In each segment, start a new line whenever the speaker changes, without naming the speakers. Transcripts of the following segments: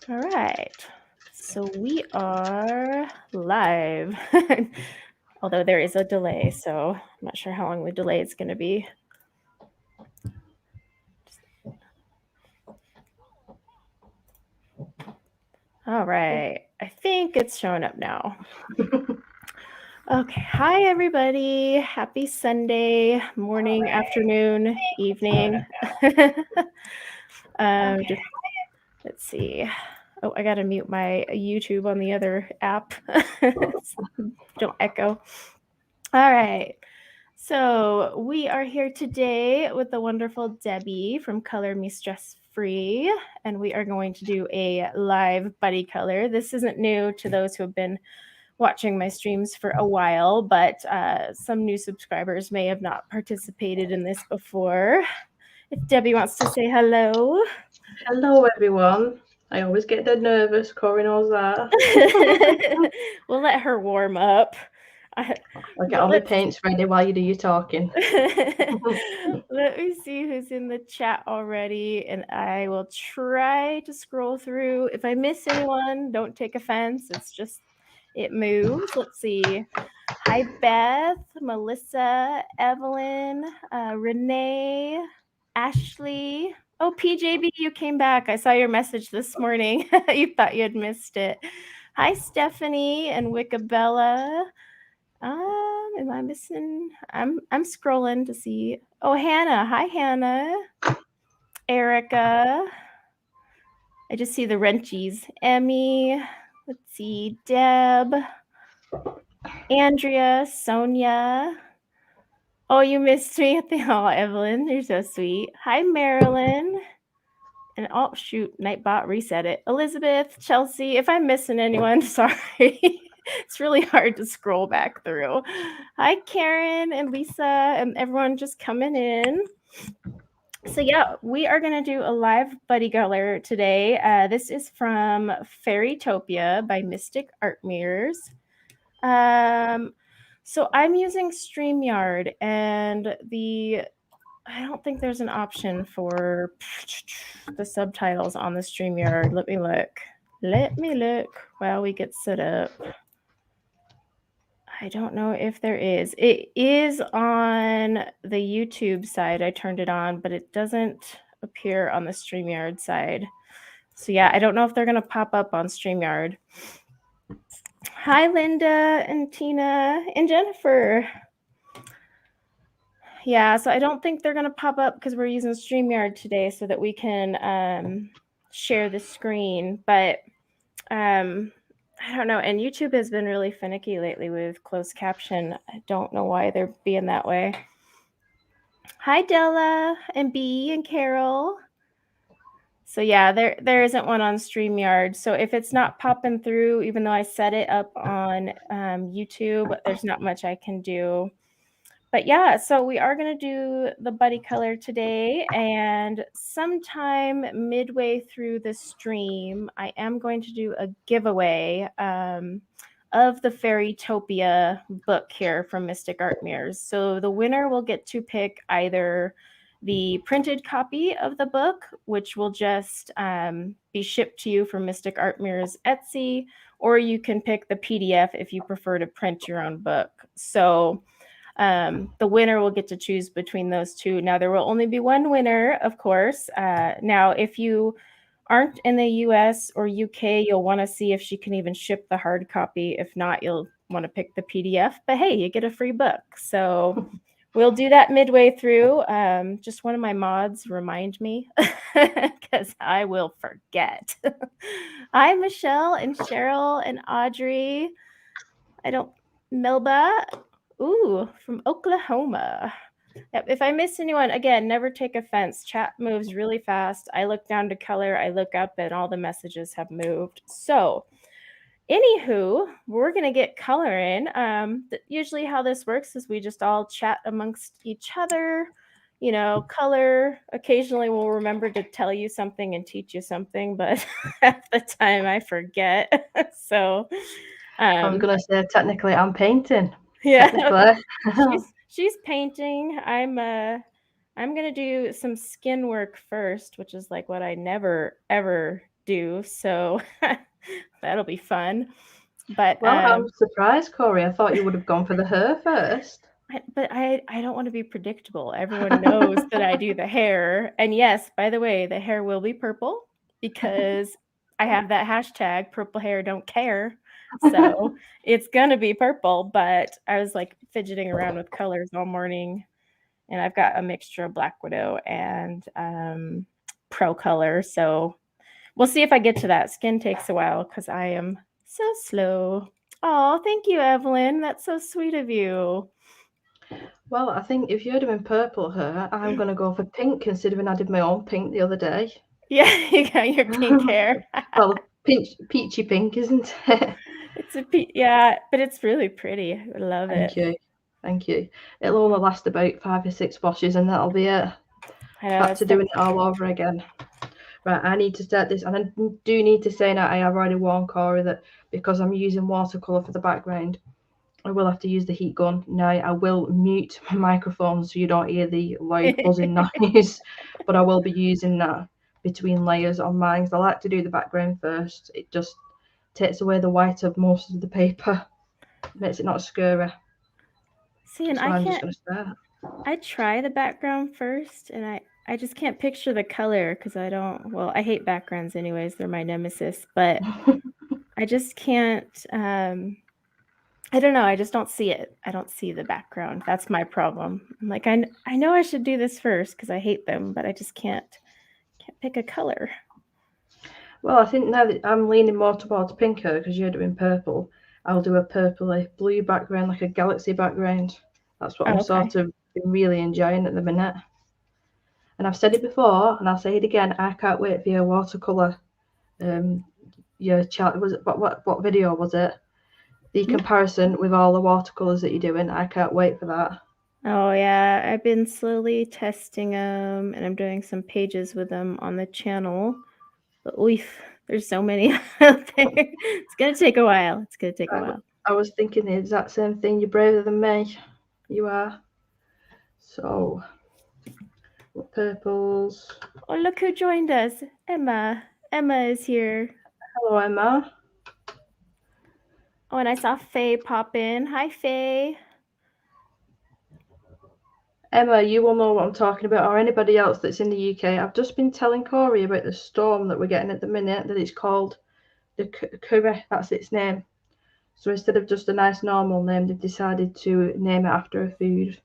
All right, so we are live. Although there is a delay, so I'm not sure how long the delay is going to be. All right, I think it's showing up now. Okay, hi everybody. Happy Sunday morning, afternoon, evening. Let's see. Oh, I gotta mute my YouTube on the other app. Don't echo. All right. So we are here today with the wonderful Debie from ColourMeStressFree, and we are going to do a live buddy color. This isn't new to those who have been watching my streams for a while, but some new subscribers may have not participated in this before. If Debie wants to say hello.
Hello, everyone. I always get dead nervous. Corey knows that.
We'll let her warm up.
I'll get all my paints ready while you do your talking.
Let me see who's in the chat already, and I will try to scroll through. If I miss anyone, don't take offense. It's just, it moves. Let's see. Hi, Beth, Melissa, Evelyn, Renee, Ashley. Oh, PJB, you came back. I saw your message this morning. You thought you had missed it. Hi, Stephanie and Wickabella. Am I missing? I'm scrolling to see. Oh, Hannah. Hi, Hannah. Erica. I just see the wrenchies. Emmy. Let's see. Deb. Andrea. Sonia. Oh, you missed me at the hall, Evelyn. You're so sweet. Hi, Marilyn. And oh, shoot. Nightbot reset it. Elizabeth. Chelsea. If I'm missing anyone, sorry. It's really hard to scroll back through. Hi, Karen and Lisa and everyone just coming in. So yeah, we are going to do a live buddy color today. This is from Fairytopia by Mystic Art Mirrors. So I'm using StreamYard, and I don't think there's an option for the subtitles on the StreamYard. Let me look while we get set up. I don't know if there is. It is on the YouTube side. I turned it on, but it doesn't appear on the StreamYard side. So yeah, I don't know if they're going to pop up on StreamYard. Hi, Linda and Tina and Jennifer. Yeah, so I don't think they're going to pop up because we're using StreamYard today so that we can share the screen. But I don't know. And YouTube has been really finicky lately with closed caption. I don't know why they're being that way. Hi, Della and B and Carol. So yeah, there isn't one on StreamYard. So if it's not popping through, even though I set it up on YouTube, there's not much I can do. But yeah, so we are going to do the buddy color today, and sometime midway through the stream, I am going to do a giveaway of the Fairytopia book here from Mystic Art Mirrors. So the winner will get to pick either the printed copy of the book, which will just be shipped to you from Mystic Art Mirrors Etsy, or you can pick the PDF if you prefer to print your own book. So the winner will get to choose between those two. Now, there will only be one winner, of course. Now, if you aren't in the US or UK, you'll want to see if she can even ship the hard copy. If not, you'll want to pick the PDF. But hey, you get a free book. So we'll do that midway through. Just one of my mods remind me because I will forget. Hi, Michelle and Cheryl and Audrey. Melba. Ooh, from Oklahoma. Yep, if I miss anyone, again, never take offense. Chat moves really fast. I look down to color, I look up, and all the messages have moved. So, anywho, we're going to get color in. Usually how this works is we just all chat amongst each other, you know, color. Occasionally we'll remember to tell you something and teach you something, but half the time I forget. So,
I was going to say, technically, I'm painting.
Yeah, she's painting. I'm gonna do some skin work first, which is like what I never ever do. So that'll be fun. But
Well, I'm surprised, Corey. I thought you would have gone for the hair first.
I don't want to be predictable. Everyone knows that I do the hair. And yes, by the way, the hair will be purple because I have that hashtag purple hair don't care. So it's gonna be purple, but I was like fidgeting around with colors all morning, and I've got a mixture of Black Widow and Pro Color. So we'll see if I get to that. Skin takes a while because I am so slow. Oh, thank you, Evelyn. That's so sweet of you.
Well, I think if you're doing purple hair, I'm going to go for pink, considering I did my own pink the other day.
Yeah, you got your pink hair.
Well, peachy pink, isn't it?
It's a yeah, but it's really pretty. I love it.
Thank you. It'll only last about 5 or 6 washes, and that'll be it.
I know,
Back to doing it all over again. Right, I need to start this, and I do need to say now, I have already warned Corey that because I'm using watercolour for the background, I will have to use the heat gun. Now, I will mute my microphone so you don't hear the loud buzzing noise, but I will be using that between layers on mine, because I like to do the background first. It just takes away the white of most of the paper, makes it not scary.
See, and
so I'm just going to start.
I try the background first, and I just can't picture the color because I don't, well, I hate backgrounds anyways. They're my nemesis, but I just can't, I don't know. I just don't see it. I don't see the background. That's my problem. I'm like, I know I should do this first because I hate them, but I just can't pick a color.
Well, I think now that I'm leaning more towards pinker because you're doing purple, I'll do a purpley blue background, like a galaxy background. That's what I'm sort of really enjoying at the minute. And I've said it before, and I'll say it again. I can't wait for your watercolor. Your chart was it, what video was it? The comparison with all the watercolors that you're doing. I can't wait for that.
Oh yeah, I've been slowly testing them, and I'm doing some pages with them on the channel. But oof, there's so many out there. It's gonna take a while.
I was thinking the exact same thing. You're braver than me. You are. So, purples.
Oh, look who joined us. Emma. Emma is here.
Hello, Emma.
Oh, and I saw Faye pop in. Hi, Faye.
Emma, you will know what I'm talking about, or anybody else that's in the UK. I've just been telling Corey about the storm that we're getting at the minute, that it's called the Curry, that's its name. So instead of just a nice normal name, they've decided to name it after a food.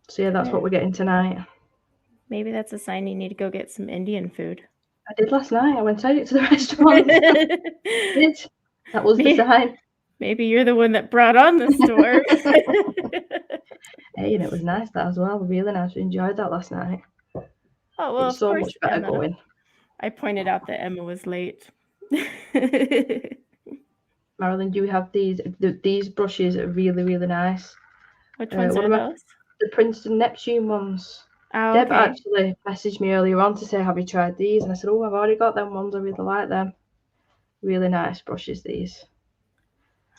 So yeah, that's what we're getting tonight.
Maybe that's a sign you need to go get some Indian food.
I did last night. I went out to the restaurant. That was the sign.
Maybe you're the one that brought on the storm.
Hey, and it was nice that as well. Really nice. We enjoyed that last night.
Oh well,
it's so much better going.
I pointed out that Emma was late.
Marilyn, do you have these? These brushes are really, really nice.
Which ones are those?
The Princeton Neptune ones.
Oh,
Deb actually messaged me earlier on to say, have you tried these? And I said, oh, I've already got them ones. I really like them. Really nice brushes, these.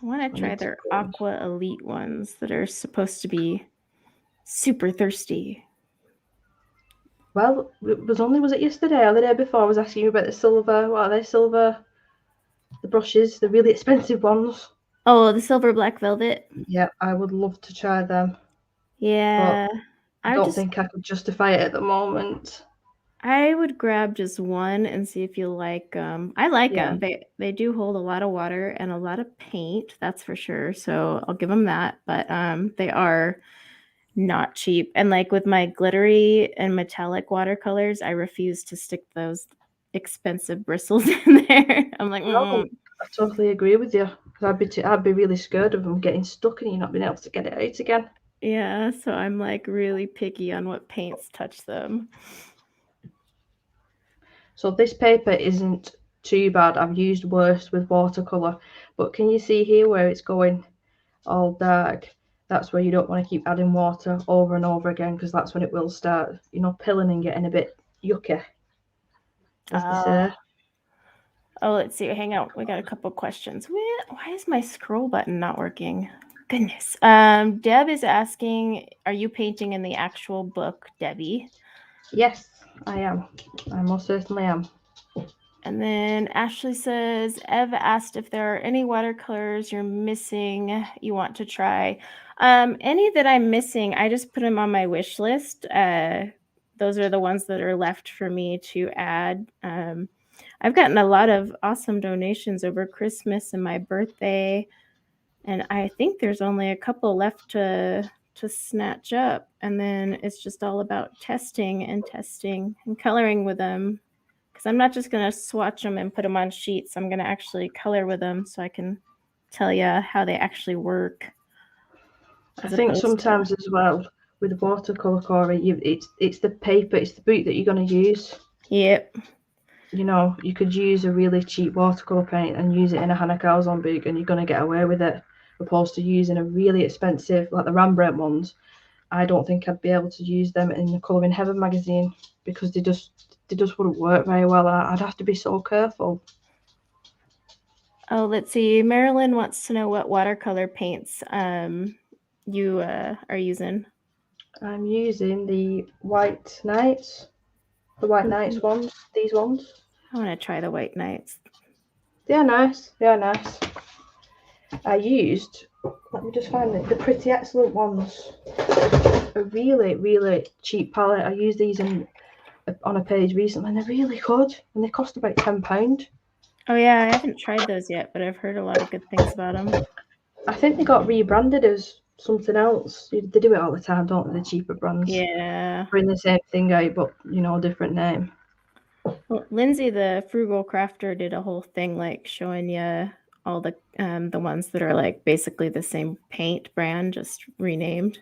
I want to try their Aqua Elite ones that are supposed to be super thirsty.
Well, was it yesterday or the day before I was asking you about the silver? What are they? Silver? The brushes, the really expensive ones.
Oh, the silver black velvet?
Yeah, I would love to try them.
Yeah.
But I don't think I could justify it at the moment.
I would grab just one and see if you like them. I like them. They do hold a lot of water and a lot of paint, that's for sure. So I'll give them that. But they are not cheap. And like with my glittery and metallic watercolors, I refuse to stick those expensive bristles in there. I'm like,
I totally agree with you. I'd be really scared of them getting stuck and you not being able to get it out again.
Yeah, so I'm like really picky on what paints touch them.
So this paper isn't too bad. I've used worse with watercolor, but can you see here where it's going all dark? That's where you don't want to keep adding water over and over again, because that's when it will start, pilling and getting a bit yucky, as they say.
Oh, let's see. Hang out. We got a couple questions. Why is my scroll button not working? Goodness. Deb is asking, are you painting in the actual book, Debbie?
Yes, I am. I most certainly am.
And then Ashley says, Ev asked if there are any watercolors you're missing you want to try. Any that I'm missing, I just put them on my wish list. Those are the ones that are left for me to add. I've gotten a lot of awesome donations over Christmas and my birthday, and I think there's only a couple left to snatch up. And then it's just all about testing and coloring with them. Because I'm not just going to swatch them and put them on sheets. I'm going to actually color with them so I can tell you how they actually work.
I think sometimes as well with watercolor, Corey, it's the paper, it's the book that you're going to use.
Yep.
You know, you could use a really cheap watercolor paint and use it in a Hannah Calzon book, and you're going to get away with it, opposed to using a really expensive, like the Rembrandt ones. I don't think I'd be able to use them in the Colouring Heaven magazine because they just wouldn't work very well. I'd have to be so careful.
Oh, let's see. Marilyn wants to know what watercolor paints you are using.
I'm using the White Knights. The White Knights ones. These ones.
I want to try the White Knights.
They're nice. They're nice. I used, let me just find it, the Pretty Excellent ones. A really, really cheap palette. I used these on a page recently, and they're really good. And they cost about £10.
Oh yeah, I haven't tried those yet, but I've heard a lot of good things about them.
I think they got rebranded as something else. They do it all the time, don't they? The cheaper brands.
Yeah.
Bring the same thing out, but a different name.
Well, Lindsay, the Frugal Crafter, did a whole thing like showing you all the ones that are like basically the same paint brand, just renamed.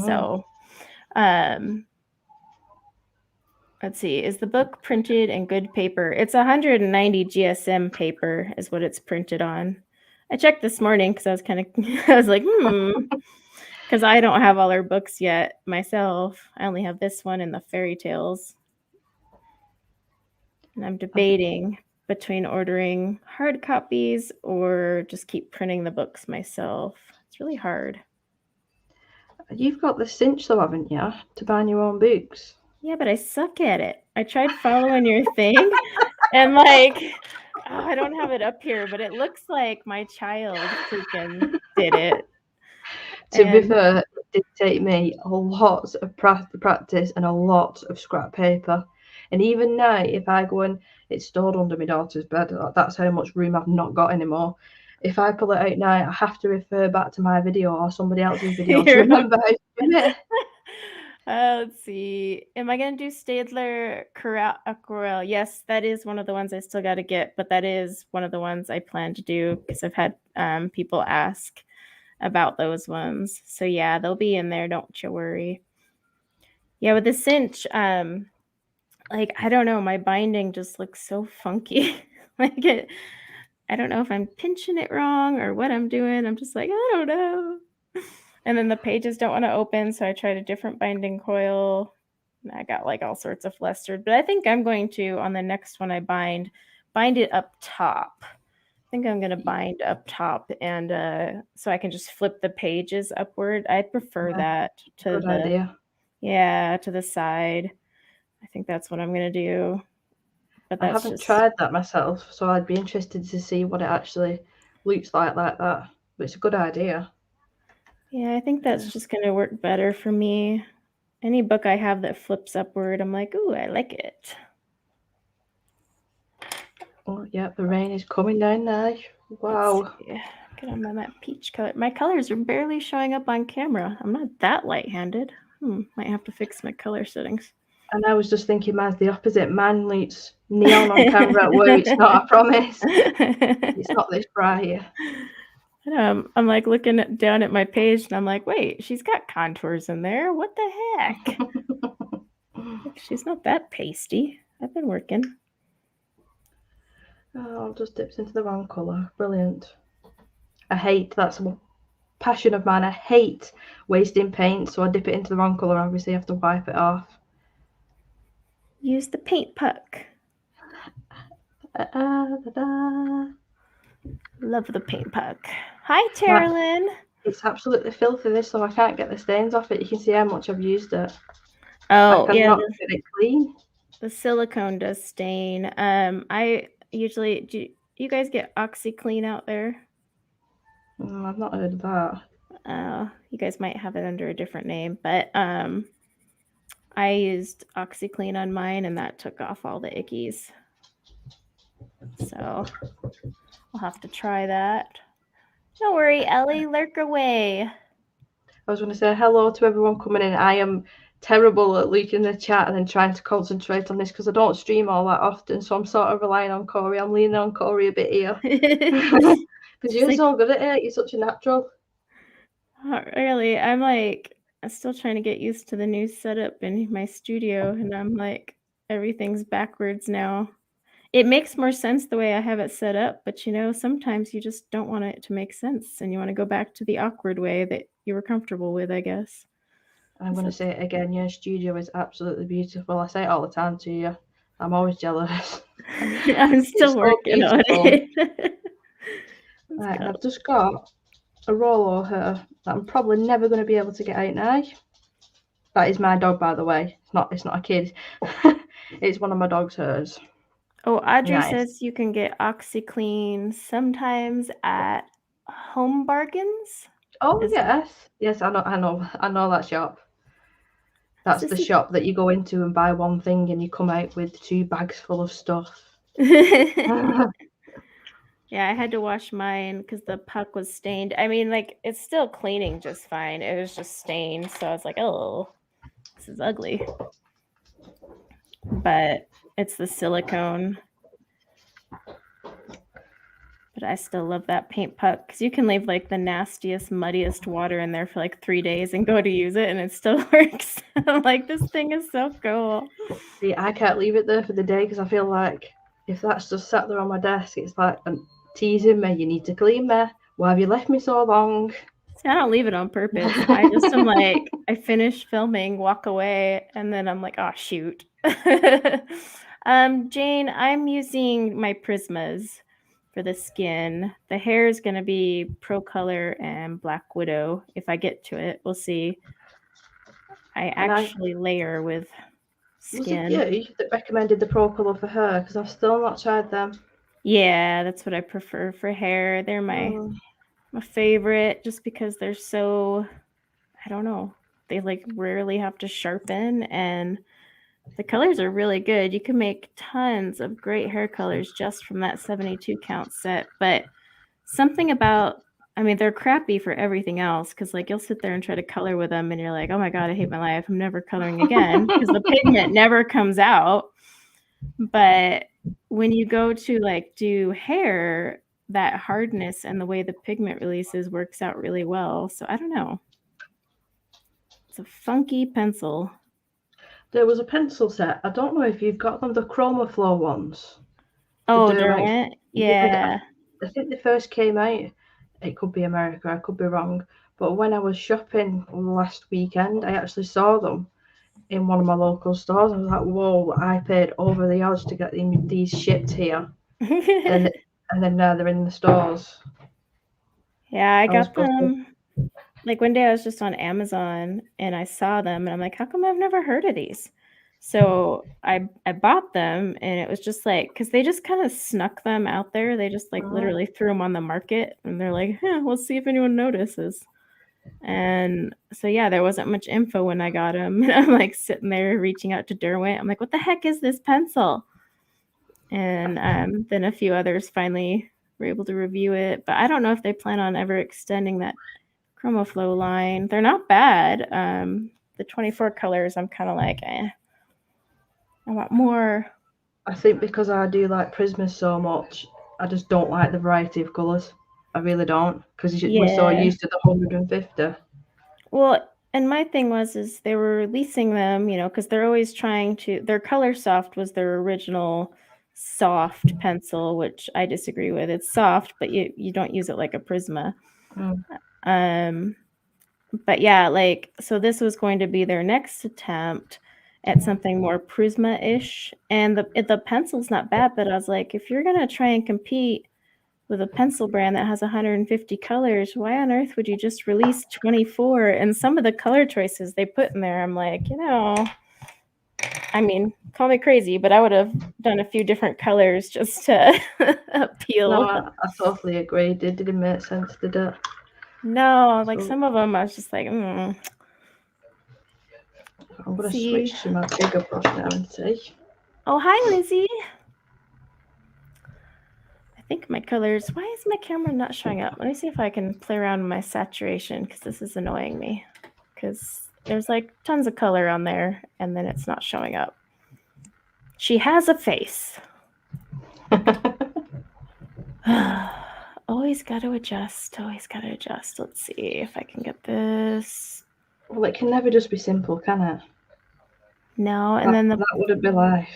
So, let's see. Is the book printed in good paper? It's 190 GSM paper is what it's printed on. I checked this morning because I was I was like, because I don't have all our books yet myself. I only have this one and the fairy tales. And I'm debating between ordering hard copies or just keep printing the books myself. It's really hard.
You've got the cinch though, haven't you, to bind your own books?
Yeah, but I suck at it. I tried following your thing and I don't have it up here, but it looks like my child freaking did it.
To be fair, it did take me a lot of practice and a lot of scrap paper. And even now, if I go and it's stored under my daughter's bed, that's how much room I've not got anymore. If I pull it out now, I have to refer back to my video or somebody else's video to remember how to do it.
Let's see. Am I going to do Staedtler Aquarelle? Yes, that is one of the ones I still got to get, but that is one of the ones I plan to do because I've had people ask about those ones. So yeah, they'll be in there. Don't you worry. Yeah, with the cinch, I don't know, my binding just looks so funky. I don't know if I'm pinching it wrong or what I'm doing. I'm just like, I don't know. And then the pages don't want to open, so I tried a different binding coil. And I got all sorts of flustered. But I think I'm going to, on the next one I bind it up top. I think I'm going to bind up top, and so I can just flip the pages upward. I prefer that to to the side. I think that's what I'm going to do. But
I haven't tried that myself, so I'd be interested to see what it actually looks like that. But it's a good idea.
Yeah, I think that's just going to work better for me. Any book I have that flips upward, I'm like, ooh, I like it.
Oh, yeah, the rain is coming down now. Wow.
Get on that peach color. My colors are barely showing up on camera. I'm not that light-handed. Might have to fix my color settings.
And I was just thinking, mine's the opposite. Mine looks neon on camera at work. It's not, I promise. It's not this bright.
I'm looking down at my page and I'm like, wait, she's got contours in there. What the heck? She's not that pasty. I've been working.
Oh, just dips into the wrong colour. Brilliant. I hate, that's a passion of mine. I hate wasting paint, so I dip it into the wrong colour. Obviously, I have to wipe it off.
Use the paint puck. Love the paint puck. Hi, Terilyn.
It's absolutely filthy, this, so I can't get the stains off it. You can see how much I've used it.
Oh,
I cannot get it clean.
The silicone does stain. I usually do. You guys get OxyClean out there?
I've not heard of that.
You guys might have it under a different name, but I used OxyClean on mine, and that took off all the ickies. So I'll have to try that. Don't worry, Ellie, lurk away.
I was going to say hello to everyone coming in. I am terrible at looking in the chat and then trying to concentrate on this because I don't stream all that often, so I'm sort of relying on Corey. I'm leaning on Corey a bit here. Because you're so good at it. You're such a natural.
Not really. I'm still trying to get used to the new setup in my studio, and I'm like, everything's backwards now. It makes more sense the way I have it set up, but sometimes you just don't want it to make sense, and you want to go back to the awkward way that you were comfortable with, I guess.
I'm going to say it again. Your studio is absolutely beautiful. I say it all the time to you. I'm always jealous.
I'm still working on it.
Right, I've just got a Rollo here that I'm probably never going to be able to get out now. That is my dog, by the way. It's not a kid. It's one of my dog's hers.
Oh, Audrey says you can get OxyClean sometimes at Home Bargains.
Oh, yes, I know that shop. That's the shop that you go into and buy one thing and you come out with 2 bags full of stuff.
Yeah, I had to wash mine because the puck was stained. I mean, it's still cleaning just fine. It was just stained, so I was like, oh, this is ugly. But it's the silicone. But I still love that paint puck because you can leave the nastiest, muddiest water in there for 3 days and go to use it and it still works. I'm like, this thing is so cool.
See, I can't leave it there for the day because I feel like if that's just sat there on my desk, it's like teasing me. You need to clean me. Why have you left me so long?
See, I don't leave it on purpose. I just am like, I finish filming, walk away, and then I'm like, oh, shoot. Jane, I'm using my Prismas for the skin. The hair is going to be Pro Color and Black Widow if I get to it. We'll see. I actually layer with skin.
Was it you that recommended the Pro Color for her? Because I've still not tried them.
Yeah, that's what I prefer for hair. They're my favorite just because they're so, I don't know, they rarely have to sharpen and the colors are really good. You can make tons of great hair colors just from that 72 count set, but something about, I mean, they're crappy for everything else because you'll sit there and try to color with them and you're like, oh my God, I hate my life. I'm never coloring again because the pigment never comes out. But when you go to do hair, that hardness and the way the pigment releases works out really well. So I don't know. It's a funky pencil.
There was a pencil set. I don't know if you've got them, the Chroma Flow ones.
Oh, Derwent? Yeah.
I think they first came out. It could be America, I could be wrong. But when I was shopping last weekend, I actually saw them in one of my local stores. I was like, whoa, I paid over the odds to get these shipped here. and then now they're in the stores.
Yeah, I got them. One day I was just on Amazon and I saw them and I'm like, how come I've never heard of these? So I bought them and it was just because they just kind of snuck them out there. They just literally threw them on the market and they're like, we'll see if anyone notices. And so, yeah, there wasn't much info when I got them. And I'm sitting there reaching out to Derwent. I'm like, what the heck is this pencil? And then a few others finally were able to review it. But I don't know if they plan on ever extending that ChromaFlow line. They're not bad. The 24 colors, I'm kind of like, I want more.
I think because I do like Prismas so much, I just don't like the variety of colors. I really don't, because we're so used to the 150.
Well, and my thing is they were releasing them, because they're always trying to, their Color Soft was their original soft pencil, which I disagree with. It's soft, but you don't use it like a Prisma. But yeah, so this was going to be their next attempt at something more Prisma-ish. And the pencil's not bad, but I was like, if you're going to try and compete with a pencil brand that has 150 colors, why on earth would you just release 24? And some of the color choices they put in there, I'm like, I mean, call me crazy, but I would have done a few different colors just to appeal.
No, I totally agree. It didn't make sense, did it?
No, like
So-
some of them I was just like,
I'm going to
See.
switch to my bigger brush now and see.
Oh, hi, Lizzie. I think my colors, why is my camera not showing up? Let me see if I can play around with my saturation, because this is annoying me. Because there's like tons of color on there, and then it's not showing up. She has a face. Always got to adjust. Always got to adjust. Let's see if I can get this.
Well, it can never just be simple, can it?
No, and then
that wouldn't be life.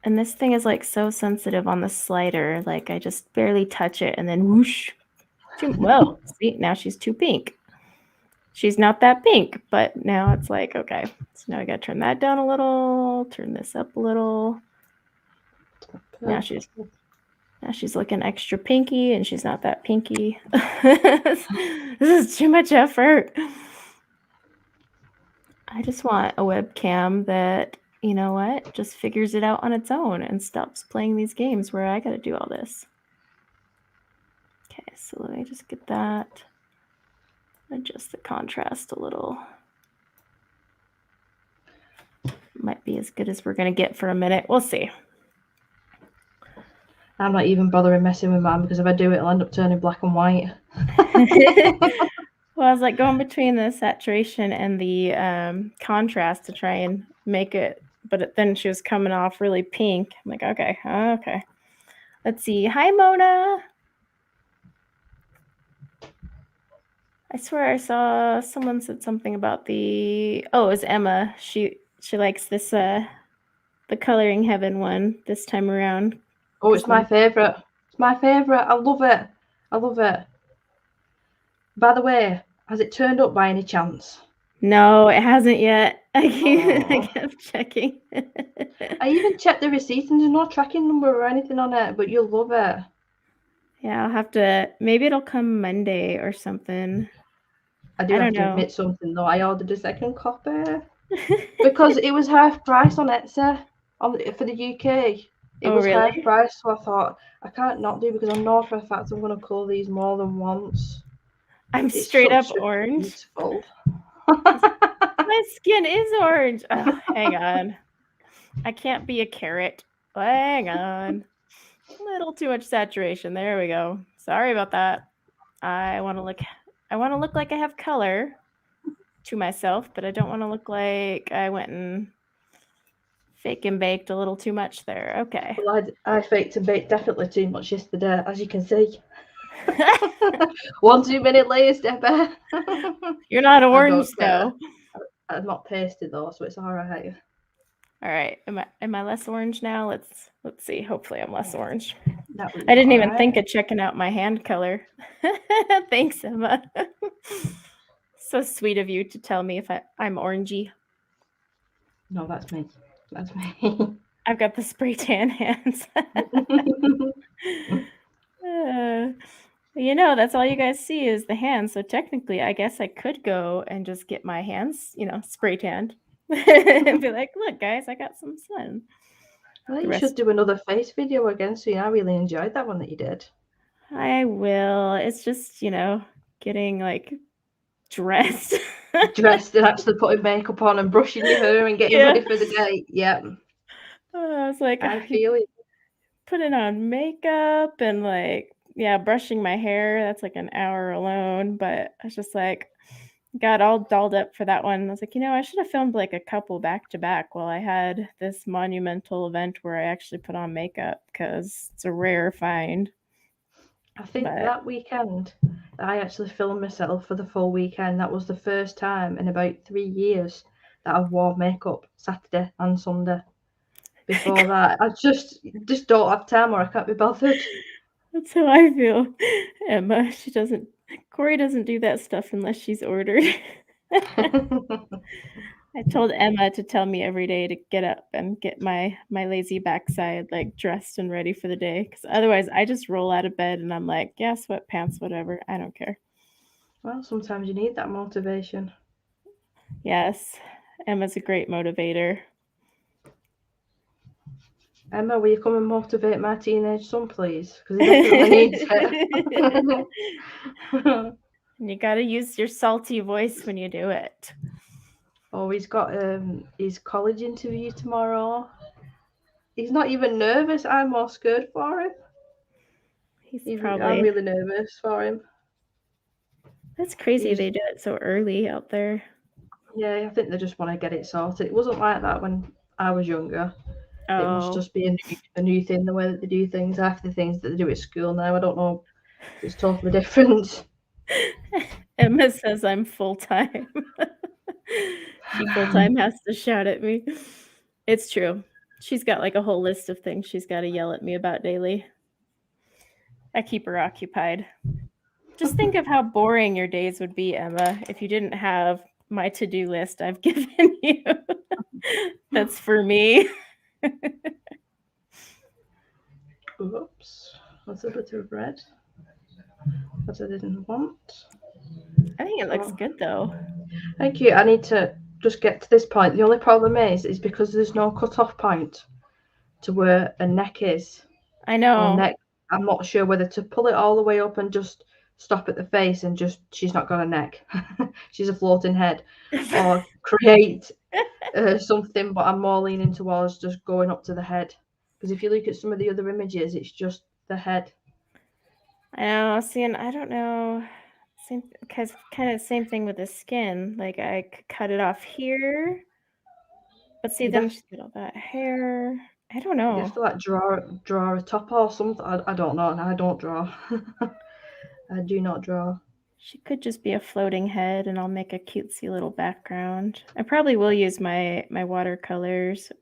And this thing is like so sensitive on the slider. Like I just barely touch it and then whoosh. Well, see, now she's too pink. She's not that pink, but now it's like, okay. So now I got to turn that down a little, turn this up a little. Now she's looking extra pinky and she's not that pinky. This is too much effort. I just want a webcam that, you know what, just figures it out on its own and stops playing these games where I got to do all this. Okay, so let me just get that. Adjust the contrast a little. Might be as good as we're going to get for a minute. We'll see.
I'm not even bothering messing with mine because if I do, it'll end up turning black and white.
Well, I was like going between the saturation and the contrast to try and make it, but then she was coming off really pink. I'm like, okay. Let's see. Hi, Mona. I swear I saw someone said something about it was Emma. She likes this the Coloring Heaven one this time around.
Oh, it's my favorite. It's my favorite. I love it. I love it. By the way, has it turned up by any chance?
No, it hasn't yet. I kept checking.
I even checked the receipt and there's no tracking number or anything on it, but you'll love it.
Yeah, I'll have to. Maybe it'll come Monday or something.
I have to admit something though. I ordered a second copy because it was half price on Etsy for the UK. It was
really?
half price, so I thought I can't not do because I know for a fact I'm going to colour these more than once.
I'm straight up orange.
Beautiful.
My skin is orange. Oh, hang on. I can't be a carrot. Hang on. A little too much saturation. There we go. Sorry about that. I want to look like I have color to myself, but I don't want to look like I went and fake and baked a little too much there. Okay.
Well, I faked and baked definitely too much yesterday, as you can see. 1 too many layers, Debie.
You're not orange though.
I'm not pasted though, so it's all right.
All right. Am I less orange now? Let's see. Hopefully I'm less orange.
I
didn't even think of checking out my hand color. Thanks, Emma. So sweet of you to tell me if I'm orangey.
No, that's me. That's me.
I've got the spray tan hands. That's all you guys see is the hands. So technically, I guess I could go and just get my hands, spray tanned. And be like, look, guys, I got some sun.
Well, you should do another face video again soon. I really enjoyed that one that you did.
I will. It's just, getting like dressed.
Dressed and actually putting makeup on and brushing your hair and getting ready for the day. Yep.
I was like,
I feel it.
Putting on makeup and brushing my hair. That's like an hour alone. But I was just like, got all dolled up for that one. I was like, I should have filmed like a couple back to back while I had this monumental event where I actually put on makeup because it's a rare find.
I think that weekend I actually filmed myself for the full weekend. That was the first time in about 3 years that I've worn makeup Saturday and Sunday. Before that, I just don't have time or I can't be bothered.
That's how I feel. Emma, Corey doesn't do that stuff unless she's ordered. I told Emma to tell me every day to get up and get my lazy backside dressed and ready for the day, because otherwise I just roll out of bed and I'm like, yeah, sweatpants, whatever, I don't care.
Well, sometimes you need that motivation.
Yes, Emma's a great motivator.
Emma, will you come and motivate my teenage son, please? Because he definitely needs it.
And you got to use your salty voice when you do it.
Oh, he's got his college interview tomorrow. He's not even nervous. I'm more scared for him. I'm really nervous for him.
That's crazy they do it so early out there.
Yeah, I think they just want to get it sorted. It wasn't like that when I was younger. It must just be a new thing, the way that they do things. After the things that they do at school now, I don't know. It's totally different.
Emma says I'm full-time. She full-time has to shout at me. It's true. She's got like a whole list of things she's got to yell at me about daily. I keep her occupied. Just think of how boring your days would be, Emma, if you didn't have my to-do list I've given you. That's for me.
Oops. That's a bit of red. That I didn't want.
I think it looks good though.
Thank you. I need to just get to this point. The only problem is because there's no cut-off point to where a neck is.
I know.
Neck. I'm not sure whether to pull it all the way up and just stop at the face and just she's not got a neck. She's a floating head. Or create something, but I'm more leaning towards just going up to the head. Because if you look at some of the other images, it's just the head.
I know. See, and I don't know. Because kind of the same thing with the skin. Like I could cut it off here, but see, then she's got all that hair. I don't know.
You have to like draw a top or something. I don't know. I don't draw. I do not draw.
She could just be a floating head, and I'll make a cutesy little background. I probably will use my watercolors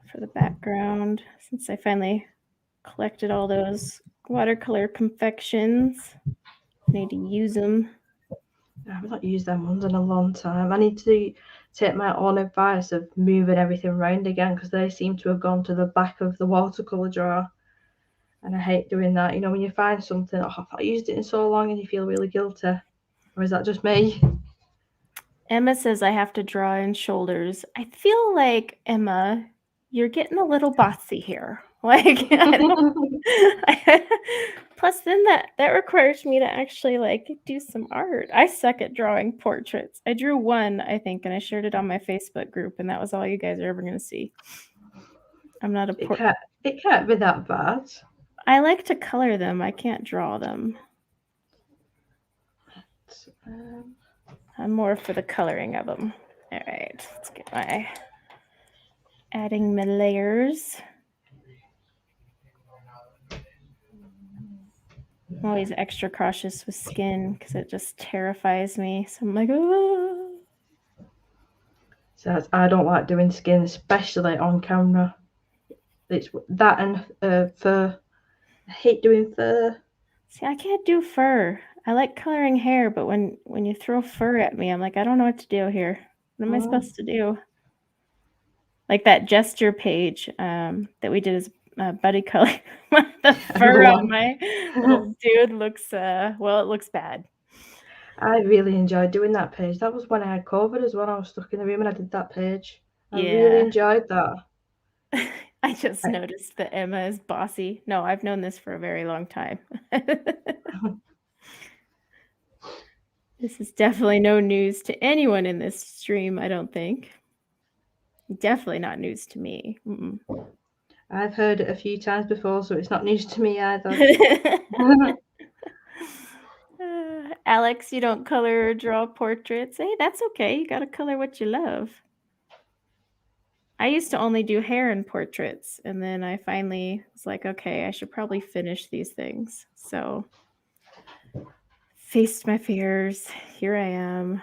for the background since I finally collected all those watercolor confections. I need to use them.
I've not used them ones in a long time. I need to take my own advice of moving everything around again because they seem to have gone to the back of the watercolor drawer. And I hate doing that. You know, when you find something, I've not used it in so long and you feel really guilty. Or is that just me?
Emma says I have to draw in shoulders. I feel like, Emma, you're getting a little bossy here. Like, plus then that requires me to actually like do some art. I suck at drawing portraits. I drew one, I think, and I shared it on my Facebook group, and that was all you guys are ever going to see. I'm not a
It can't be that bad.
I like to color them. I can't draw them. I'm more for the coloring of them. All right, let's get adding my layers. I'm always extra cautious with skin because it just terrifies me. So I'm like, oh.
So I don't like doing skin, especially on camera. It's that and fur. I hate doing fur.
See, I can't do fur. I like coloring hair, but when you throw fur at me, I'm like, I don't know what to do here. What am I supposed to do? Like that gesture page that we did as buddy color. The fur on my little dude looks, well, it looks bad.
I really enjoyed doing that page. That was when I had COVID as well. I was stuck in the room and I did that page. I really enjoyed that.
I just noticed that Emma is bossy. No, I've known this for a very long time. This is definitely no news to anyone in this stream, I don't think. Definitely not news to me. Mm-mm.
I've heard it a few times before, so it's not news to me either.
Alex, you don't color or draw portraits. Hey, that's okay. You got to color what you love. I used to only do hair and portraits, and then I finally was like, okay, I should probably finish these things. So, faced my fears. Here I am.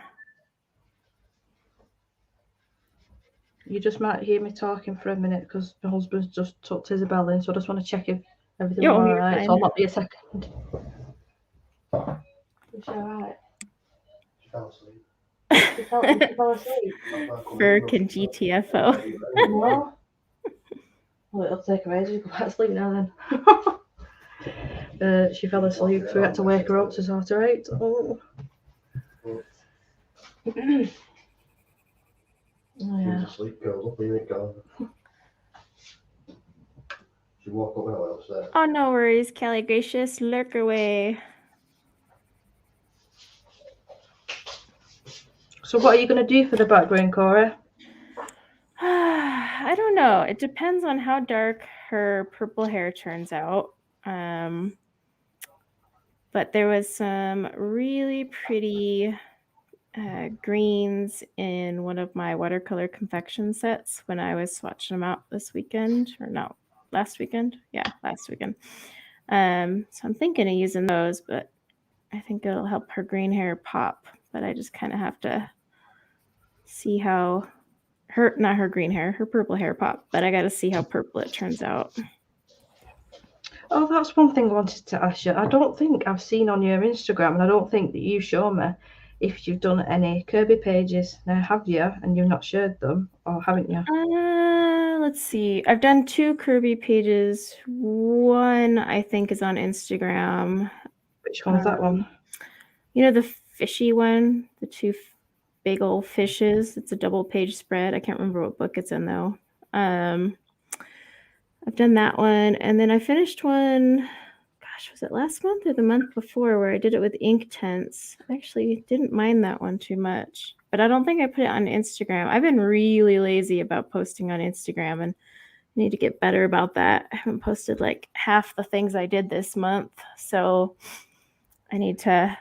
You just might hear me talking for a minute because my husband's just tucked Isabel in, so I just want to check if everything's all right. So I'll not be a second. Is she all right? She fell asleep. She fell asleep.
Burke and GTFO.
No. Well, it'll take her ages to go back to sleep now then. She fell asleep, so we had to wake her up to sort her out. Oh.
Yeah. Asleep, girls, up here it goes.
you walk up that way upstairs?
Oh, no worries, Kelly. Gracious, lurk away.
So what are you going to do for the background, Cora?
I don't know. It depends on how dark her purple hair turns out. But there was some really pretty greens in one of my watercolor confection sets when I was swatching them out this weekend, or no, last weekend. Yeah, last weekend. So I'm thinking of using those, but I think it'll help her green hair pop. But I just kind of have to see how not her green hair, her purple hair pop. But I got to see how purple it turns out.
Oh, that's one thing I wanted to ask you. I don't think I've seen on your Instagram, and I don't think that you've shown me if you've done any Kirby pages. Now, have you? And you've not shared them, or haven't you?
Let's see. I've done 2 Kirby pages. One I think is on Instagram.
Which one's that one?
You know, the fishy one, the 2 big old fishes. It's a double page spread. I can't remember what book it's in though. I've done that one, and then I finished one. Gosh, was it last month or the month before, where I did it with Inktense? I actually didn't mind that one too much, but I don't think I put it on Instagram. I've been really lazy about posting on Instagram, and I need to get better about that. I haven't posted like half the things I did this month, so I need to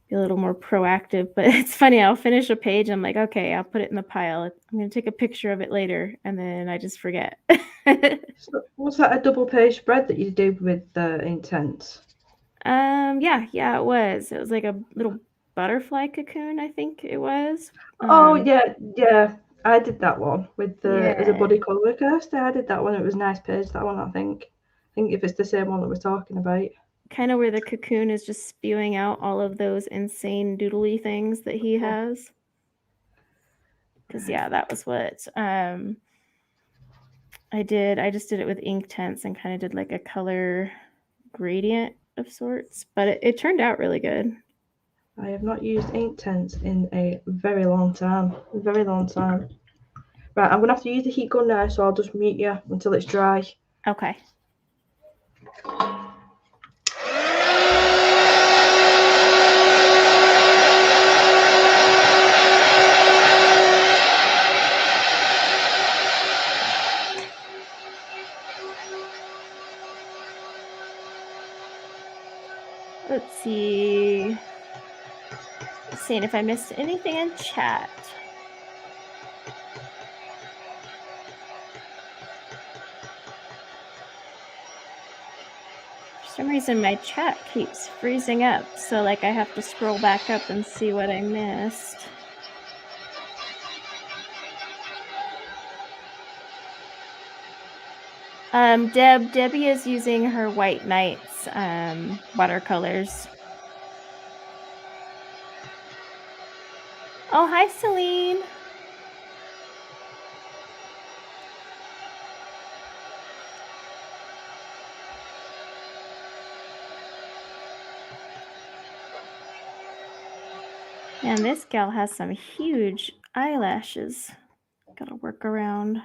be a little more proactive. But it's funny, I'll finish a page, I'm like, okay, I'll put it in the pile. I'm going to take a picture of it later, and then I just forget.
So, was that a double page spread that you did with Inktense?
Yeah, it was. It was like a little butterfly cocoon, I think it was.
Oh yeah. I did that one with the as a
Yeah,
body colour coaster. I did that one. It was a nice page. That one, I think. I think if it's the same one that we're talking about.
kind of where the cocoon is just spewing out all of those insane doodly things that he has. Because yeah, that was what I did. I just did it with Inktense and kind of did like a color gradient of sorts, but it turned out really good.
I have not used Inktense in a very long time. A very long time. Right, I'm gonna have to use the heat gun now, so I'll just mute you until it's dry.
Okay. Let's see. Seeing if I missed anything in chat. For some reason, my chat keeps freezing up, so like I have to scroll back up and see what I missed. Debbie is using her White Nights watercolors. Oh, hi, Celine. And this gal has some huge eyelashes. Gotta work around.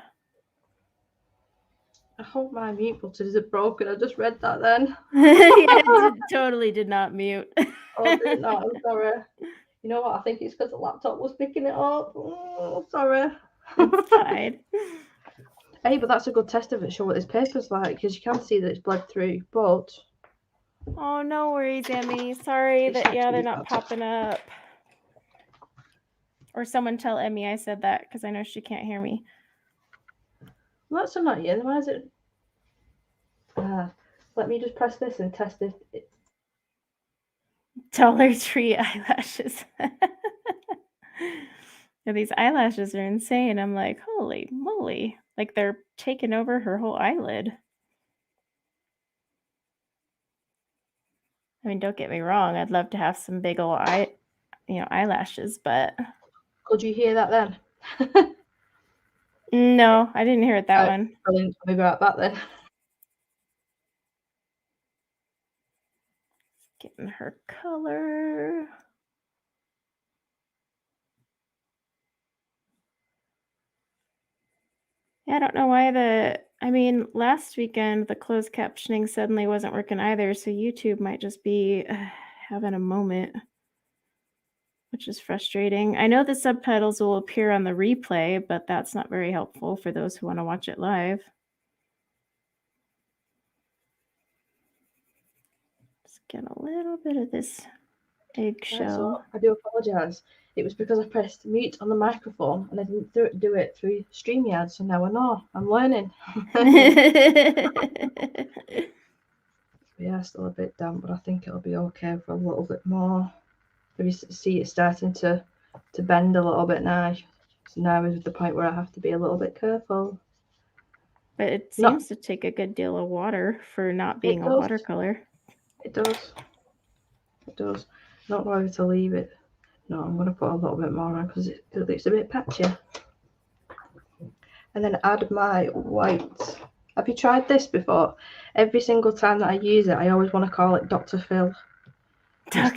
I hope my mute button isn't broken. I just read that then.
Yeah, totally did not mute.
Oh, did not. I'm sorry. You know what? I think it's because the laptop was picking it up. Sorry.
It's fine.
Hey, but that's a good test of it. Show what this paper's like, because you can see that it's bled through. But
Oh, no worries, Emmy. Sorry that they're not popping up. Or someone tell Emmy I said that, because I know she can't hear me.
well, that's not yet. Why is it? Let me just press this and test it.
Dollar Tree eyelashes. Yeah, these eyelashes are insane. I'm like, holy moly. Like they're taking over her whole eyelid. I mean, don't get me wrong. I'd love to have some big old eyelashes, but.
Could you hear that then?
No, I didn't hear it that one.
Brilliant. I'll be right back then.
Getting her color. Yeah, I don't know why the I mean, last weekend, the closed captioning suddenly wasn't working either, so YouTube might just be having a moment, which is frustrating. I know the subtitles will appear on the replay, but that's not very helpful for those who want to watch it live. Just get a little bit of this eggshell.
I do apologise. It was because I pressed mute on the microphone and I didn't do it through StreamYard, so now I know. I'm learning. Yeah, still a bit damp, but I think it'll be okay for a little bit more. If you see it starting to bend a little bit now. So now is the point where I have to be a little bit careful.
But it seems to take a good deal of water for not being a watercolor.
It does. It does. Not whether to leave it. No, I'm going to put a little bit more on because it looks a bit patchy. And then add my white. Have you tried this before? Every single time that I use it, I always want to call it Dr. Phil. It's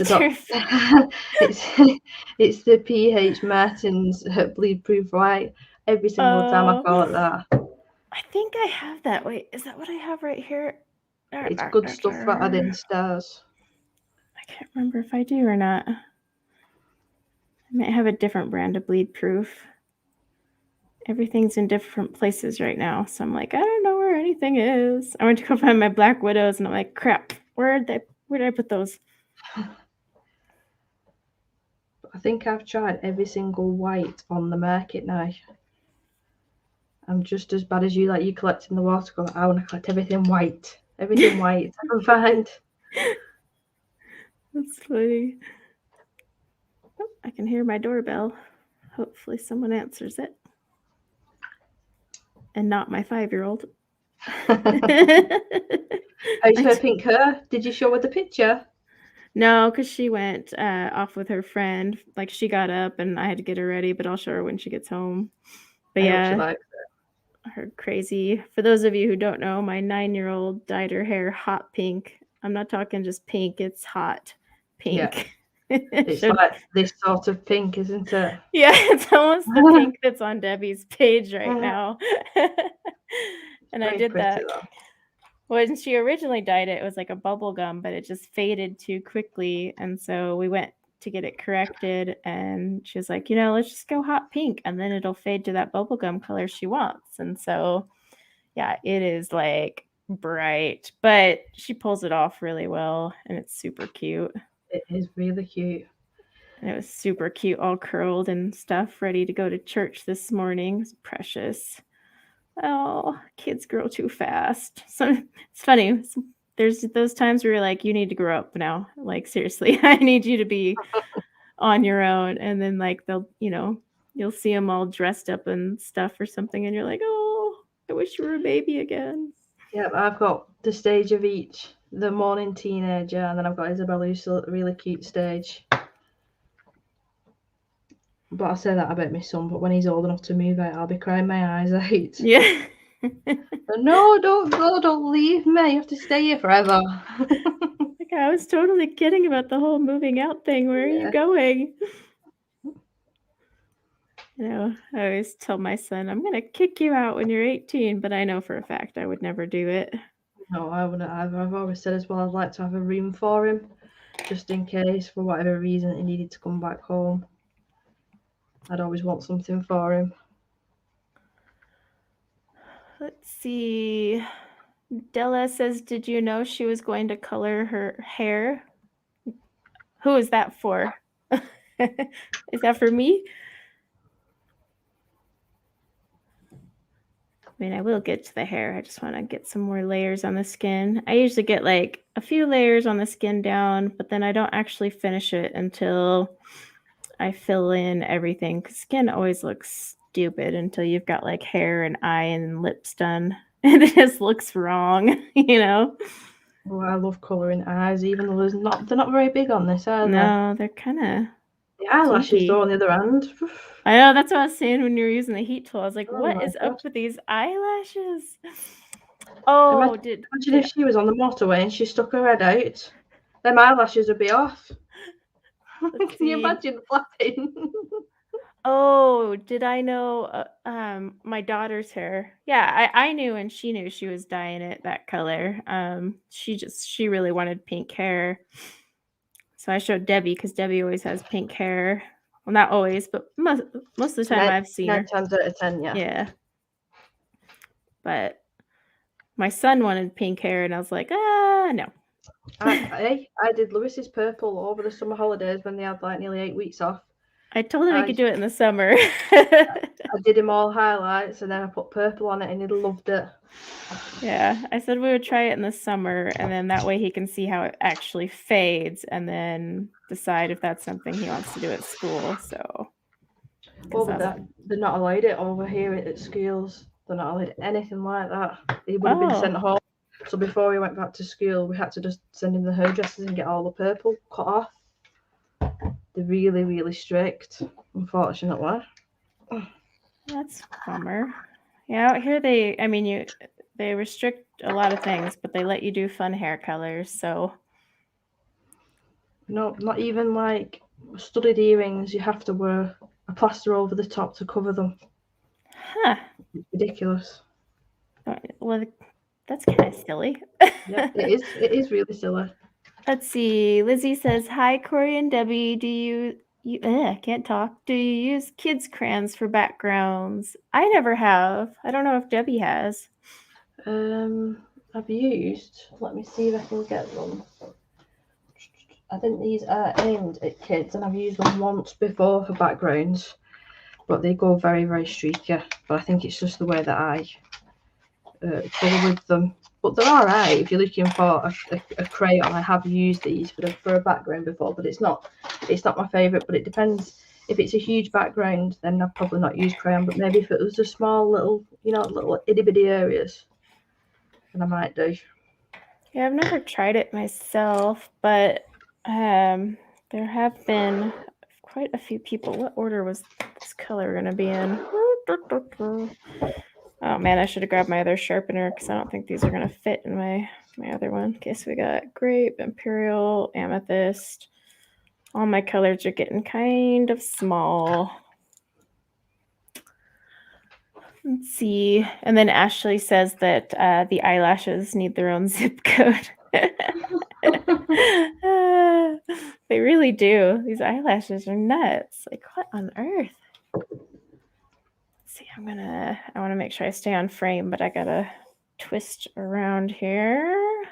the PH Martin's Bleed Proof White. Every single time I call it that.
I think I have that. Wait, is that what I have right here?
It's good stuff for adding stars.
I can't remember if I do or not. I might have a different brand of bleed proof. Everything's in different places right now, so I'm like, I don't know where anything is. I went to go find my Black Widows, and I'm like, crap, where did I put those?
I think I've tried every single white on the market now. I'm just as bad as you, like you collecting the watercolor. I want to collect everything white. Everything white I can find.
That's funny. Oh, I can hear my doorbell. Hopefully someone answers it. And not my 5-year-old.
How's her pink hair? Did you show her the picture?
No, because she went off with her friend. Like, she got up and I had to get her ready, but I'll show her when she gets home. But yeah,
she likes it.
Her crazy. For those of you who don't know, my 9-year-old dyed her hair hot pink. I'm not talking just pink, it's hot pink.
Yeah. It's like this sort of pink, isn't it?
Yeah, it's almost the pink that's on Debie's page right now. And I did that. When she originally dyed it, it was like a bubble gum, but it just faded too quickly. And so we went to get it corrected, and she was like, let's just go hot pink, and then it'll fade to that bubblegum color she wants. And so, yeah, it is like bright, but she pulls it off really well, and it's super cute.
It is really cute.
And it was super cute, all curled and stuff, ready to go to church this morning. It's precious. Oh, kids grow too fast. So it's funny. There's those times where you're like, you need to grow up now. Like, seriously, I need you to be on your own. And then like they'll, you'll see them all dressed up and stuff or something. And you're like, oh, I wish you were a baby again.
Yeah, I've got the stage of each, the morning teenager, and then I've got Isabella, who's still at a really cute stage. But I say that about my son, but when he's old enough to move out, I'll be crying my eyes out.
Yeah.
No, don't go, don't leave me. You have to stay here forever.
Like, I was totally kidding about the whole moving out thing. Where are you going? I always tell my son, I'm going to kick you out when you're 18, but I know for a fact I would never do it.
No, I wouldn't. I've always said as well, I'd like to have a room for him, just in case, for whatever reason, he needed to come back home. I'd always want something for him.
Let's see. Della says, did you know she was going to color her hair? Who is that for? Is that for me? I mean, I will get to the hair. I just want to get some more layers on the skin. I usually get like a few layers on the skin down, but then I don't actually finish it until I fill in everything. Because skin always looks stupid until you've got like hair and eye and lips done. And it just looks wrong,
Oh, I love colouring eyes, even though they're not very big on this, are they?
No, they're kind of...
The eyelashes though, on the other hand.
I know, that's what I was saying when you were using the heat tool. I was like, what is up with these eyelashes? Oh,
imagine if she was on the motorway and she stuck her head out. Them eyelashes would be off. Can you imagine flapping?
Oh, did I know my daughter's hair? Yeah, I knew and she knew she was dyeing it that color. She really wanted pink hair. So I showed Debie because Debie always has pink hair. Well, not always, but most of the time I've seen her.
9 times out of 10, yeah.
Yeah. But my son wanted pink hair, and I was like, no.
I did Lewis's purple over the summer holidays when they had like nearly 8 weeks off.
I told him he could do it in the summer.
I did him all highlights, and then I put purple on it, and he loved it.
Yeah, I said we would try it in the summer, and then that way he can see how it actually fades, and then decide if that's something he wants to do at school. So,
Over that, they're not allowed it over here at schools. They're not allowed anything like that. He would have been sent home. So before he went back to school, we had to just send him the hairdressers and get all the purple cut off. They're really, really strict, unfortunately.
That's a bummer. Yeah, out here they restrict a lot of things, but they let you do fun hair colors. So
no, not even like studded earrings. You have to wear a plaster over the top to cover them.
Huh?
It's ridiculous.
Well, that's kind of silly.
Yeah, it is. It is really silly.
Let's see. Lizzie says, "Hi, Corey and Debbie. Do you I can't talk. Do you use kids' crayons for backgrounds?" I never have. I don't know if Debbie has.
I've used. Let me see if I can get them. I think these are aimed at kids, and I've used them once before for backgrounds, but they go very, very streaky. But I think it's just the way that I colour with them. But they're alright if you're looking for a crayon. I have used these for a background before, but it's not my favourite. But it depends. If it's a huge background, then I'd probably not use crayon. But maybe if it was a small little, little itty bitty areas, then I might do.
Yeah, I've never tried it myself, but there have been quite a few people. What order was this color going to be in? Oh man, I should have grabbed my other sharpener because I don't think these are going to fit in my other one. Okay, so we got grape, imperial, amethyst. All my colors are getting kind of small. Let's see. And then Ashley says that the eyelashes need their own zip code. They really do. These eyelashes are nuts. Like, what on earth? Let's see, I want to make sure I stay on frame, but I gotta twist around here.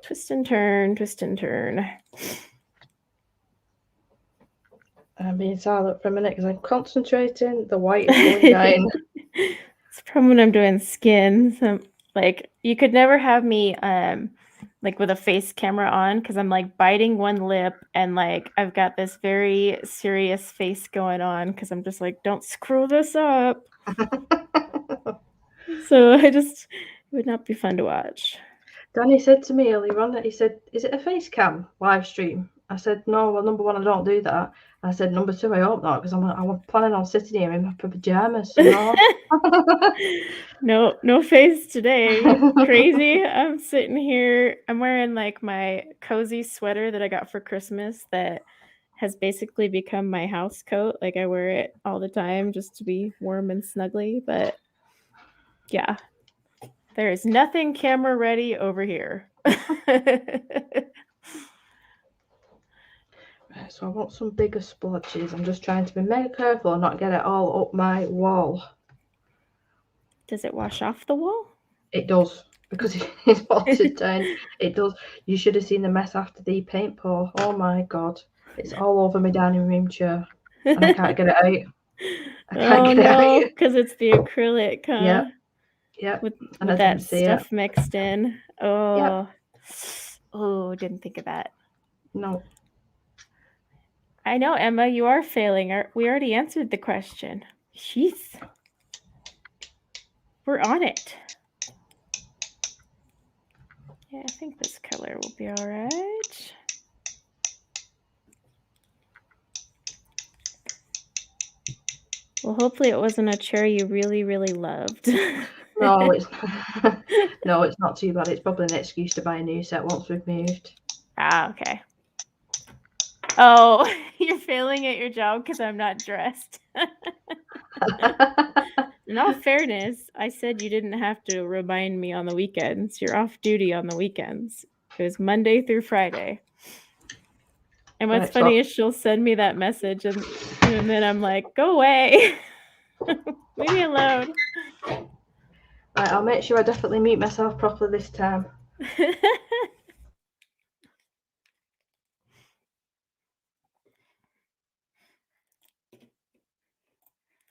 Twist and turn, twist and turn.
I'm being silent for a minute because I'm concentrating. The white is going down.
It's the problem when I'm doing skin. So, like, you could never have me like with a face camera on because I'm like biting one lip and like I've got this very serious face going on because I'm just like, don't screw this up. So it would not be fun to watch.
Danny said to me earlier on that he said, "Is it a face cam live stream?" I said, "No, well, number one, I don't do that." I said, "Number two, I hope not, because I'm planning on sitting here in my pajamas." So
no face today. Crazy. I'm sitting here. I'm wearing like my cozy sweater that I got for Christmas that has basically become my house coat. Like I wear it all the time just to be warm and snuggly. But yeah, there is nothing camera ready over here.
So I want some bigger splotches. I'm just trying to be mega careful and not get it all up my wall.
Does it wash off the wall?
It does, because it's watered down. It does. You should have seen the mess after the paint pour. Oh my god. It's all over my dining room chair. And I can't get it out. I can't get it out.
Because it's the acrylic, huh?
Yeah.
With that stuff mixed in. Oh. Yep. Oh, didn't think of that.
No.
I know, Emma, you are failing. We already answered the question. Jeez. We're on it. Yeah, I think this color will be all right. Well, hopefully it wasn't a chair you really, really loved.
No, it's not too bad. It's probably an excuse to buy a new set once we've moved.
Ah, okay. Oh, you're failing at your job because I'm not dressed. In all fairness, I said you didn't have to remind me on the weekends. You're off duty on the weekends. It was Monday through Friday. And what's
Right,
funny
so
is she'll send me that message and then I'm like, go away. Leave me alone.
right, I'll make sure I definitely mute myself properly this time.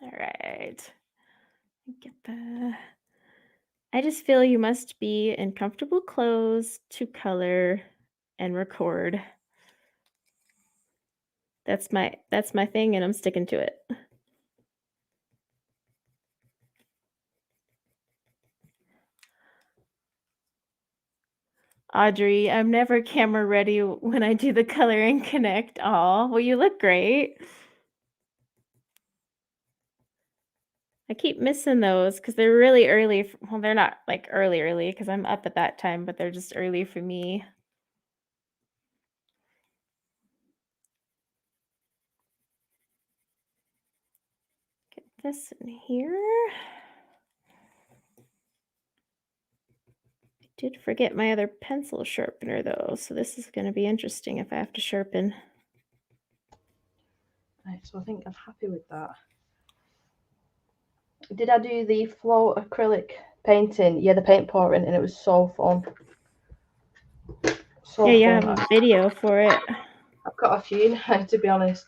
All right. Get the. I just feel you must be in comfortable clothes to color and record. That's my thing, and I'm sticking to it. Audrey, I'm never camera ready when I do the color and connect. Aw, well, you look great. I keep missing those because they're really early. Well, they're not like early because I'm up at that time, but they're just early for me. Get this in here. I did forget my other pencil sharpener though, so this is going to be interesting if I have to sharpen.
Right, so I think I'm happy with that. Did I do the flow acrylic painting? Yeah, the paint pouring, and it was so fun. So
Yeah, you
fun.
have a video for it.
I've got a few now, to be honest.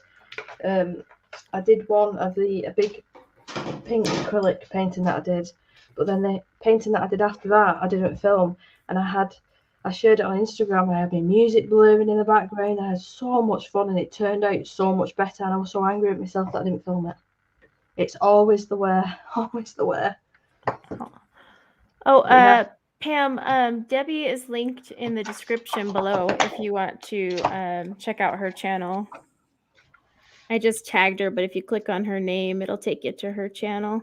I did one of a big pink acrylic painting that I did, but then the painting that I did after that I didn't film, and I shared it on Instagram. I had my music blaring in the background. I had so much fun, and it turned out so much better, and I was so angry at myself that I didn't film it. It's always the way, always the way.
Oh, Pam, Debie is linked in the description below if you want to check out her channel. I just tagged her, but if you click on her name, it'll take you to her channel.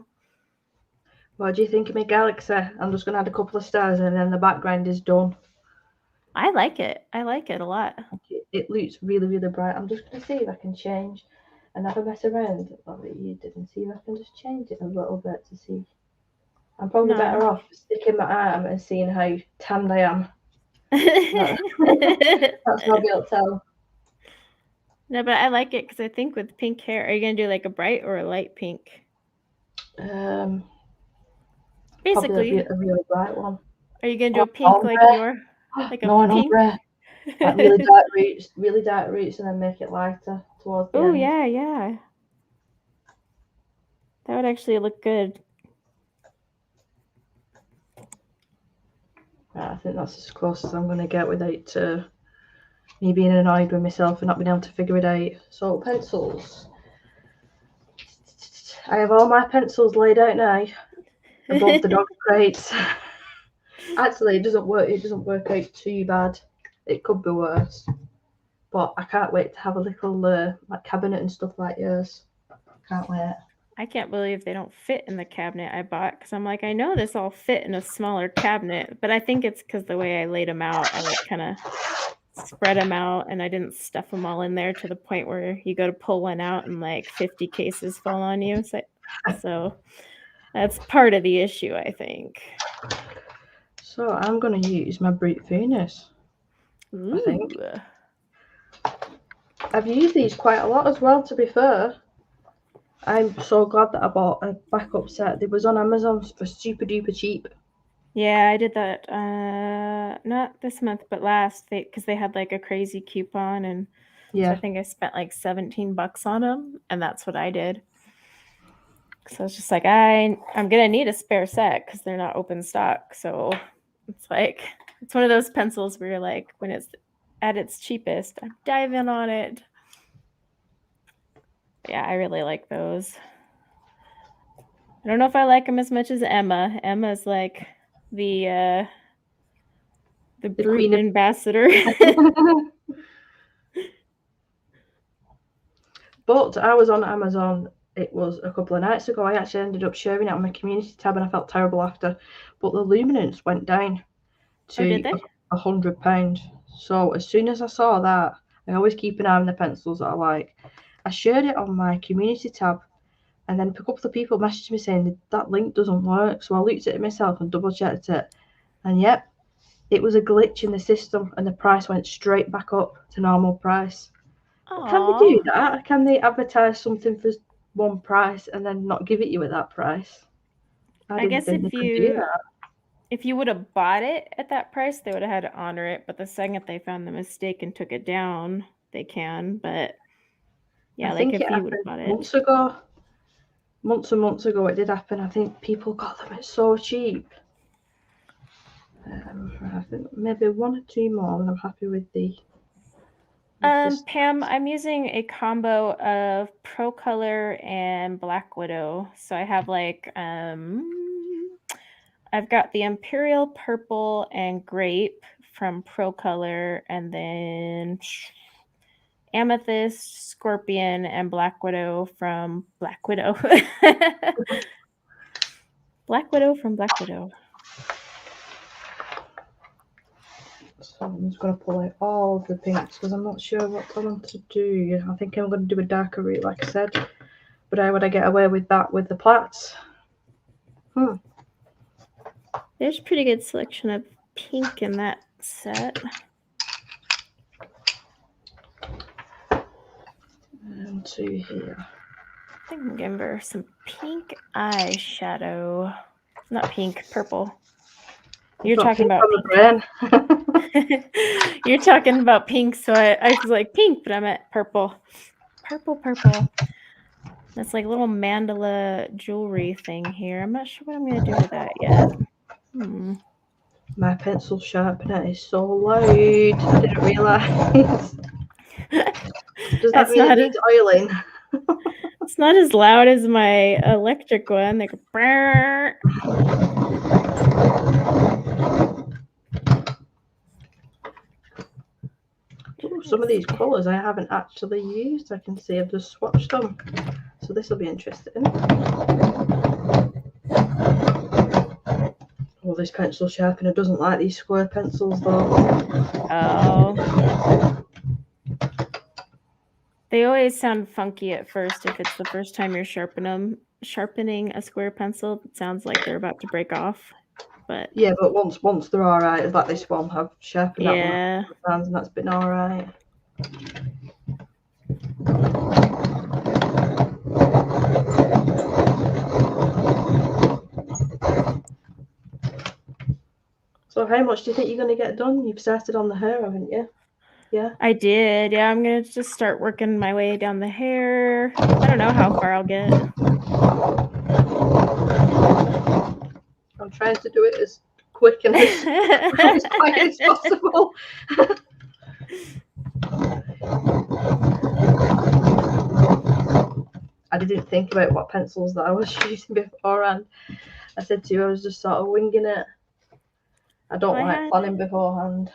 What do you think of my galaxy? I'm just going to add a couple of stars and then the background is done.
I like it. I like it a lot.
It looks really, really bright. I'm just going to see if I can change and have a mess around. Well, you didn't see if I can just change it a little bit to see. I'm probably better off sticking my arm and seeing how tanned I am. That's how I'll be able to tell.
No, but I like it because I think with pink hair, are you going to do like a bright or a light pink? Basically,
probably a really bright one.
Are you going to do a pink like your, like a pink?
Like really dark roots, and then make it lighter towards the end.
Oh, yeah, yeah. That would actually look good.
I think that's as close as I'm going to get without me being annoyed with myself and not being able to figure it out. So pencils. I have all my pencils laid out now above the dog crates. Actually, it doesn't work. It doesn't work out too bad. It could be worse, but I can't wait to have a little like cabinet and stuff like yours. Can't wait.
I can't believe they don't fit in the cabinet I bought because I'm like, I know this all fit in a smaller cabinet, but I think it's because the way I laid them out, I like kind of spread them out and I didn't stuff them all in there to the point where you go to pull one out and like 50 cases fall on you. So that's part of the issue, I think.
So I'm going to use my Brute Venus.
Ooh.
I think. I've used these quite a lot as well, to be fair. I'm so glad that I bought a backup set. It was on Amazon for super duper cheap.
Yeah, I did that not this month, but last, because they had like a crazy coupon, and so I think I spent like $17 on them, and that's what I did. So I was just like, I'm gonna need a spare set because they're not open stock. So it's like, it's one of those pencils where you're like, when it's at its cheapest, I'm diving on it. But yeah, I really like those. I don't know if I like them as much as Emma. Emma's like the Brute ambassador.
But I was on Amazon, it was a couple of nights ago. I actually ended up sharing it on my community tab and I felt terrible after. But the luminance went down to £100. So as soon as I saw that, I always keep an eye on the pencils that I like. I shared it on my community tab, and then a couple of people messaged me saying that link doesn't work. So I looked at it myself and double checked it, and yep, it was a glitch in the system, and the price went straight back up to normal price. Can they do that? Can they advertise something for one price and then not give it you at that price? I didn't think they could do that.
If you would have bought it at that price, they would have had to honor it. But the second they found the mistake and took it down, they can. But yeah,
I
like
think
if you would have bought it
months ago, months and months ago, it did happen. I think people got them at so cheap. I think maybe 1 or 2 more, and I'm happy with the.
Pam, I'm using a combo of Pro Color and Black Widow. So I have like I've got the Imperial Purple and Grape from Pro Color, and then Amethyst, Scorpion, and Black Widow from Black Widow. Black Widow from Black Widow.
So I'm just going to pull out all of the pinks because I'm not sure what I want to do. I think I'm going to do a darker route, like I said. But how would I get away with that with the plats?
There's a pretty good selection of pink in that set.
And 2 here.
I think I'm giving her some pink eyeshadow. Not pink, purple. You're talking about
pink.
You're talking about pink, so I was like pink, but I meant purple. Purple. That's like a little mandala jewelry thing here. I'm not sure what I'm going to do with that yet.
My pencil sharpener is so loud. I didn't realise. Does that mean it needs oiling?
It's not as loud as my electric one. They go brrr.
Ooh, some of these colours I haven't actually used. I can see I've just swatched them. So this will be interesting. Well, this pencil sharpener doesn't like these square pencils though.
Oh. They always sound funky at first if it's the first time you're sharpening a square pencil. It sounds like they're about to break off. But
yeah, but once they're all right, it's like this one. I've sharpened that one a couple of times and that's been all right. So how much do you think you're going to get done? You've started on the hair, haven't you? Yeah.
I did. Yeah, I'm going to just start working my way down the hair. I don't know how far I'll get.
I'm trying to do it as quick and as quiet as possible. I didn't think about what pencils that I was using beforehand. I said to you, I was just sort of winging it. I don't like planning beforehand.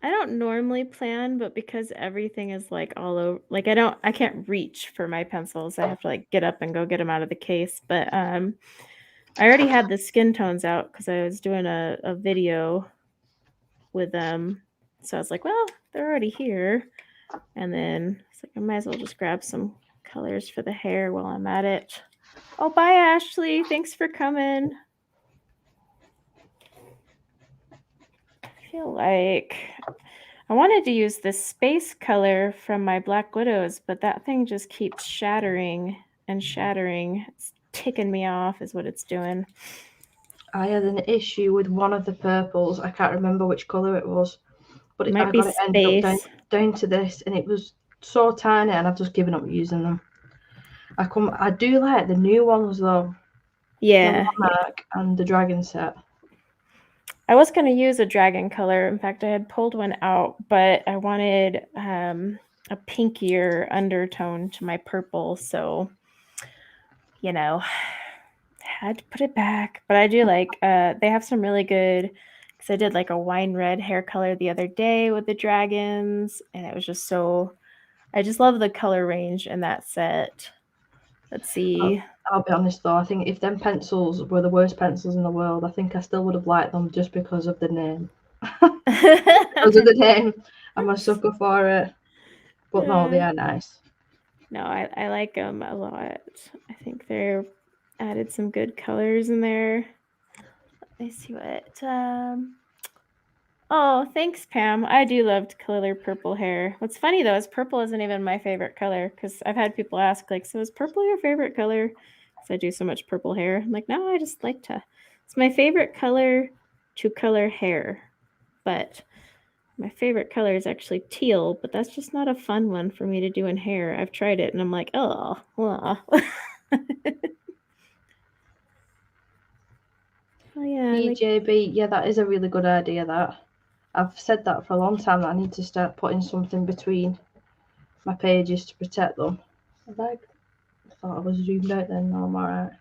I don't normally plan, but because everything is like all over, like I can't reach for my pencils. I have to like get up and go get them out of the case. But I already had the skin tones out because I was doing a video with them. So I was like, well, they're already here. And then it's like, I might as well just grab some colors for the hair while I'm at it. Oh, bye, Ashley. Thanks for coming. I feel like I wanted to use this space color from my Black Widows, but that thing just keeps shattering and shattering. It's ticking me off is what it's doing.
I had an issue with one of the purples. I can't remember which color it was, but I got it ended up down to this, and it was so tiny, and I've just given up using them. I do like the new ones though.
Yeah.
The Monarch and the Dragon set.
I was going to use a dragon color. In fact, I had pulled one out, but I wanted a pinkier undertone to my purple. So, you know, had to put it back. But I do like, they have some really good, because I did like a wine red hair color the other day with the dragons. And it was just so, I just love the color range in that set. Let's see.
I'll be honest though, I think if them pencils were the worst pencils in the world, I think I still would have liked them just because of the name. Because of the name. I'm a sucker for it. But no, they are nice.
No, I like them a lot. I think they're added some good colors in there. Let me see what. Oh, thanks, Pam. I do love color purple hair. What's funny though is purple isn't even my favorite color, because I've had people ask like, so is purple your favorite color? Because I do so much purple hair. I'm like, no, I just like to. It's my favorite color to color hair, but my favorite color is actually teal, but that's just not a fun one for me to do in hair. I've tried it and I'm like, oh. Oh yeah.
BJB, yeah, that is a really good idea. That I've said that for a long time. That I need to start putting something between my pages to protect them. I thought I was zoomed out then. No, I'm alright.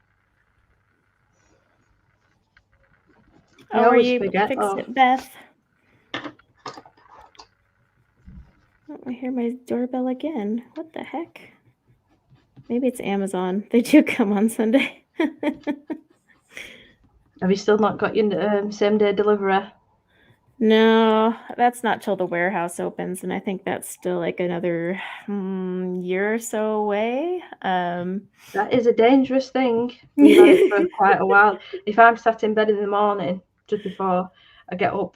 Oh, were you able to fix it, Beth? Oh, I hear my doorbell again. What the heck? Maybe it's Amazon. They do come on Sunday.
Have you still not got your same day delivery?
No, that's not till the warehouse opens, and I think that's still like another year or so away.
That is a dangerous thing. We've had it for quite a while. If I'm sat in bed in the morning, just before I get up,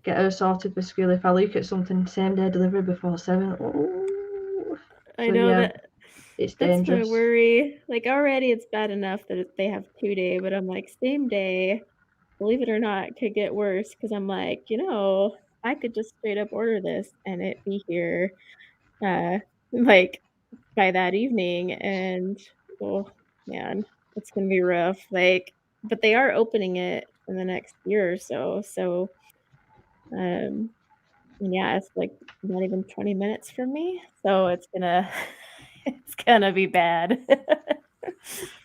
get her sorted for school, if I look at something same day delivery before 7,
I know that.
It's
that's
dangerous.
My worry. Like already it's bad enough that they have 2-day, but I'm like, same day, believe it or not, could get worse, because I'm like, I could just straight up order this and it be here like by that evening, and oh man, it's gonna be rough. Like, but they are opening it in the next year or so. So and yeah, it's like not even 20 minutes from me. So it's gonna it's gonna be bad.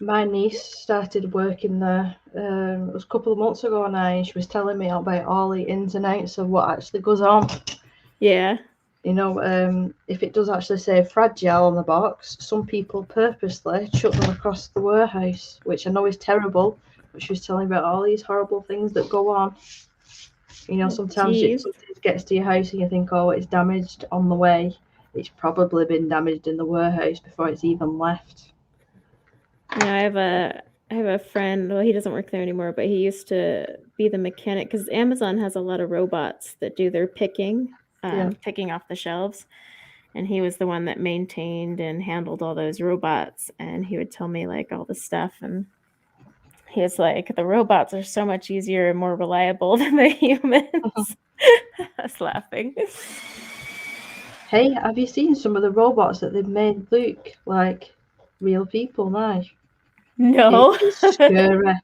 My niece started working there. It was a couple of months ago now, and she was telling me about all the ins and outs of what actually goes on.
Yeah.
If it does actually say fragile on the box, some people purposely chuck them across the warehouse, which I know is terrible, but she was telling me about all these horrible things that go on. Sometimes it gets to your house and you think, oh, it's damaged on the way. It's probably been damaged in the warehouse before it's even left.
Yeah, I have a friend. Well, he doesn't work there anymore, but he used to be the mechanic, because Amazon has a lot of robots that do their picking off the shelves. And he was the one that maintained and handled all those robots. And he would tell me like all the stuff. And he was like, the robots are so much easier and more reliable than the humans. I was laughing.
Hey, have you seen some of the robots that they've made look like real people now?
No.
It is scary.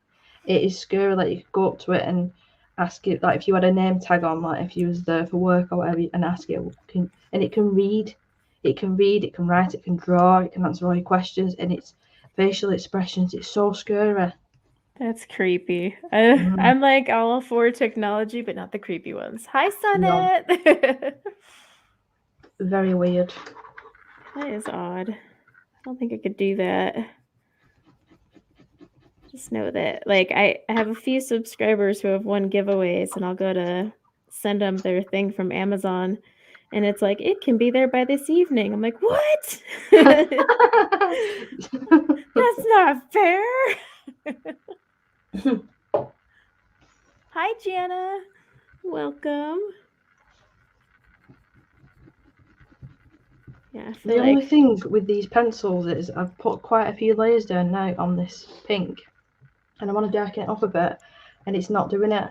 It is scary. Like, you could go up to it and ask it, like, if you had a name tag on, like if you was there for work or whatever, and ask it, and it can read. It can read, it can write, it can draw, it can answer all your questions, and its facial expressions, it's so scary.
That's creepy. I'm like all for technology, but not the creepy ones. Hi, Sonnet. No.
Very weird.
That is odd. I don't think I could do that. Just know that, like, I have a few subscribers who have won giveaways, and I'll go to send them their thing from Amazon, and it's like, it can be there by this evening. I'm like, what? That's not fair. Hi, Jana. Welcome. Yeah,
the only thing with these pencils is I've put quite a few layers down now on this pink, and I want to darken it up a bit, and it's not doing it.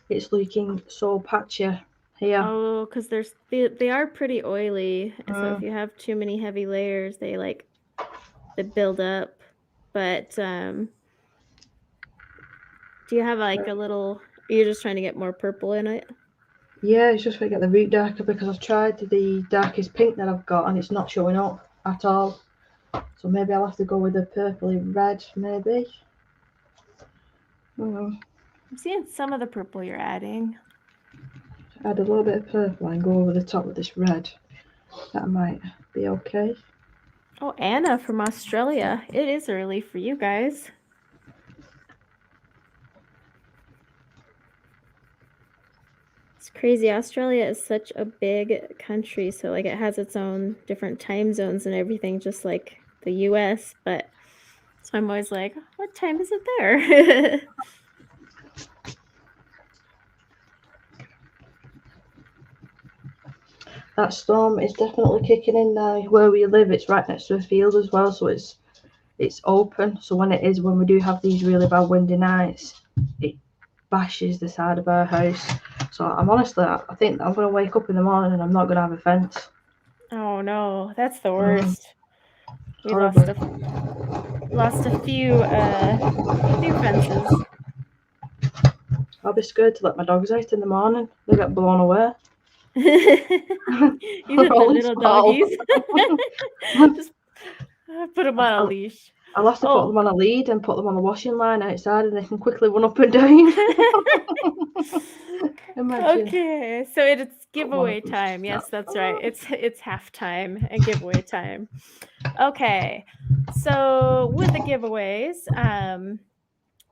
It's looking so patchy here.
Oh, because they are pretty oily. So if you have too many heavy layers, they build up. But do you have like a little? You're just trying to get more purple in it?
Yeah, it's just to get the root darker, because I've tried the darkest pink that I've got and it's not showing up at all. So maybe I'll have to go with a purpley red, maybe.
I'm seeing some of the purple you're adding.
Add a little bit of purple and go over the top with this red. That might be okay.
Oh, Anna from Australia. It is early for you guys. It's crazy. Australia is such a big country, so like it has its own different time zones and everything, just like the US. But so I'm always like, what time is it there?
That storm is definitely kicking in now. Where we live, it's right next to a field as well, so it's open. So when we do have these really bad windy nights, it bashes the side of our house. So I'm honestly, I think I'm gonna wake up in the morning and I'm not gonna have a fence.
Oh no, that's the worst. We
Horrible.
lost a few fences.
I'll be scared to let my dogs out in the morning. They get blown away.
You said the little doggies. Just put them on a leash.
I'll have to put them on a lead and put them on the washing line outside, and they can quickly run up and down. Imagine.
Okay, so it's giveaway time. Yes, that's right. It's halftime and giveaway time. Okay, so with the giveaways,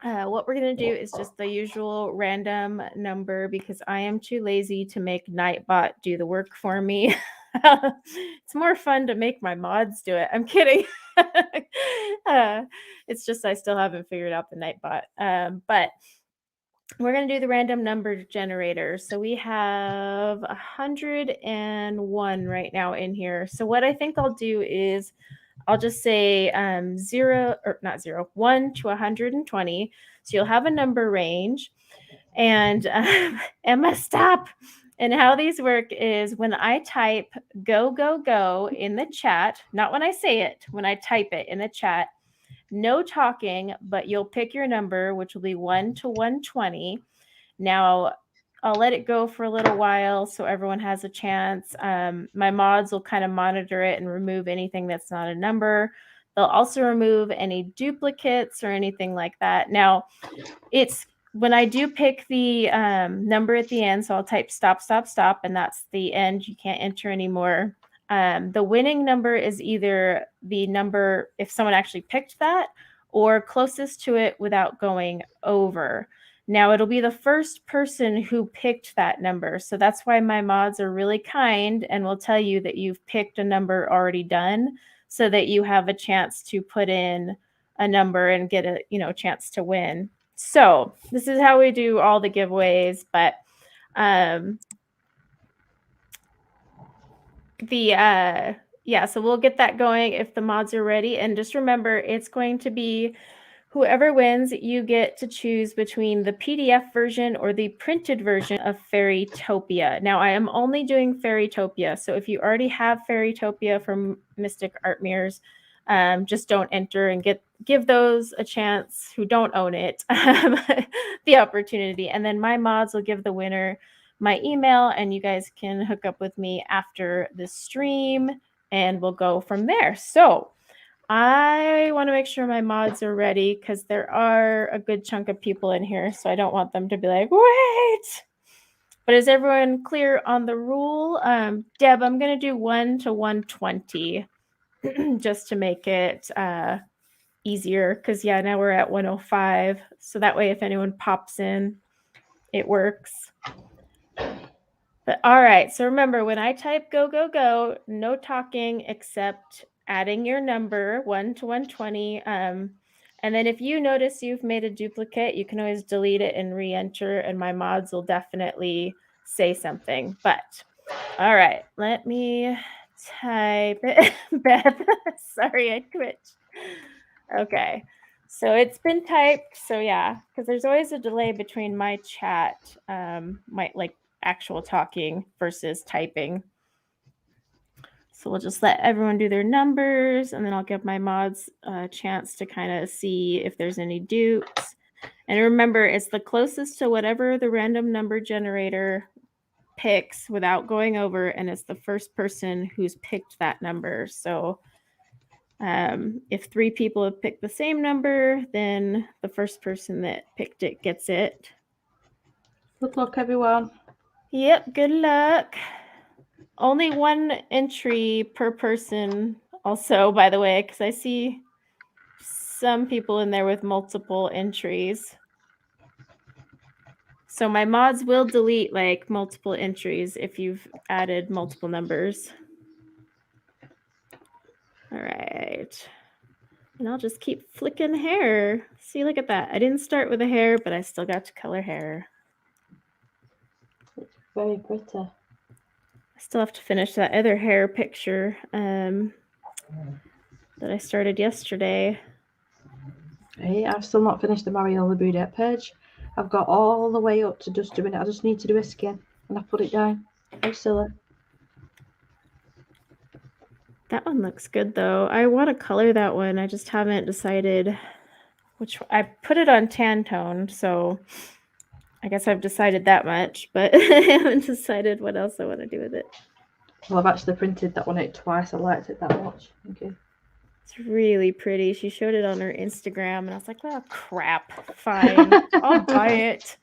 what we're gonna do is just the usual random number because I am too lazy to make Nightbot do the work for me. It's more fun to make my mods do it. I'm kidding. It's just I still haven't figured out the Nightbot. But we're going to do the random number generator. So we have 101 right now in here. So what I think I'll do is I'll just say 1 to 120. So you'll have a number range. And Emma, stop. And how these work is when I type go, go, go in the chat, not when I say it, when I type it in the chat, no talking, but you'll pick your number, which will be 1 to 120. Now, I'll let it go for a little while so everyone has a chance. My mods will kind of monitor it and remove anything that's not a number. They'll also remove any duplicates or anything like that. Now, it's when I do pick the number at the end, so I'll type stop, stop, stop, and that's the end. You can't enter anymore. The winning number is either the number, if someone actually picked that, or closest to it without going over. Now, it'll be the first person who picked that number. So that's why my mods are really kind and will tell you that you've picked a number already done so that you have a chance to put in a number and get a chance to win. So this is how we do all the giveaways, but so we'll get that going if the mods are ready. And just remember, it's going to be whoever wins, you get to choose between the PDF version or the printed version of Fairytopia. Now, I am only doing Fairytopia, so if you already have Fairytopia from Mystic Art Mirrors, just don't enter and give those a chance who don't own it the opportunity. And then my mods will give the winner my email, and you guys can hook up with me after the stream, and we'll go from there. So I want to make sure my mods are ready because there are a good chunk of people in here, so I don't want them to be like, wait. But is everyone clear on the rule? Deb, I'm going to do 1 to 120 just to make it easier because, yeah, now we're at 105. So that way, if anyone pops in, it works. But all right, so remember, when I type go, go, go, no talking except adding your number 1 to 120. And then if you notice you've made a duplicate, you can always delete it and re-enter, and my mods will definitely say something. But all right, let me type it. Beth, sorry, I twitched. Okay, so it's been typed. So yeah, because there's always a delay between my chat, my actual talking versus typing. So we'll just let everyone do their numbers, and then I'll give my mods a chance to kind of see if there's any dupes. And remember, it's the closest to whatever the random number generator picks without going over, and it's the first person who's picked that number. So if 3 people have picked the same number, then the first person that picked it gets it.
Good luck, everyone.
Yep, good luck. Only 1 entry per person also, by the way, because I see some people in there with multiple entries. So my mods will delete like multiple entries if you've added multiple numbers. All right. And I'll just keep flicking hair. See, look at that. I didn't start with a hair, but I still got to color hair.
It's very pretty.
I still have to finish that other hair picture that I started yesterday.
Hey, I've still not finished the Mariola Boudet page. I've got all the way up to just doing it. I just need to do a skin and I put it down. How silly.
That one looks good though. I want to color that one. I just haven't decided which I put it on tan tone, so I guess I've decided that much, but I haven't decided what else I want to do with it.
Well, I've actually printed that one out twice. I liked it that much. Thank you.
It's really pretty. She showed it on her Instagram, and I was like, "Oh crap! Fine, I'll buy it."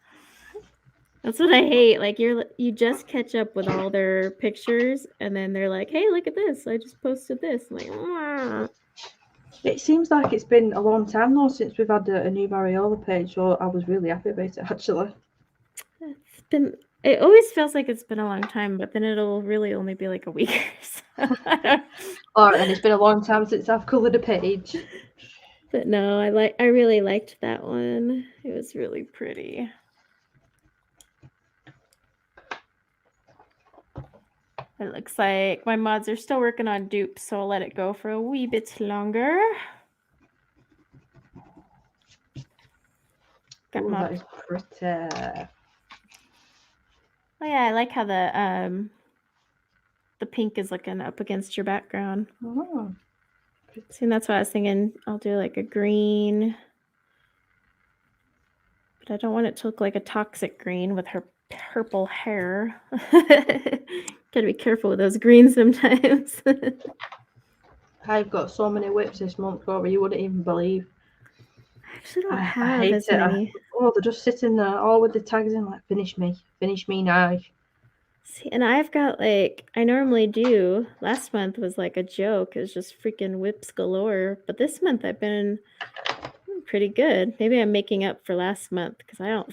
That's what I hate. Like you just catch up with all their pictures, and then they're like, "Hey, look at this! I just posted this." I'm like, "Ah."
It seems like it's been a long time though since we've had a new Mariola page, so I was really happy about it actually.
It always feels like it's been a long time, but then it'll really only be like a week or so.
And it's been a long time since I've coloured a page.
But no, I really liked that one. It was really pretty. It looks like my mods are still working on dupes, so I'll let it go for a wee bit longer. Got
that is pretty.
Oh yeah, I like how the pink is looking up against your background.
Oh.
See, and that's why I was thinking I'll do like a green, but I don't want it to look like a toxic green with her purple hair. Gotta be careful with those greens sometimes.
I've got so many whips this month, Corey, you wouldn't even believe.
I actually don't have as many.
They're just sitting there all with the tags in like, finish me now.
See, and I've got like, I normally do, last month was like a joke, it was just freaking whips galore, but this month I've been pretty good. Maybe I'm making up for last month because I don't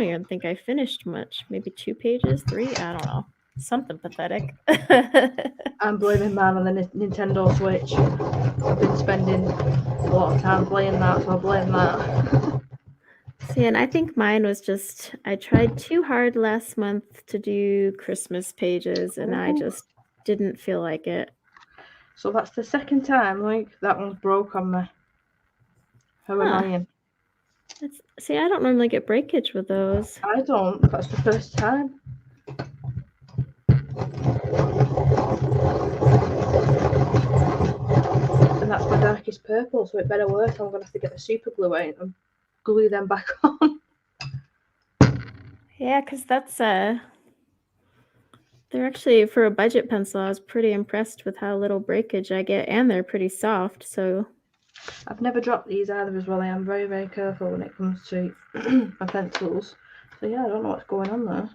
even think I finished much. Maybe 2 pages, 3, I don't know. Something pathetic.
I'm blaming mine on the Nintendo Switch. I've been spending a lot of time playing that, so I blame that.
See, and I think mine was just, I tried too hard last month to do Christmas pages, and I just didn't feel like it.
So that's the second time, like, that one's broke on me. How annoying.
See, I don't normally get breakage with those.
I don't. That's the first time. And that's my darkest purple, so it better work. I'm going to have to get the super glue out and glue them back on.
Yeah, because that's they're actually, for a budget pencil, I was pretty impressed with how little breakage I get, and they're pretty soft, so.
I've never dropped these either as well. I am very, very careful when it comes to my pencils. So yeah, I don't know what's going on there.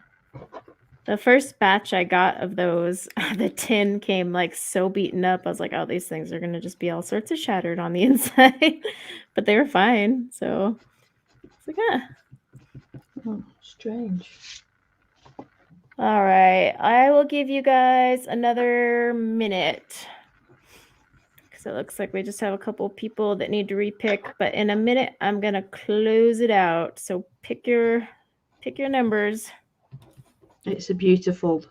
The first batch I got of those, the tin came like so beaten up. I was like, oh, these things are going to just be all sorts of shattered on the inside. But they were fine, so it's like, ah.
Oh, strange.
All right, I will give you guys another minute. It looks like we just have a couple people that need to repick, but in a minute I'm gonna close it out. So pick your numbers. It's
a beautiful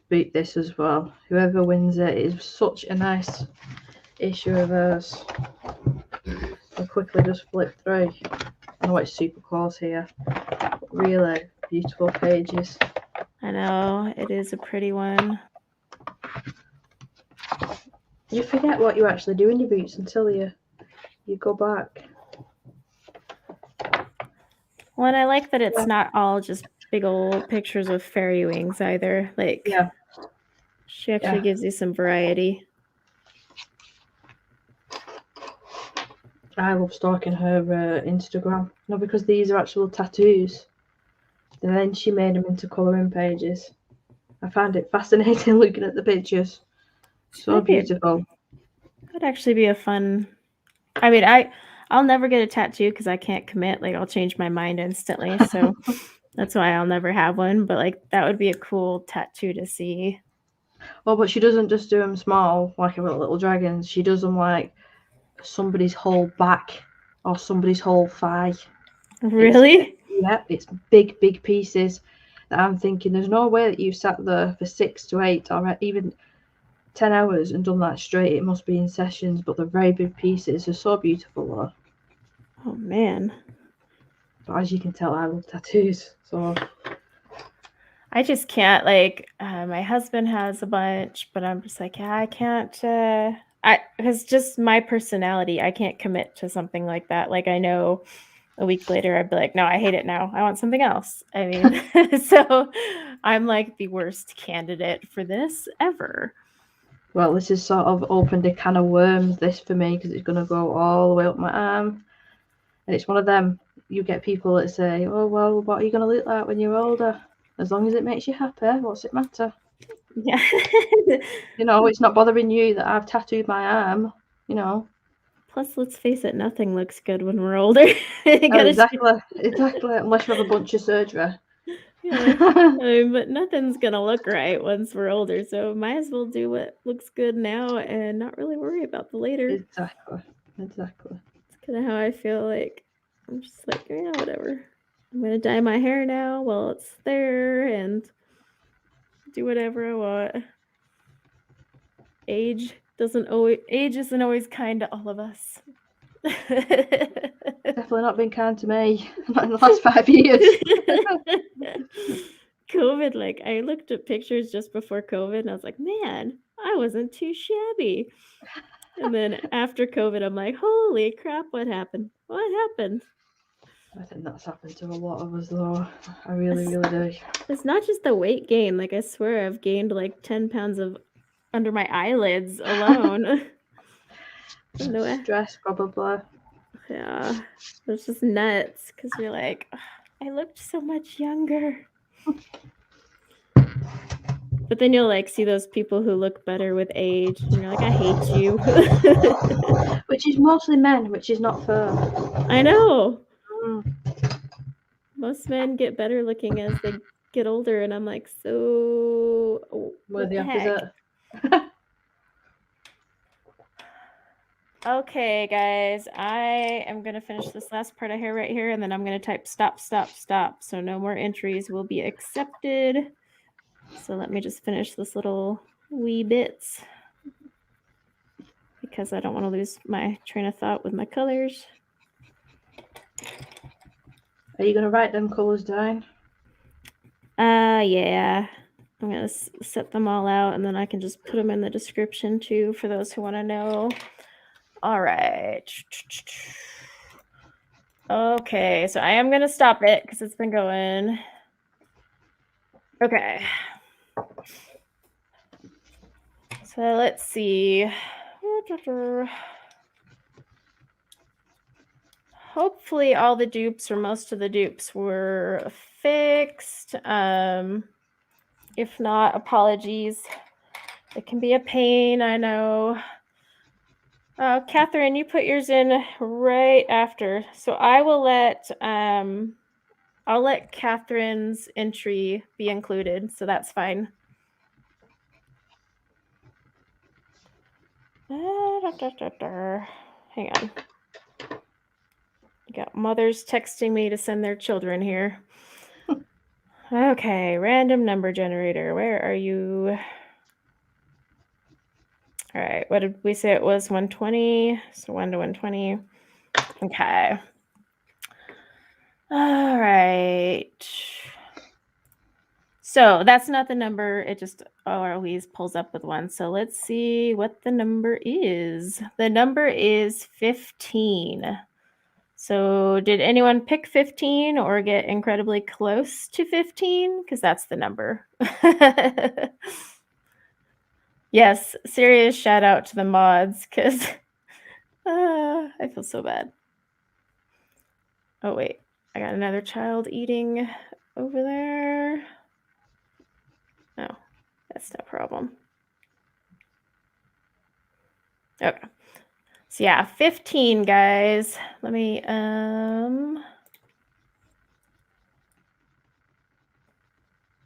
boot, this as well. Whoever wins it is such a nice issue of hers. I'll quickly just flip through. I know it's super close here, but really beautiful pages.
I know, it is a pretty one.
You forget what you actually do in your boots until you go back.
Well, and I like that it's not all just big old pictures of fairy wings either. Like,
yeah,
she actually gives you some variety.
I love stalking her Instagram. No, because these are actual tattoos. And then she made them into colouring pages. I find it fascinating looking at the pictures. So beautiful.
That'd actually be a fun. I mean, I'll never get a tattoo because I can't commit. Like, I'll change my mind instantly. So That's why I'll never have one, but like that would be a cool tattoo to see.
Well, but she doesn't just do them small, like little dragons. She does them like somebody's whole back or somebody's whole thigh.
Really?
It's big pieces that I'm thinking there's no way that you sat there for 6 to 8 or even 10 hours and done that straight. It must be in sessions, but they're very big pieces. They're so beautiful though.
Oh man.
But as you can tell, I love tattoos, so
I just can't, like, my husband has a bunch, but I'm just like, yeah, I can't, it's just my personality. I can't commit to something like that. Like, I know a week later, I'd be like, no, I hate it now. I want something else. I mean, so I'm like the worst candidate for this ever.
well, this has sort of opened a can of worms, this for me, because it's going to go all the way up my arm. And it's one of them, you get people that say, oh, well, what are you going to look like when you're older? As long as it makes you happy, what's it matter?
Yeah.
You know, it's not bothering you that I've tattooed my arm, you know.
Plus, let's face it, nothing looks good when we're older.
Exactly. Unless you have a bunch of surgery.
Yeah. But nothing's gonna look right once we're older, so might as well do what looks good now and not really worry about the later.
Exactly.
It's kind of how I feel. Like I'm just like, yeah, whatever. I'm gonna dye my hair now while it's there and do whatever I want. Age isn't always kind to all of us.
Definitely not been kind to me, not in the last 5 years.
COVID, like I looked at pictures just before COVID and I was like, man, I wasn't too shabby. And then after COVID, I'm like, holy crap, what happened? What happened?
I think that's happened to a lot of us though. I really do.
It's not just the weight gain. Like I swear I've gained like 10 pounds of under my eyelids alone.
Stress probably.
Yeah, it's just nuts because you're like, I looked so much younger. But then you'll like see those people who look better with age, and you're like, I hate you.
Which is mostly men, which is not fair.
I know. Most men get better looking as they get older, and I'm like, so what the heck? Okay, guys, I am going to finish this last part of hair right here, and then I'm going to type stop, so no more entries will be accepted. So let me just finish this little wee bits because I don't want to lose my train of thought with my colors.
Are you going to write them colors down?
Yeah. I'm going to set them all out, and then I can just put them in the description too for those who want to know. All right. Okay, so I am going to stop it because it's been going. Okay. So let's see. Hopefully all the dupes or most of the dupes were fixed. If not, apologies. It can be a pain, I know. Catherine, you put yours in right after. So I will I'll let Catherine's entry be included, so that's fine. Hang on. You got mothers texting me to send their children here. Okay, random number generator. Where are you? All right, what did we say it was? 120. So 1 to 120. Okay. All right. So that's not the number. It just always pulls up with 1. So let's see what the number is. The number is 15. So did anyone pick 15 or get incredibly close to 15? Because that's the number. Yes, serious shout out to the mods because I feel so bad. Oh, wait. I got another child eating over there. No, that's no problem. Okay. So yeah, 15, guys. Let me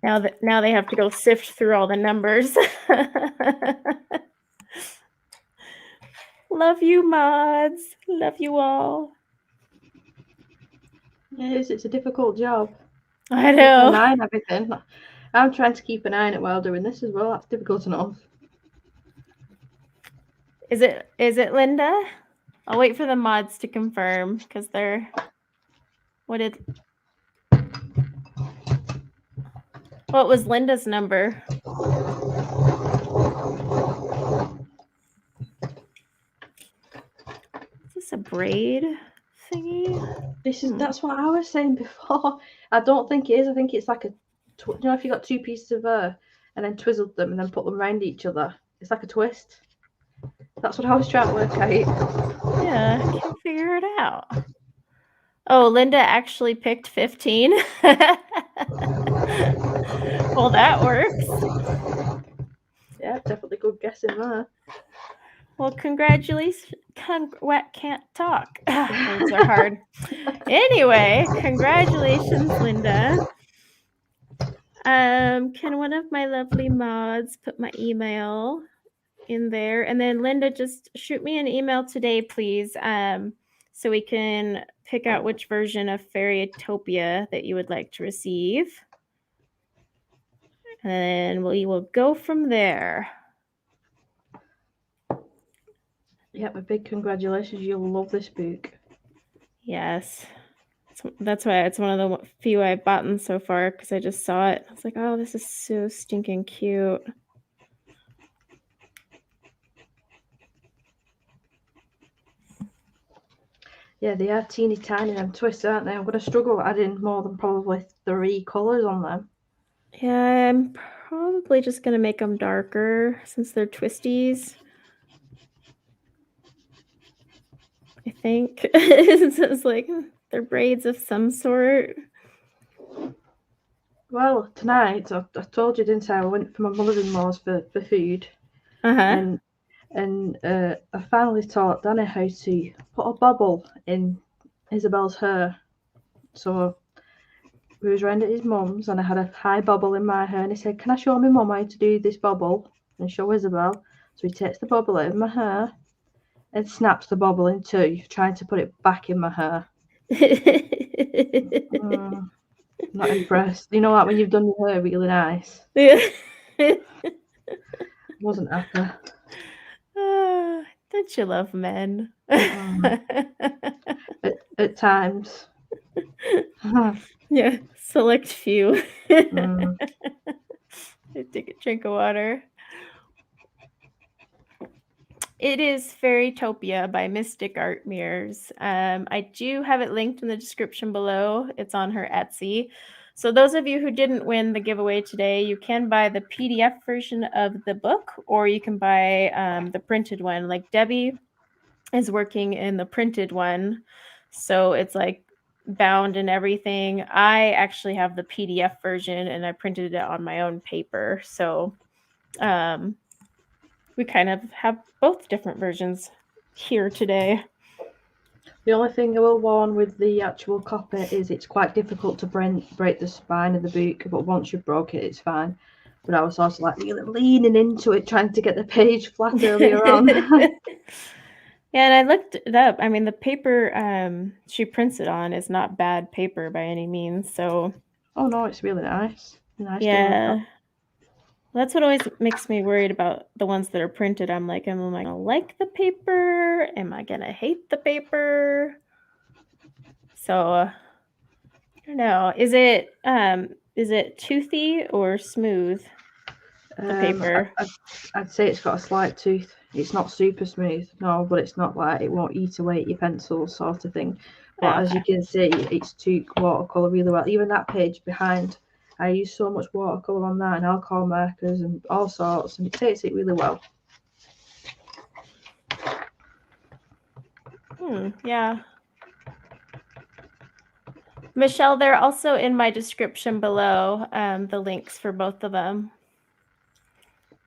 Now they have to go sift through all the numbers. Love you, mods. Love you all.
Yes, it's a difficult job.
I know.
Keeping an eye on everything. I'm trying to keep an eye on it while doing this as well. That's difficult enough.
Is it Linda? I'll wait for the mods to confirm because they're. What was Linda's number? Is this a braid thingy?
That's what I was saying before. I don't think it is. I think it's like a, you know, if you got two pieces of hair and then twizzled them and then put them around each other, it's like a twist. That's what I was trying to work out.
Yeah, I can't figure it out. Oh, Linda actually picked 15. Well, that works.
Yeah, definitely good guessing there.
Well, congratulations. Can't talk. Words are hard. Anyway, congratulations, Linda. Can one of my lovely mods put my email in there? And then Linda, just shoot me an email today, please, so we can pick out which version of Fairytopia that you would like to receive. And we will go from there.
Yeah, a big congratulations. You'll love this book.
Yes. That's why it's one of the few I've bought so far, because I just saw it. I was like, oh, this is so stinking cute.
Yeah, they are teeny tiny, them twists, aren't they? I'm going to struggle adding more than probably 3 colours on them.
Yeah, I'm probably just going to make them darker since they're twisties. I think. It's like they're braids of some sort.
Well, tonight, I told you, didn't I? I went for my mother-in-law's for food.
Uh-huh.
And I finally taught Danny how to put a bobble in Isabel's hair. So we was round at his mum's and I had a high bobble in my hair and he said, can I show my mum how to do this bobble and show Isabel? So he takes the bobble out of my hair and snaps the bobble in two, trying to put it back in my hair. Not impressed. You know, like when you've done your hair really nice.
Yeah.
Wasn't happy.
Don't you love men?
At times.
Yeah, select few. Take a drink of water. It is Fairytopia by Mystic Art Mirrors. I do have it linked in the description below. It's on her Etsy. So those of you who didn't win the giveaway today, you can buy the PDF version of the book, or you can buy the printed one. Like Debie is working in the printed one, so it's like bound and everything. I actually have the PDF version and I printed it on my own paper. So we kind of have both different versions here today.
The only thing I will warn with the actual copy is it's quite difficult to break the spine of the book, but once you've broke it, it's fine. But I was sort of like really leaning into it, trying to get the page flat earlier on.
Yeah, and I looked it up. I mean, the paper she prints it on is not bad paper by any means. So.
Oh no, it's really nice. Nice.
Yeah. That's what always makes me worried about the ones that are printed. I'm like, am I gonna like the paper? Am I gonna hate the paper? So I don't know. Is it toothy or smooth? The paper.
I'd say it's got a slight tooth. It's not super smooth, no, but it's not like it won't eat away at your pencil sort of thing. But as you can see, it's took watercolour really well. Even that page behind, I use so much watercolour on that and alcohol markers and all sorts, and it takes it really well.
Yeah. Michelle, they're also in my description below, the links for both of them,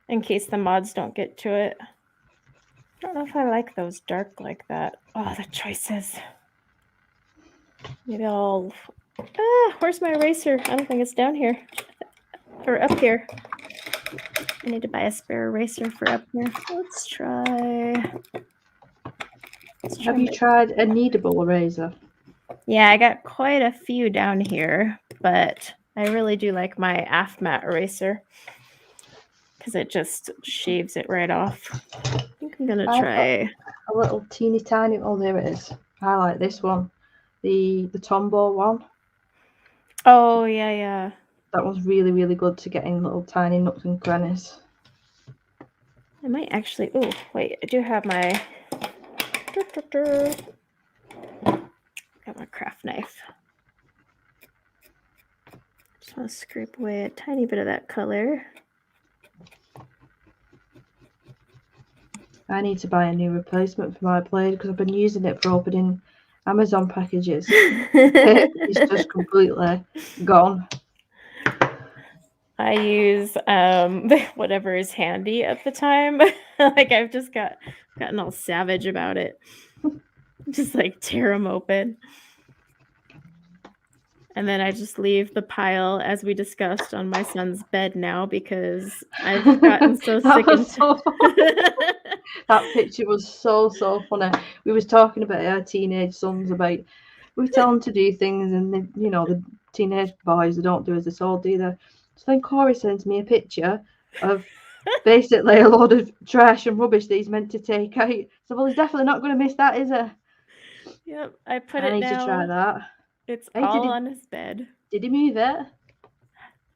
in case the mods don't get to it. I don't know if I like those dark like that. Oh, the choices. Maybe I'll... where's my eraser? I don't think it's down here. For up here. I need to buy a spare eraser for up here. Let's try.
Have you tried a Kneadable Eraser?
Yeah, I got quite a few down here, but I really do like my AFMAT eraser because it just shaves it right off. I think I'm gonna try
a little teeny tiny. Oh, there it is. I like this one, the Tombow one.
Oh yeah.
That one's really, really good to get in little tiny nooks and crannies.
I might actually. Oh wait, I do have my. Got my craft knife. Just want to scrape away a tiny bit of that color.
I need to buy a new replacement for my blade because I've been using it for opening Amazon packages. It's just completely gone.
I use whatever is handy at the time. Like I've just gotten all savage about it. Just like tear them open. And then I just leave the pile, as we discussed, on my son's bed now because I've gotten so sick and
that picture was so funny. We was talking about our teenage sons about we tell them to do things and they, the teenage boys, they don't do as they're told, do they? So then Corey sends me a picture of basically a load of trash and rubbish that he's meant to take out. So well, he's definitely not going to miss that, is he?
Yep, I put
I
it
need
now.
to try that.
It's all on his bed.
Did he move it?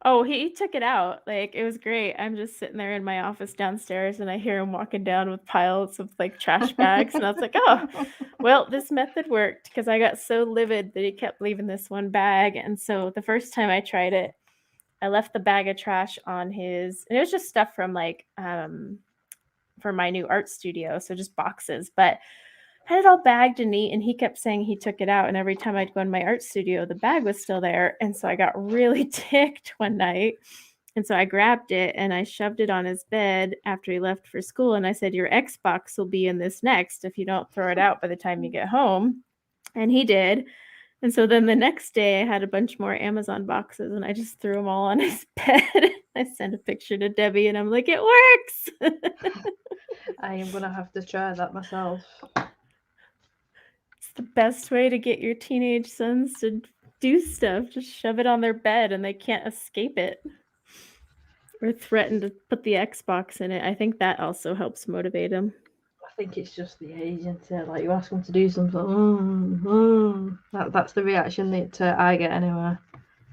Oh, he took it out. Like, it was great. I'm just sitting there in my office downstairs and I hear him walking down with piles of like trash bags. And I was like, oh, well, this method worked because I got so livid that he kept leaving this one bag. And so the first time I tried it, I left the bag of trash on his, and it was just stuff from like, for my new art studio. So just boxes, but I had it all bagged and neat, and he kept saying he took it out. And every time I'd go in my art studio, the bag was still there. And so I got really ticked one night. And so I grabbed it and I shoved it on his bed after he left for school. And I said, your Xbox will be in this next if you don't throw it out by the time you get home. And he did. And so then the next day I had a bunch more Amazon boxes and I just threw them all on his bed. I sent a picture to Debie and I'm like, it works.
I am going to have to try that myself.
It's the best way to get your teenage sons to do stuff. Just shove it on their bed and they can't escape it. Or threaten to put the Xbox in it. I think that also helps motivate them.
I think it's just the age, isn't it? Like you ask them to do something, that's the reaction that I get anyway.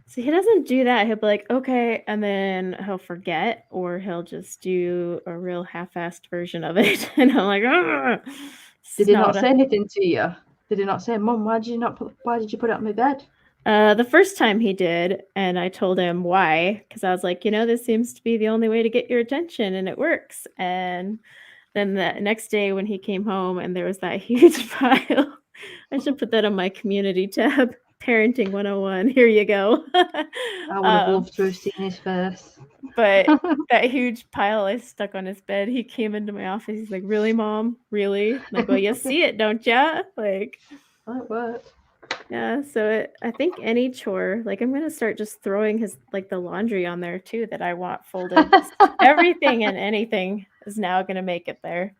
So he doesn't do that. He'll be like, okay, and then he'll forget, or he'll just do a real half-assed version of it. And I'm like, oh.
Did he not say anything to you? Did he not say, Mum, why did you put it on my bed?
The first time he did, and I told him why, because I was like, this seems to be the only way to get your attention, and it works. And then the next day when he came home and there was that huge pile, I should put that on my community tab. Parenting 101. Here you go.
I would have loved to have seen his face.
But that huge pile I stuck on his bed, he came into my office. He's like, really, Mom? Really? And I go, you see it, don't ya? Like,
that worked.
Yeah, so I think any chore, like I'm gonna start just throwing his like the laundry on there too that I want folded. Everything and anything is now gonna make it there.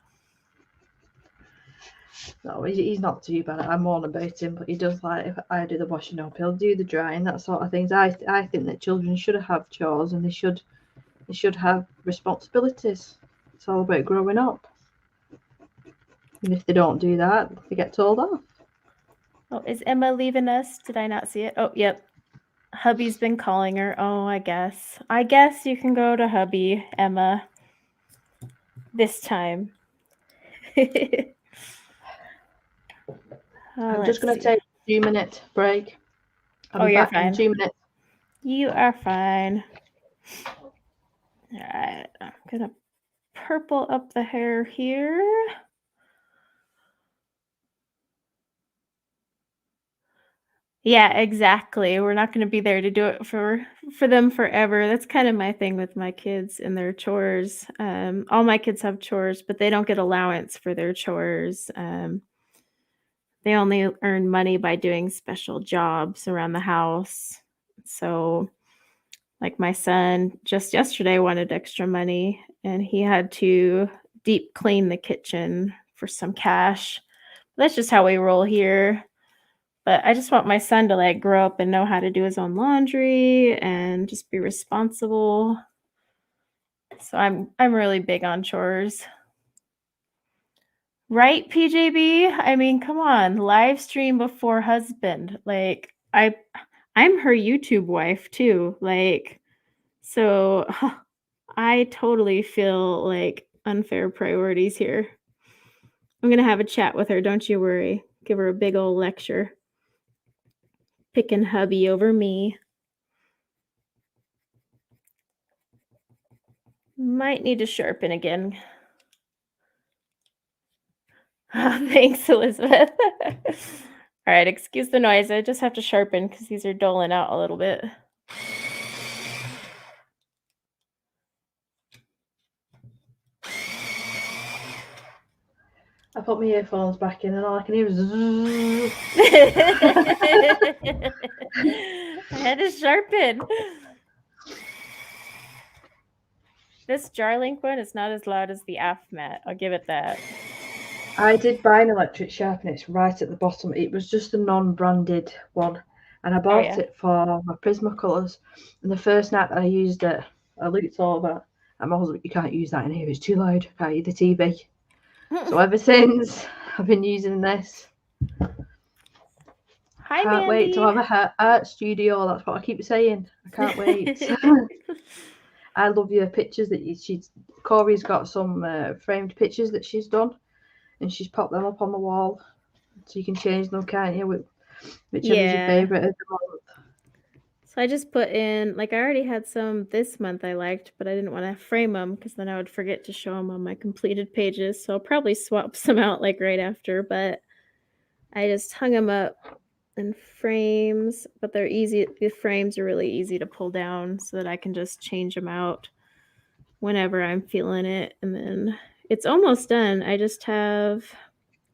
No, he's not too bad. I'm more about him, but he does like if I do the washing up, he'll do the drying, that sort of things. I think that children should have chores and they should have responsibilities. It's all about growing up. And if they don't do that, they get told off.
Oh, is Emma leaving us? Did I not see it? Oh, yep. Hubby's been calling her. Oh, I guess you can go to hubby, Emma. This time.
I'm just going to take a 2-minute break.
I'll be
back
fine.
In 2 minutes.
You are fine. All right. I'm going to purple up the hair here. Yeah, exactly. We're not going to be there to do it for them forever. That's kind of my thing with my kids and their chores. All my kids have chores, but they don't get allowance for their chores. They only earn money by doing special jobs around the house. So Like my son just yesterday wanted extra money and he had to deep clean the kitchen for some cash. That's just how we roll here. But I just want my son to like grow up and know how to do his own laundry and just be responsible. So I'm really big on chores. Right, PJB? I mean, come on, live stream before husband. Like I'm her YouTube wife too. Like, so I totally feel like unfair priorities here. I'm gonna have a chat with her, don't you worry. Give her a big old lecture. Picking hubby over me. Might need to sharpen again. Thanks, Elizabeth. All right, excuse the noise. I just have to sharpen because these are doling out a little bit.
I put my earphones back in and all I can hear is
I had to sharpen. This Jarlink one is not as loud as the AFMAT. I'll give it that.
I did buy an electric sharpener. It's right at the bottom. It was just a non-branded one, and I bought it for my Prismacolors. And the first night that I used it, I looked over, and my husband, "You can't use that in here. It's too loud. Can't hear the TV." So ever since, I've been using this.
Hi,
can't
Mandy.
wait to have a art studio. That's what I keep saying. I can't wait. I love your pictures that Corey's got some framed pictures that she's done, and she's popped them up on the wall, so you can change them, can't you? Whichever's your favorite at the moment.
So I just put in, like, I already had some this month I liked, but I didn't want to frame them because then I would forget to show them on my completed pages. So I'll probably swap some out like right after, but I just hung them up in frames, but they're easy. The frames are really easy to pull down so that I can just change them out whenever I'm feeling it. And then it's almost done. I just have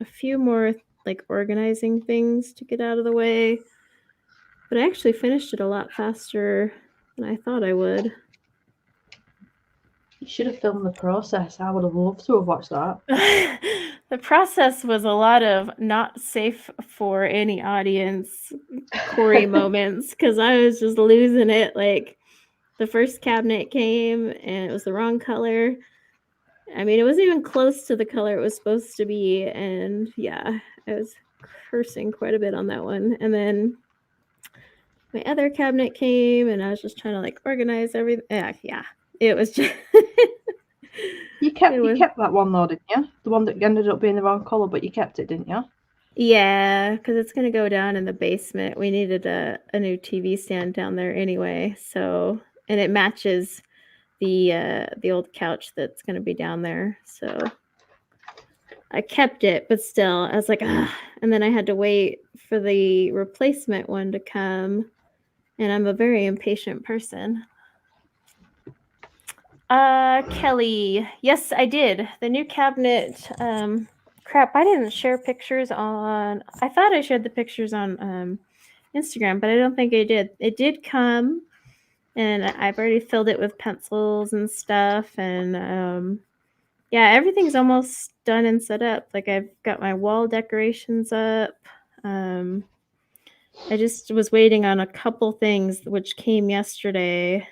a few more like organizing things to get out of the way. But I actually finished it a lot faster than I thought I would.
You should have filmed the process. I would have loved to have watched that.
The process was a lot of not safe for any audience Corey moments because I was just losing it. Like the first cabinet came and it was the wrong color. I mean, it wasn't even close to the color it was supposed to be. And yeah, I was cursing quite a bit on that one. And then my other cabinet came and I was just trying to like organize everything. Yeah, it was just...
You kept that one though, didn't you? The one that ended up being the wrong color, but you kept it, didn't you?
Yeah, because it's going to go down in the basement. We needed a new TV stand down there anyway. So, and it matches the old couch that's going to be down there. So I kept it, but still, I was like, ah. And then I had to wait for the replacement one to come. And I'm a very impatient person. Kelly, yes, I did. The new cabinet, crap, I didn't share pictures on, I thought I shared the pictures on Instagram, but I don't think I did. It did come, and I've already filled it with pencils and stuff, and yeah, everything's almost done and set up. Like I've got my wall decorations up. I just was waiting on a couple things which came yesterday.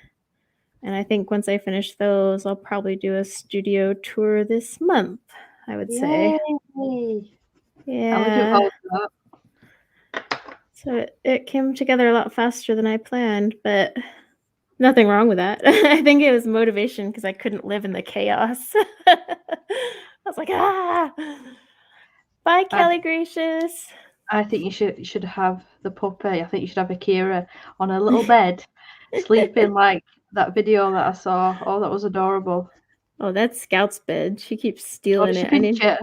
And I think once I finish those, I'll probably do a studio tour this month, I would say. Yeah.
I'm looking forward to that.
So it came together a lot faster than I planned, but nothing wrong with that. I think it was motivation because I couldn't live in the chaos. I was like, ah. Bye, Kelly Gracious.
I think you should have the puppy. I think you should have Akira on a little bed, sleeping like that video that I saw. Oh, that was adorable.
Oh, that's Scout's bed. She keeps stealing it.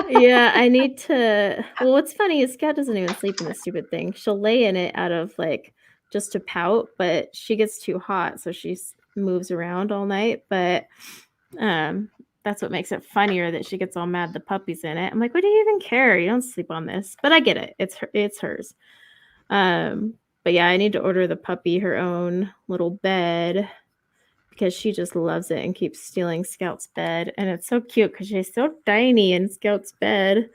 Yeah,
I need to. Well, what's funny is Scout doesn't even sleep in the stupid thing. She'll lay in it out of like just to pout, but she gets too hot, so she moves around all night. But that's what makes it funnier that she gets all mad the puppy's in it. I'm like, what do you even care? You don't sleep on this. But I get it. It's hers. But But yeah, I need to order the puppy her own little bed because she just loves it and keeps stealing Scout's bed. And it's so cute because she's so tiny in Scout's bed.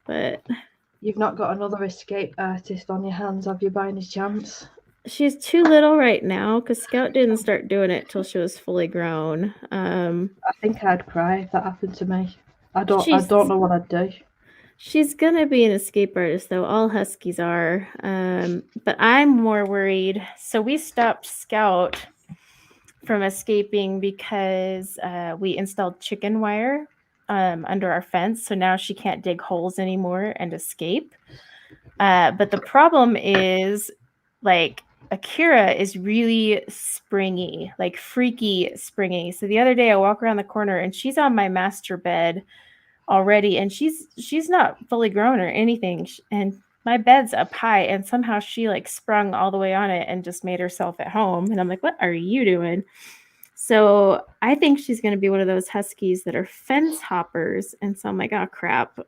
But
you've not got another escape artist on your hands, have you, by any chance?
she's too little right now because Scout didn't start doing it till she was fully grown.
I think I'd cry if that happened to me. I don't know what I'd do.
She's gonna be an escape artist, though. All Huskies are. But I'm more worried. So we stopped Scout from escaping because we installed chicken wire under our fence. So now she can't dig holes anymore and escape. But the problem is, like, Akira is really springy, like freaky springy. So the other day I walk around the corner and she's on my master bed already, and she's not fully grown or anything, and my bed's up high, and somehow she like sprung all the way on it and just made herself at home, and I'm like, what are you doing? So I think she's going to be one of those Huskies that are fence hoppers. And so I'm like, oh crap.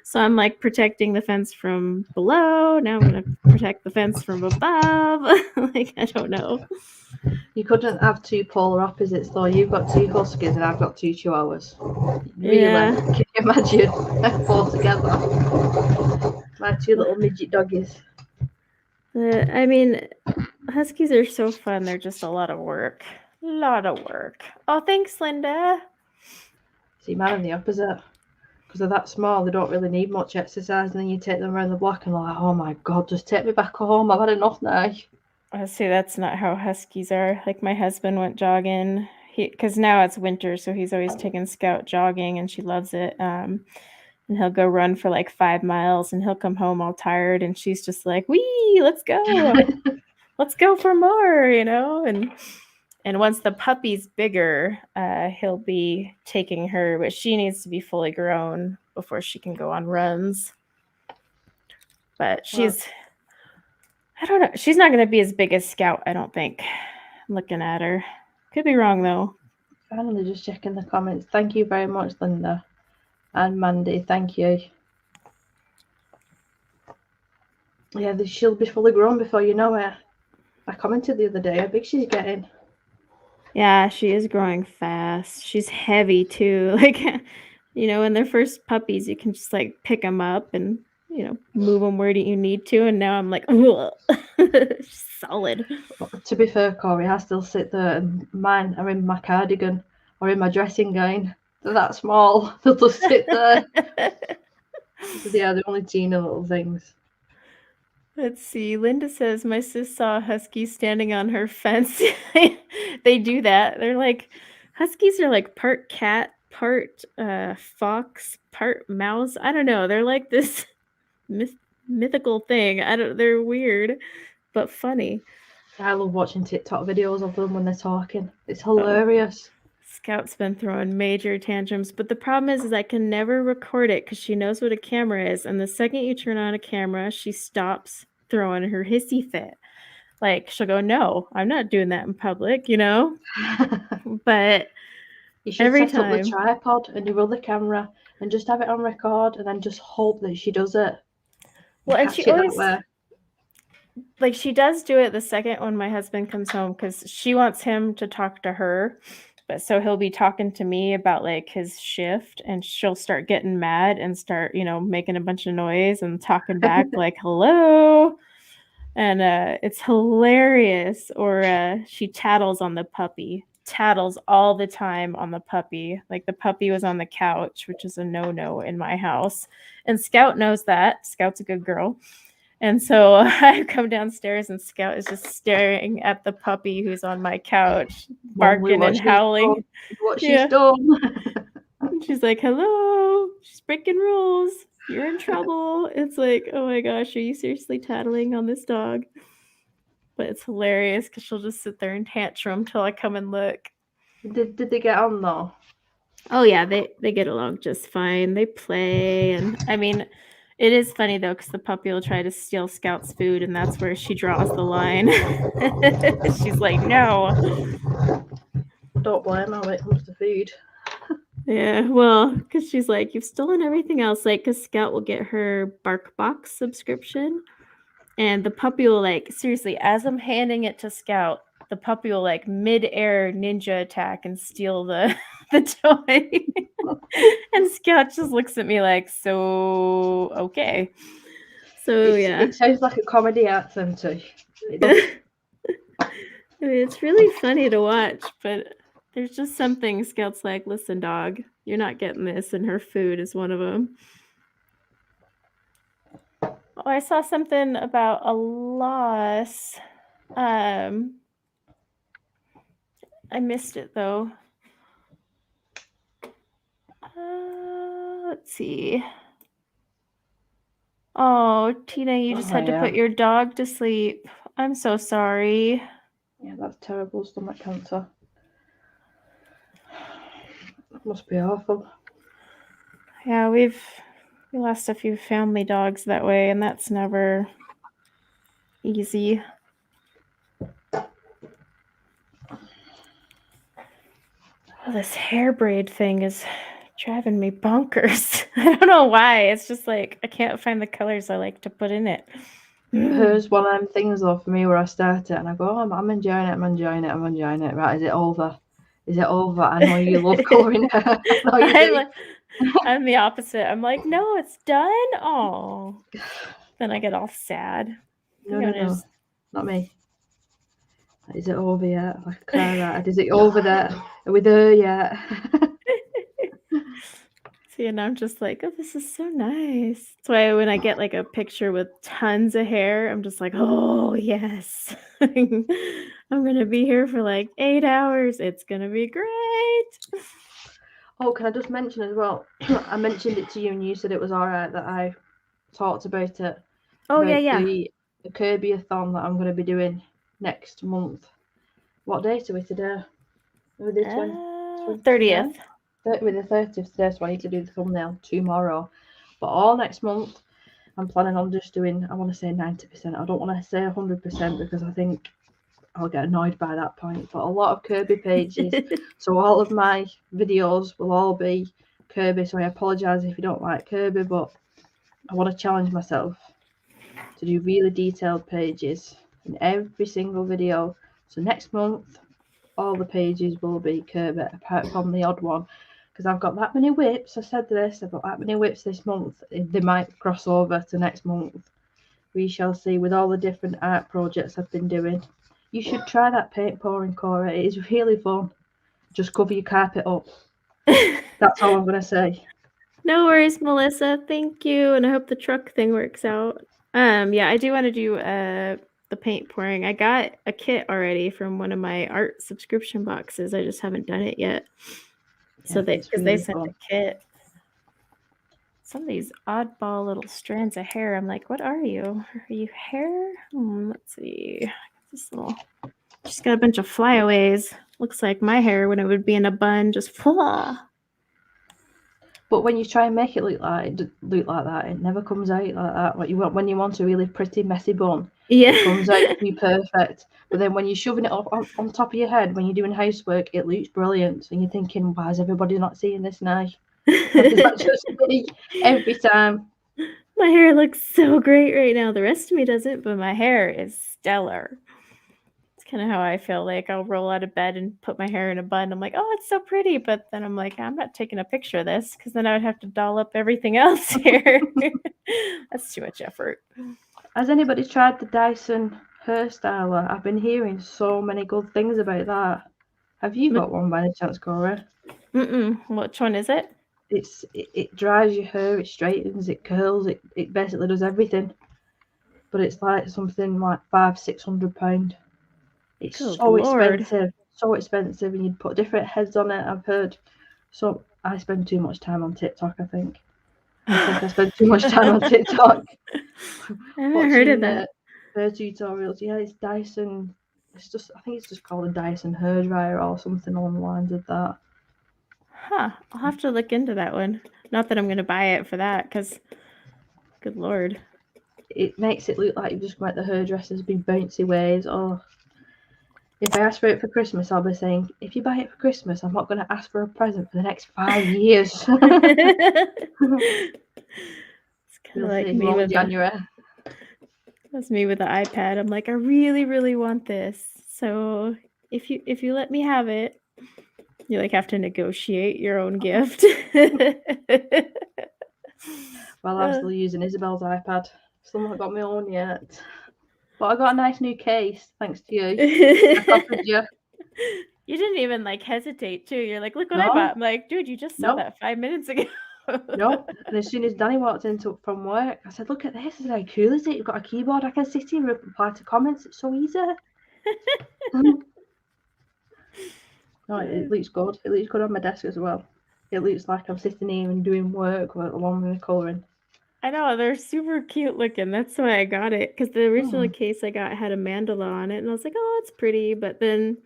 So I'm like protecting the fence from below. Now I'm going to protect the fence from above. Like, I don't know.
You couldn't have two polar opposites though. You've got two Huskies and I've got two Chihuahuas. Really?
Yeah.
Can you imagine? Four together. My two little midget doggies.
I mean, Huskies are so fun. They're just a lot of work. Oh, thanks, Linda.
See, mine are the opposite. Because they're that small, they don't really need much exercise. And then you take them around the block and they're like, oh my God, just take me back home. I've had enough now.
I see, that's not how Huskies are. Like, my husband went jogging. Because now it's winter, so he's always taking Scout jogging, and she loves it. And he'll go run for like 5 miles, and he'll come home all tired, and she's just like, wee, let's go. Let's go for more, you know? And once the puppy's bigger, he'll be taking her, but she needs to be fully grown before she can go on runs. But she's, I don't know, she's not going to be as big as Scout, I don't think. I'm looking at her. Could be wrong, though.
Finally, just checking the comments. Thank you very much, Linda. And Mandy, thank you. Yeah, she'll be fully grown before you know it. I commented the other day how big she's getting.
Yeah, she is growing fast. She's heavy, too. Like, you know, when they're first puppies, you can just, like, pick them up and, you know, move them where you need to. And now I'm like, solid.
To be fair, Corey, I still sit there and mine are in my cardigan or in my dressing gown. They're that small. They'll just sit there. Yeah, they're only teeny little things.
Let's see. Linda says, my sis saw a husky standing on her fence. They do that. They're like, Huskies are like part cat, part fox, part mouse. I don't know. They're like this mythical thing. They're weird, but funny.
I love watching TikTok videos of them when they're talking. It's hilarious.
Scout's been throwing major tantrums, but the problem is I can never record it because she knows what a camera is. And the second you turn on a camera, she stops throwing her hissy fit. Like, she'll go, no, I'm not doing that in public, you know? But
you should set up the tripod and you roll the camera and just have it on record and then just hope that she does it.
Well, and she always, like, she does do it the second when my husband comes home because she wants him to talk to her. But so he'll be talking to me about like his shift, and she'll start getting mad and start, you know, making a bunch of noise and talking back like, hello. And it's hilarious. Or she tattles on the puppy, tattles all the time on the puppy. Like, the puppy was on the couch, which is a no-no in my house. And Scout knows that. Scout's a good girl. And so I come downstairs and Scout is just staring at the puppy who's on my couch, barking and howling.
What she's done.
She's like, hello, she's breaking rules. You're in trouble. It's like, oh my gosh, are you seriously tattling on this dog? But it's hilarious because she'll just sit there and tantrum till I come and look.
Did they get on though?
Oh yeah, they get along just fine. They play, and I mean, it is funny though because the puppy will try to steal Scout's food, and that's where she draws the line. She's like, no.
Don't blame her when it comes to food.
Yeah, well, because she's like, you've stolen everything else. Like, because Scout will get her BarkBox subscription, And the puppy will, like, seriously, as I'm handing it to Scout, the puppy will, like, mid-air ninja attack and steal the toy. And Scout just looks at me like, so, okay. So, yeah.
It sounds like a comedy art centre. It does.
I mean, it's really funny to watch, but there's just something Scout's like, listen, dog, you're not getting this, and her food is one of them. Oh, I saw something about a loss. I missed it, though. Let's see. Oh, Tina, you just had to put your dog to sleep. I'm so sorry.
Yeah, that's terrible. Stomach cancer. That must be awful.
Yeah, we lost a few family dogs that way, and that's never easy. Oh, this hair braid thing is driving me bonkers. I don't know why. It's just like I can't find the colors I like to put in it.
Hers one of them things though for me where I start it and I go, oh, I'm enjoying it, I'm enjoying it, I'm enjoying it. Right, is it over? Is it over? I know you love colouring. I know you do.
I'm the opposite. I'm like, no, it's done. Oh, then I get all sad.
No, not me. Is it over yet? Like, right, is it over there? Are we there yet?
See, and I'm just like, oh, this is so nice. That's why when I get like a picture with tons of hair, I'm just like, oh, yes. I'm going to be here for like 8 hours. It's going to be great.
Oh, can I just mention as well? I mentioned it to you and you said it was all right that I talked about it.
Oh, yeah.
The Kirby-a-thon that I'm going to be doing next month. What date are we today? With the
30th.
With the 30th today, so I need to do the thumbnail tomorrow. But all next month, I'm planning on just doing, I want to say 90%. I don't want to say 100% because I think I'll get annoyed by that point. But a lot of Kirby pages. So all of my videos will all be Kirby. So I apologise if you don't like Kirby, but I want to challenge myself to do really detailed pages in every single video. So next month, all the pages will be Kirby, apart from the odd one. Because I've got that many whips. I said this, I've got that many whips this month. They might cross over to next month. We shall see with all the different art projects I've been doing. You should try that paint pouring, Cora. It is really fun. Just cover your carpet up. That's all I'm going to say.
No worries, Melissa. Thank you. And I hope the truck thing works out. Yeah, I do want to do the paint pouring. I got a kit already from one of my art subscription boxes. I just haven't done it yet. So because they sent a kit. Some of these oddball little strands of hair. I'm like, what are you? Are you hair? Let's see. This little, just got a bunch of flyaways. Looks like my hair when it would be in a bun, just flaw.
But when you try and make it look like that, it never comes out like that. When you want a really pretty messy bun, it comes out to be perfect. But then when you're shoving it up on top of your head when you're doing housework, it looks brilliant. And you're thinking, why is everybody not seeing this now? Is that just me every time?
My hair looks so great right now. The rest of me doesn't, but my hair is stellar. It's kind of how I feel. Like I'll roll out of bed and put my hair in a bun. I'm like, oh, it's so pretty. But then I'm like, I'm not taking a picture of this because then I would have to doll up everything else here. That's too much effort.
Has anybody tried the Dyson hairstyler? I've been hearing so many good things about that. Have you got one by any chance, Cora?
Which one is it?
It dries your hair, it straightens, it curls, it basically does everything. But it's like something like £500-600. It's so expensive, and you'd put different heads on it. I've heard. So I spend too much time on TikTok. I think I spend too much time on TikTok.
I haven't heard of that.
Hair tutorials. Yeah, it's Dyson. I think it's just called a Dyson hairdryer or something along the lines of that.
Huh. I'll have to look into that one. Not that I'm going to buy it for that, because, good Lord.
It makes it look like you've just got the hairdresser's big bouncy ways. Or if I ask for it for Christmas, I'll be saying, if you buy it for Christmas, I'm not going to ask for a present for the next 5 years.
It's kind of like me with
January.
That's me with the iPad. I'm like, I really, really want this. So if you let me have it, you like have to negotiate your own gift.
Well, I'm still using Isabel's iPad. Still not got my own yet. But I got a nice new case, thanks to you. I copied you.
You didn't even like hesitate too. You're like, look what I
No.
bought. I'm like, dude, you just saw
Nope.
that 5 minutes ago.
Nope. And as soon as Danny walked in from work, I said, look at this. I said, how cool is it? You've got a keyboard. I can sit here and reply to comments. It's so easy. No, it looks good. It looks good on my desk as well. It looks like I'm sitting here and doing work along with the colouring.
I know, they're super cute looking. That's why I got it. Because the original case I got had a mandala on it. And I was like, oh, it's pretty. But then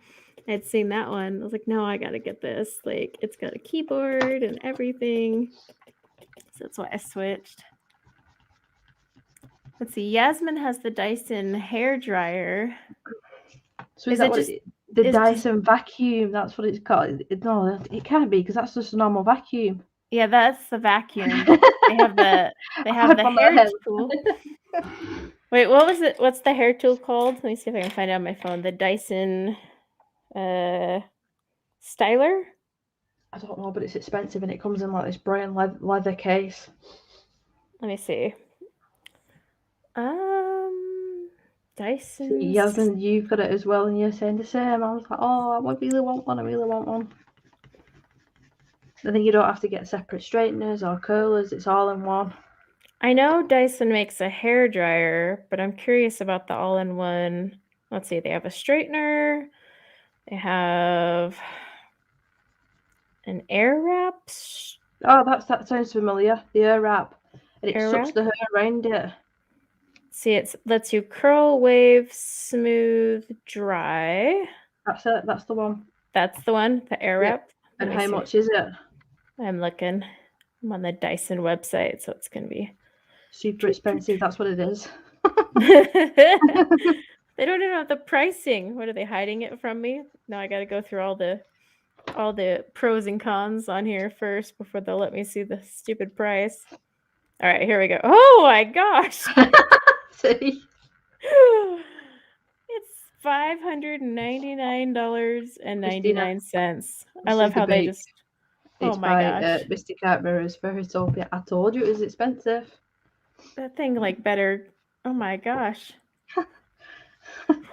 I'd seen that one. I was like, no, I got to get this. Like, it's got a keyboard and everything. So that's why I switched. Let's see. Yasmin has the Dyson hair dryer.
So is that what the Dyson vacuum? That's what it's called. No, it can't be because that's just a normal vacuum.
Yeah, that's the vacuum. But they have the hair tool. Wait, what was it? What's the hair tool called? Let me see if I can find it on my phone. The Dyson styler?
I don't know, but it's expensive and it comes in like this brown leather case.
Let me see. Dyson.
See, Yasmin, you've got it as well, and you're saying the same. I was like, oh, I really want one. I really want one. And then you don't have to get separate straighteners or curlers. It's all in one.
I know Dyson makes a hair dryer, but I'm curious about the all-in-one. Let's see. They have a straightener. They have an air wrap.
Oh, that sounds familiar. The air wrap. And it
Air
sucks
wrap?
the hair around it.
See, it lets you curl, wave, smooth, dry.
That's it. That's the one.
That's the one, the air wrap.
And how much is it?
I'm looking. I'm on the Dyson website, so it's going to be
super expensive. That's what it is.
They don't even have the pricing. What are they hiding it from me? Now I got to go through all the pros and cons on here first before they'll let me see the stupid price. All right, here we go. Oh my gosh.
See?
It's $599.99. I love how they just.
It's
my gosh.
Mr. Cartmirror's Fairytopia. I told you it was expensive.
That thing like better. Oh my gosh.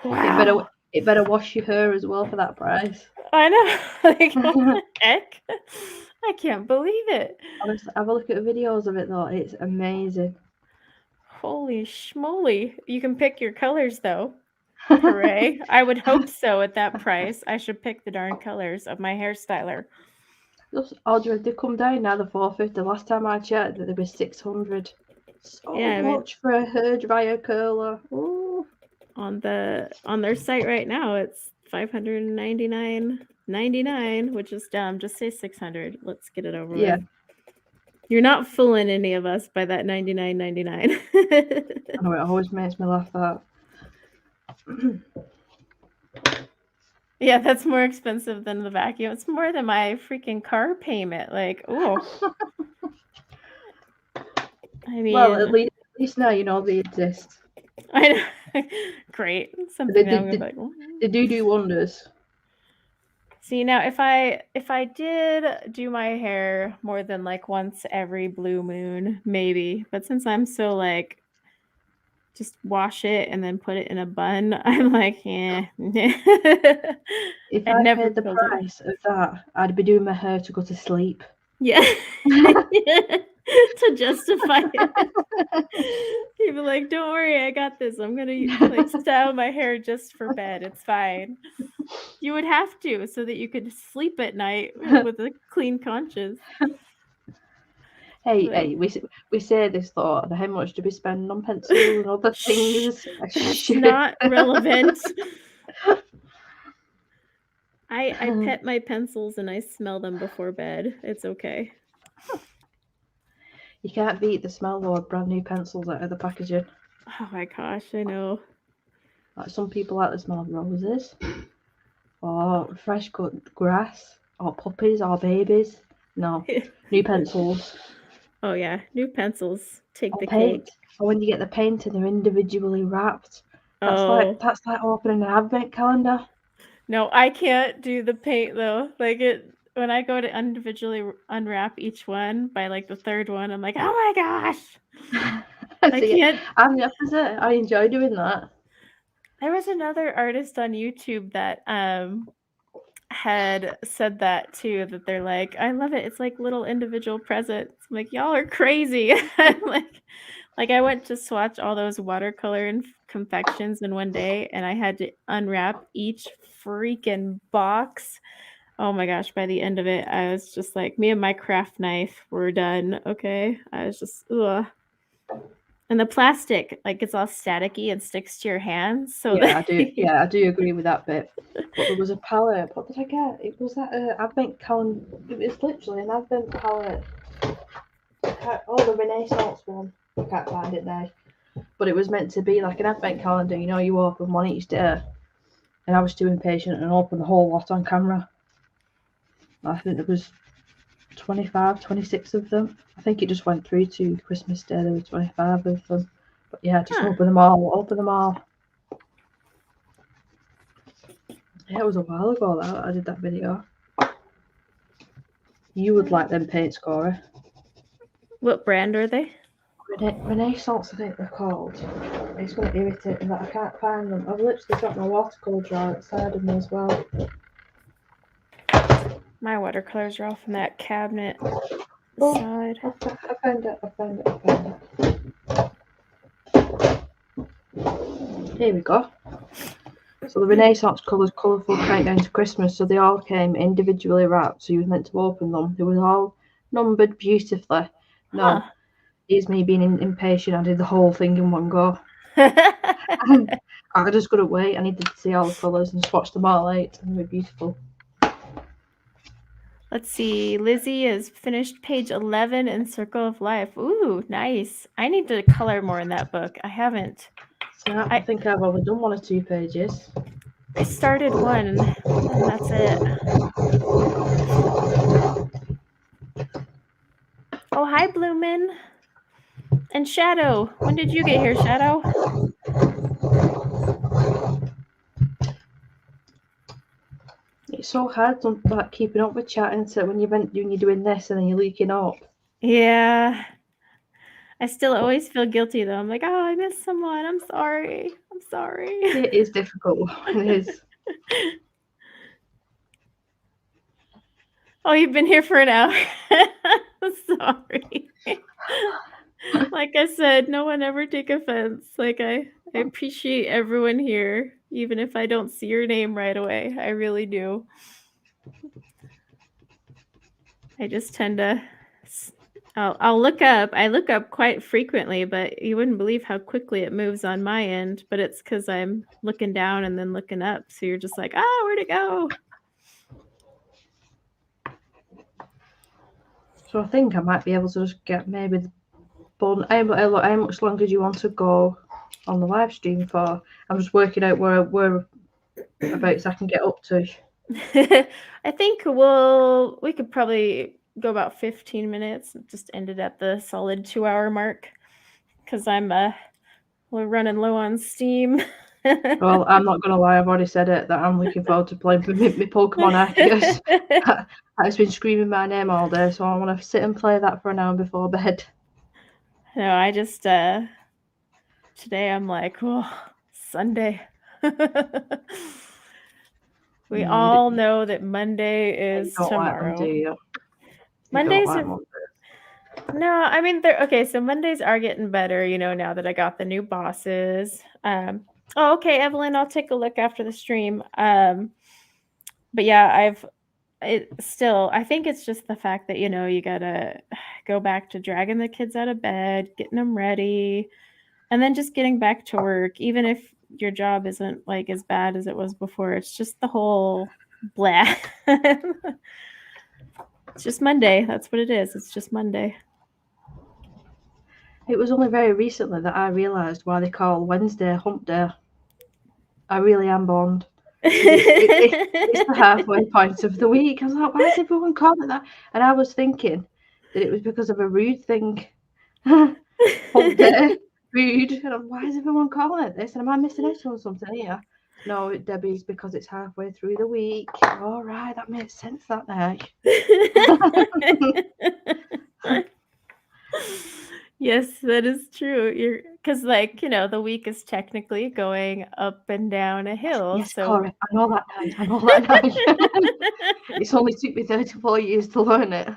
Wow.
It better wash your hair as well for that price.
I know. Like, what the heck? I can't believe it.
Honestly, have a look at the videos of it though. It's amazing.
Holy schmoly. You can pick your colors though. Hooray. I would hope so at that price. I should pick the darn colors of my hairstyler.
Those Audrey, they come down now, the 450. Last time I checked, they were 600. So much for a hair dryer curler. Ooh.
On their site right now, it's $599.99, which is dumb. Just say 600. Let's get it over with. You're not fooling any of us by that $99.99.
I know, it always makes me laugh that.
Yeah, that's more expensive than the vacuum. It's more than my freaking car payment. Like, oh. I mean,
well, at least now you know they exist.
I know. Great. Something
they do wonders.
See, now if I did do my hair more than like once every blue moon, maybe. But since I'm so like just wash it and then put it in a bun, I'm like, yeah.
If I paid the price of that, I'd be doing my hair to go to sleep.
Yeah. To justify it. He'd be like, don't worry, I got this. I'm gonna like style my hair just for bed. It's fine. You would have to so that you could sleep at night with a clean conscience.
Hey, we say this though, how much do we spend on pencils and other things?
It's not relevant. I pet my pencils and I smell them before bed. It's okay.
You can't beat the smell though of brand new pencils out of the packaging.
Oh my gosh, I know.
Like some people like the smell of roses, or fresh cut grass, or puppies, or babies. No, new pencils.
Oh yeah, new pencils take the
paint.
cake.
Or when you get the paint and they're individually wrapped. That's
Oh
like opening an advent calendar.
no, I can't do the paint though. Like when I go to individually unwrap each one by like the third one, I'm like, oh my gosh, I can't.
I'm the opposite. I enjoy doing that.
There was another artist on YouTube that had said that too, that they're like, I love it. It's like little individual presents. I'm like, y'all are crazy. like I went to swatch all those watercolor and confections in one day, and I had to unwrap each freaking box. Oh my gosh, by the end of it, I was just like, me and my craft knife were done. Okay. I was just, ugh. And the plastic, like it's all staticky and sticks to your hands. So
yeah, I do. Yeah, I do agree with that bit. But there was a palette. What did I get? It was that advent calendar. It was literally an advent palette. Oh, the Renaissance one. I can't find it now. But it was meant to be like an advent calendar. You know, you open one each day. And I was too impatient and opened the whole lot on camera. I think there was 25, 26 of them. I think it just went through to Christmas Day. There were 25 of them. But yeah, just open them all. Open them all. Yeah, it was a while ago that I did that video. You would like them paints, Corey.
What brand are they?
Renaissance, I think they're called. It's going to irritate me that I can't find them. I've literally got my watercolour jar outside of me as well.
My watercolors are off in that cabinet side.
I found it. Here we go. So the Renaissance colours, colourful countdown to Christmas, so they all came individually wrapped, so you were meant to open them. They were all numbered beautifully. No, it's me being impatient. I did the whole thing in one go. I just couldn't wait. I needed to see all the colours and swatch them all out, and they were beautiful.
Let's see. Lizzie has finished page 11 in Circle of Life. Ooh, nice. I need to color more in that book. I haven't.
So I think I've only done 1 or 2 pages.
I started one, and that's it. Oh, hi, Bloomin'. And Shadow. When did you get here, Shadow?
It's so hard to like keeping up with chatting. So when you're doing this and then you're leaking up.
Yeah. I still always feel guilty though. I'm like, oh, I missed someone. I'm sorry.
It is difficult. It is.
Oh, you've been here for an hour. Sorry. Like I said, no one ever take offense. Like I appreciate everyone here, even if I don't see your name right away. I really do. I just tend to I'll look up. I look up quite frequently, but you wouldn't believe how quickly it moves on my end. But it's because I'm looking down and then looking up. So you're just like, oh, where'd it go?
So I think I might be able to just get maybe the bun. How much longer do you want to go on the live stream for? I'm just working out where abouts I can get up to.
I think we could probably go about 15 minutes. Just ended at the solid 2-hour mark because we're running low on steam.
Well, I'm not gonna lie, I've already said it that I'm looking forward to playing my Pokemon Arceus. It's been screaming my name all day, so I want to sit and play that for an hour before bed.
No, I just today I'm like, oh, Sunday. We all know that Monday is tomorrow.
Like them, do you?
Mondays are... No, I mean okay, so Mondays are getting better, now that I got the new bosses. Oh, okay, Evelyn, I'll take a look after the stream. But yeah, I think it's just the fact that, you gotta go back to dragging the kids out of bed, getting them ready, and then just getting back to work, even if your job isn't like as bad as it was before. It's just the whole blah. It's just Monday. That's what it is. It's just Monday.
It was only very recently that I realised why they call Wednesday hump day. I really am bond. It's the halfway point of the week. I was like, why does everyone call it that? And I was thinking, that it was because of a rude thing. Hump day, rude. And why is everyone calling it this? And am I missing out on something here? No, Debbie's because it's halfway through the week. All right, that makes sense that now.
Yes, that is true. Because, like, the week is technically going up and down a hill.
Yes,
so
Corey, I know that now. I know that now. It's only took me 34 years to learn it.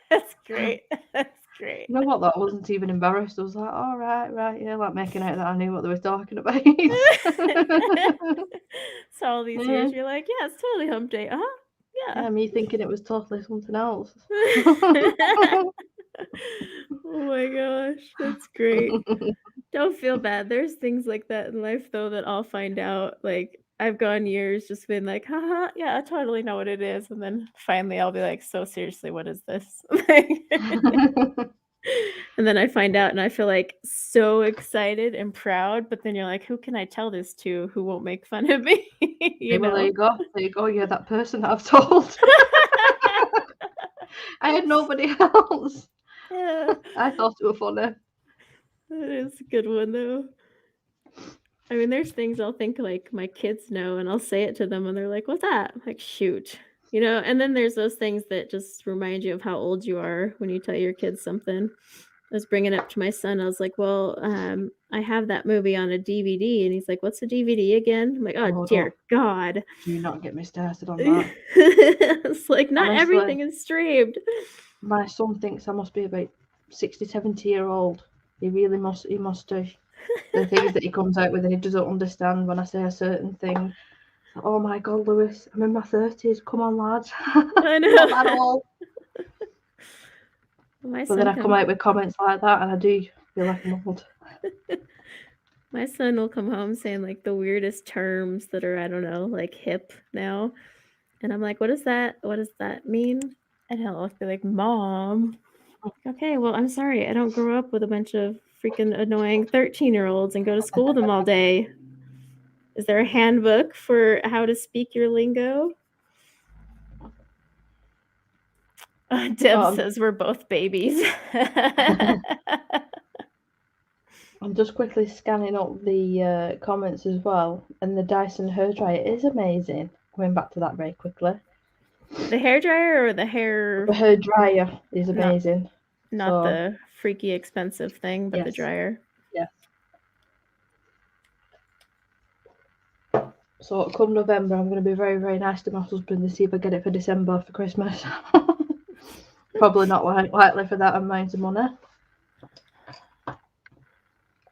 That's great. That's great.
You know what? That wasn't even embarrassed. I was like, "All right, yeah," like making out that I knew what they were talking about.
So all these years, you're like, yeah, it's totally hump day.
Yeah, me thinking it was totally something else.
Oh my gosh, that's great. Don't feel bad. There's things like that in life, though, that I'll find out. Like, I've gone years just been like, haha, yeah, I totally know what it is. And then finally I'll be like, so seriously, what is this? And then I find out and I feel like so excited and proud. But then you're like, who can I tell this to who won't make fun of me?
Well, there you go. There you go. You're that person that I've told. I had nobody else.
Yeah.
I thought it was funny.
That is a good one, though. I mean, there's things I'll think like my kids know, and I'll say it to them, and they're like, "What's that?" I'm like, shoot, And then there's those things that just remind you of how old you are when you tell your kids something. I was bringing it up to my son. I was like, "Well, I have that movie on a DVD," and he's like, "What's a DVD again?" I'm like, "Oh dear God,
do not get me started on that."
It's like not
Honestly,
everything is streamed.
My son thinks I must be about 60, 70-year-old. He really must. He must do. The things that he comes out with and he doesn't understand when I say a certain thing. Oh my God, Lewis, I'm in my 30s. Come on, lads.
I know.
Not that old.
But
then I come out with comments like that and I do feel like I'm old.
My son will come home saying like the weirdest terms that are, I don't know, like hip now. And I'm like, what is that? What does that mean? And he'll be like, Mom. Okay, well, I'm sorry. I don't grow up with a bunch of freaking annoying 13-year-olds and go to school with them all day. Is there a handbook for how to speak your lingo? Deb says we're both babies.
I'm just quickly scanning up the comments as well. And the Dyson hairdryer is amazing. Going back to that very quickly.
The hairdryer or the hair?
The hairdryer is amazing.
Not the freaky expensive thing, but the dryer.
Yes. So come November, I'm going to be very, very nice to my husband to see if I get it for December for Christmas. Probably not likely for that amount of money.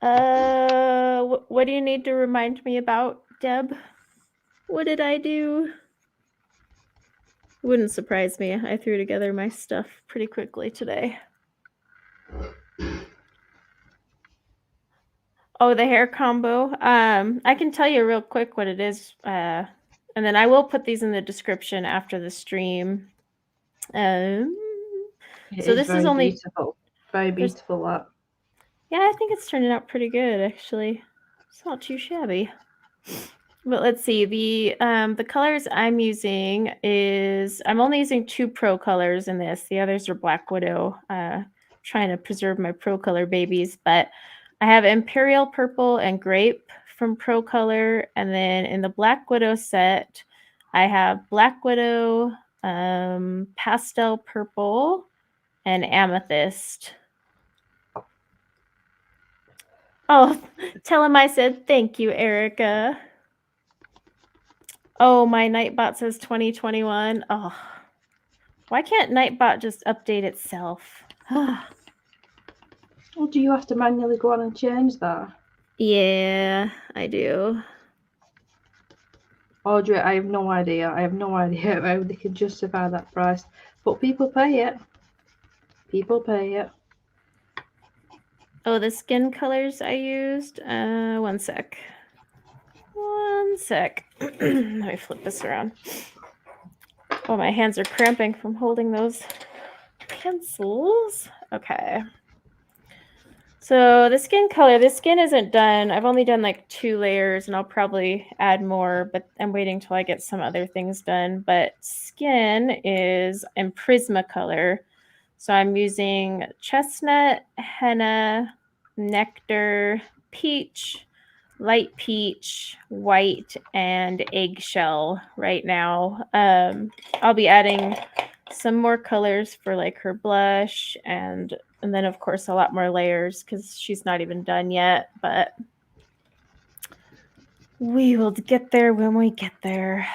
What do you need to remind me about, Deb? What did I do? Wouldn't surprise me. I threw together my stuff pretty quickly today. Oh, the hair combo. I can tell you real quick what it is. And then I will put these in the description after the stream. So this is only
beautiful. Very beautiful that.
Yeah, I think it's turning out pretty good actually. It's not too shabby. But let's see. The colors I'm using is I'm only using 2 Pro colors in this. The others are Black Widow. Trying to preserve my Pro color babies, but I have Imperial Purple and Grape from Pro Color, and then in the Black Widow set, I have Black Widow, Pastel Purple, and Amethyst. Oh, tell him I said thank you, Erica. Oh, my Nightbot says 2021. Oh, why can't Nightbot just update itself?
Well, do you have to manually go on and change that?
Yeah, I do.
Audrey, I have no idea. I have no idea how they can justify that price. But people pay it. People pay it.
Oh, the skin colors I used? One sec. Let me flip this around. Oh, my hands are cramping from holding those pencils. Okay. So the skin color, the skin isn't done. I've only done like 2 layers, and I'll probably add more, but I'm waiting till I get some other things done. But skin is in Prismacolor. So I'm using chestnut, henna, nectar, peach, light peach, white, and eggshell right now. I'll be adding some more colors for like her blush, and then of course a lot more layers because she's not even done yet, but we will get there when we get there.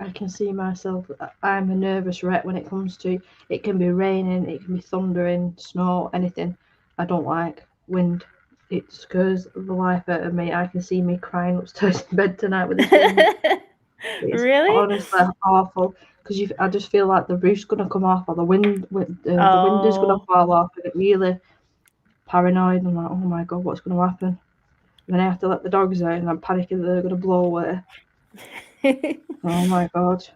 I can see myself. I'm a nervous wreck when it comes to. It can be raining, it can be thundering, snow, anything. I don't like wind. It scares the life out of me. I can see me crying upstairs in bed tonight with this wind. It's
Really?
honestly awful because I just feel like the roof's gonna come off or the wind is gonna fall off, and it really paranoid. I'm like, oh my god, what's gonna happen? And then I have to let the dogs out, and I'm panicking that they're gonna blow away. Oh my god.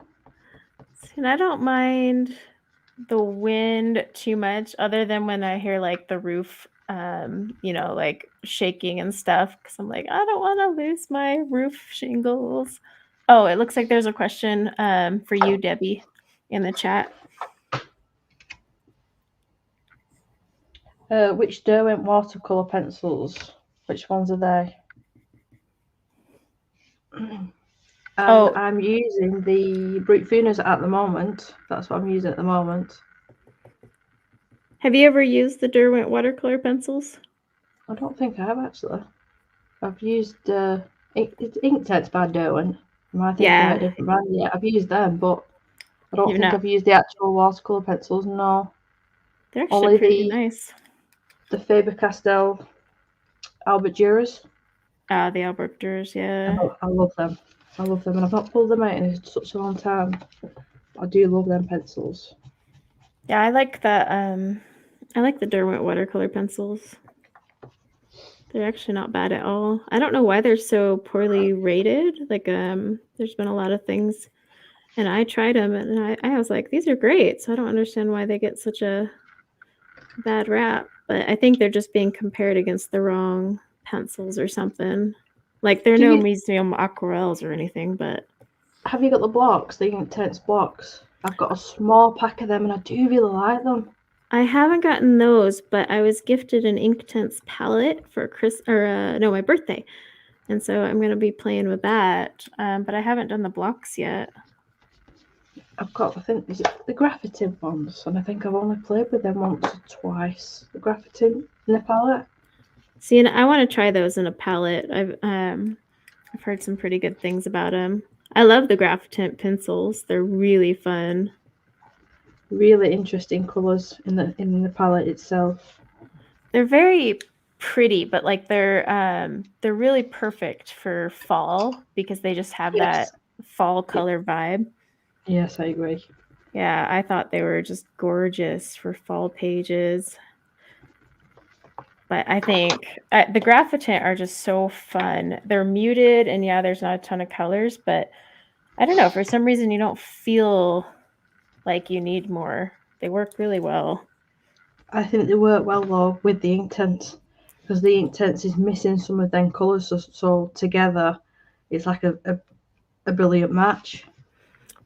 And I don't mind the wind too much, other than when I hear like the roof, like shaking and stuff, because I'm like, I don't want to lose my roof shingles. Oh, it looks like there's a question for you, Debbie, in the chat.
Which Derwent watercolor pencils? Which ones are they? And I'm using the Brute Funas at the moment. That's what I'm using at the moment.
Have you ever used the Derwent watercolor pencils?
I don't think I have actually. I've used it's Inktense by Derwent. Am I thinking about a different brand? Yeah, I've used them, but I don't think I've used the actual watercolor pencils. No,
they're actually pretty nice.
The Faber-Castell Albert Duras.
The Albert Duras, yeah.
I love them. I love them, and I've not pulled them out in such a long time. I do love them pencils.
Yeah, I like the Derwent watercolor pencils. They're actually not bad at all. I don't know why they're so poorly rated. Like, there's been a lot of things, and I tried them, and I was like, these are great. So I don't understand why they get such a bad rap. But I think they're just being compared against the wrong pencils or something. Like, they're no museum aquarelles or anything, but...
Have you got the blocks, the Inktense blocks? I've got a small pack of them, and I do really like them.
I haven't gotten those, but I was gifted an Inktense palette for my birthday. And so I'm going to be playing with that. But I haven't done the blocks yet.
I've got, I think, is it the Graphitint ones? And I think I've only played with them once or twice. The Graphitint in the palette.
See, and I want to try those in a palette. I've heard some pretty good things about them. I love the Graphitint pencils. They're really fun.
Really interesting colours in the palette itself.
They're very pretty, but like they're really perfect for fall because they just have that fall color vibe.
Yes, I agree.
Yeah, I thought they were just gorgeous for fall pages. But I think the Graphitint are just so fun. They're muted, and yeah, there's not a ton of colors, but I don't know. For some reason, you don't feel like you need more. They work really well.
I think they work well, though, with the Inktense, because the Inktense is missing some of them colours, so together it's like a brilliant match.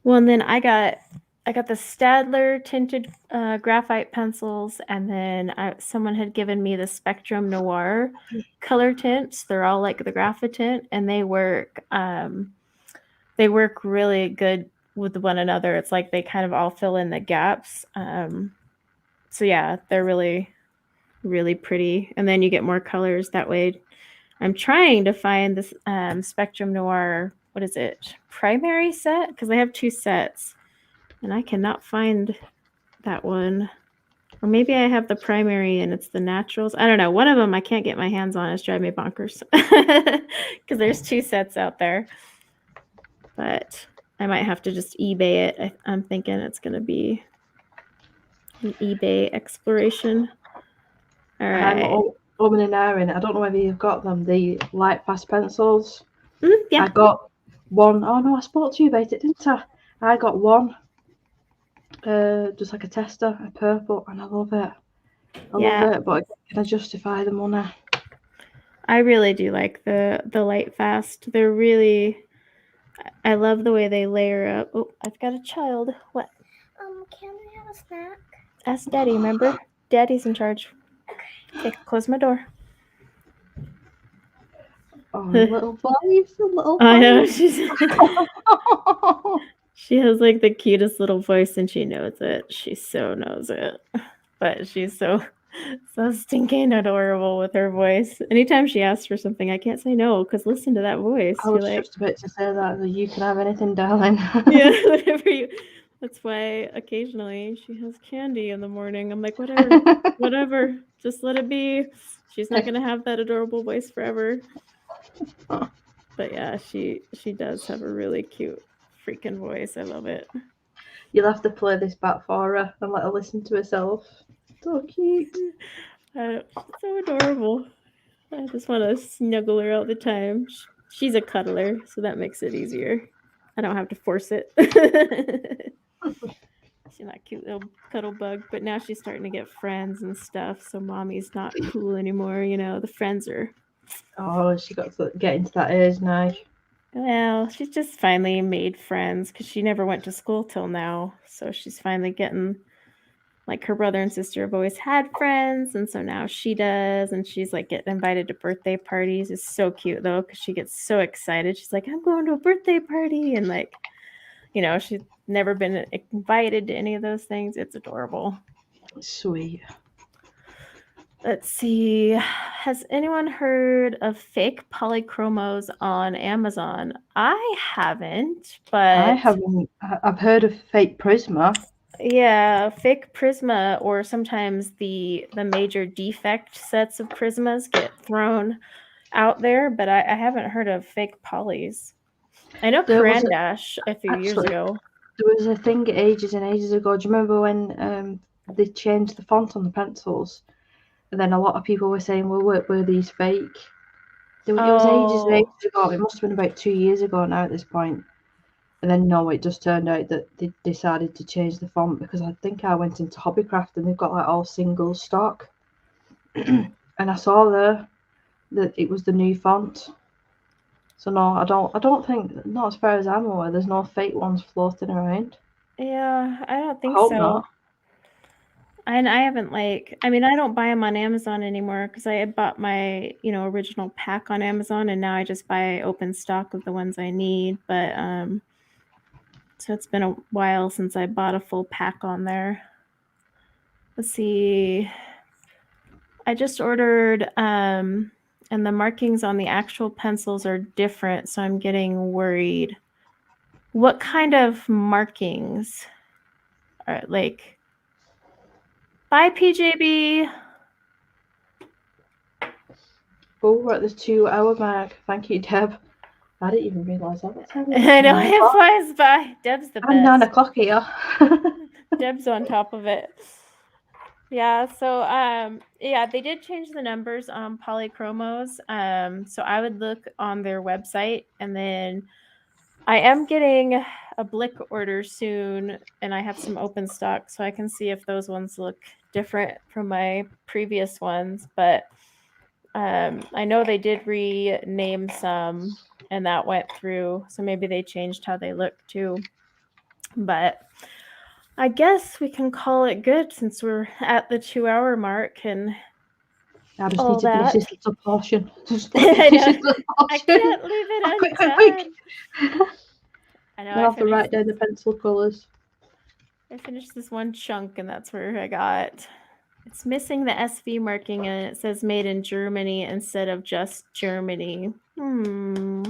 Well, and then I got the Staedtler tinted graphite pencils, and then someone had given me the Spectrum Noir color tints. They're all like the Graphitint, and they work really good with one another. It's like they kind of all fill in the gaps. So yeah, they're really, really pretty. And then you get more colors that way. I'm trying to find this Spectrum Noir, what is it, primary set? Because they have 2 sets. And I cannot find that one. Or maybe I have the primary and it's the naturals. I don't know. One of them I can't get my hands on. It's driving me bonkers. Because there's 2 sets out there. But I might have to just eBay it. I'm thinking it's going to be an eBay exploration. All right.
I'm in an iron. I don't know whether you've got them, the light fast pencils.
Yeah.
I got one. Oh no, I spoke to you about it, didn't I? I got one just like a tester, a purple, and I love it. I
Yeah.
love it, but can I justify the money?
I really do like the light fast. They're really, I love the way they layer up. Oh, I've got a child. What?
Can I have a snack?
Ask Daddy, remember? Daddy's in charge. Okay, close my door.
Oh, little voice, little
I know,
voice.
she has like the cutest little voice and she knows it. She so knows it. But she's so stinking adorable with her voice. Anytime she asks for something, I can't say no because listen to that voice.
I was just about to say that you can have anything, darling.
Yeah, whatever you. That's why occasionally she has candy in the morning. I'm like, whatever, just let it be. She's not gonna have that adorable voice forever. But yeah, she does have a really cute freaking voice. I love it.
You'll have to play this back for her and let her listen to herself. So cute.
So adorable. I just want to snuggle her all the time. She's a cuddler, so that makes it easier. I don't have to force it. She's that cute little cuddle bug, but now she's starting to get friends and stuff, so mommy's not cool anymore. You know, the friends are.
Oh, she got to get into that age now.
Well, she's just finally made friends because she never went to school till now. So she's finally getting, like, her brother and sister have always had friends, and so now she does, and she's like getting invited to birthday parties. It's so cute though because she gets so excited. She's like, I'm going to a birthday party, and like, you know, she's never been invited to any of those things. It's adorable.
Sweet.
Let's see. Has anyone heard of fake polychromos on Amazon? I haven't, but
I haven't. I've heard of fake Prisma.
Yeah, fake Prisma, or sometimes the major defect sets of Prismas get thrown out there, but I haven't heard of fake polys. I know Crayon Dash a few years ago.
There was a thing ages and ages ago. Do you remember when they changed the font on the pencils? And then a lot of people were saying, well, were these fake? It was ages and ages ago. It must have been about 2 years ago now at this point. And then no, it just turned out that they decided to change the font because I think I went into Hobbycraft and they've got like all single stock. And I saw there that it was the new font. So no, I don't think, not as far as I'm aware, there's no fake ones floating around.
Yeah, I don't think
I hope
so.
not.
And I haven't I don't buy them on Amazon anymore because I had bought my, original pack on Amazon and now I just buy open stock of the ones I need. But so it's been a while since I bought a full pack on there. Let's see. I just ordered and the markings on the actual pencils are different, so I'm getting worried. What kind of markings are like? Bye, PJB.
Oh, we're at the 2 hour mark. Thank you, Deb. I didn't even realise that. What time is it?
I know, it flies by. Deb's the best.
I'm 9 o'clock here.
Deb's on top of it. Yeah, so yeah, they did change the numbers on polychromos. So I would look on their website, and then I am getting a Blick order soon, and I have some open stock, so I can see if those ones look different from my previous ones. But I know they did rename some, and that went through, so maybe they changed how they look too. But I guess we can call it good since we're at the 2 hour mark and
I just need to finish this little portion.
I can't leave it undone.
Quick.
I know.
I have to write down the pencil colours.
I finished this one chunk and that's where I got. It's missing the SV marking and it says made in Germany instead of just Germany.
Oh,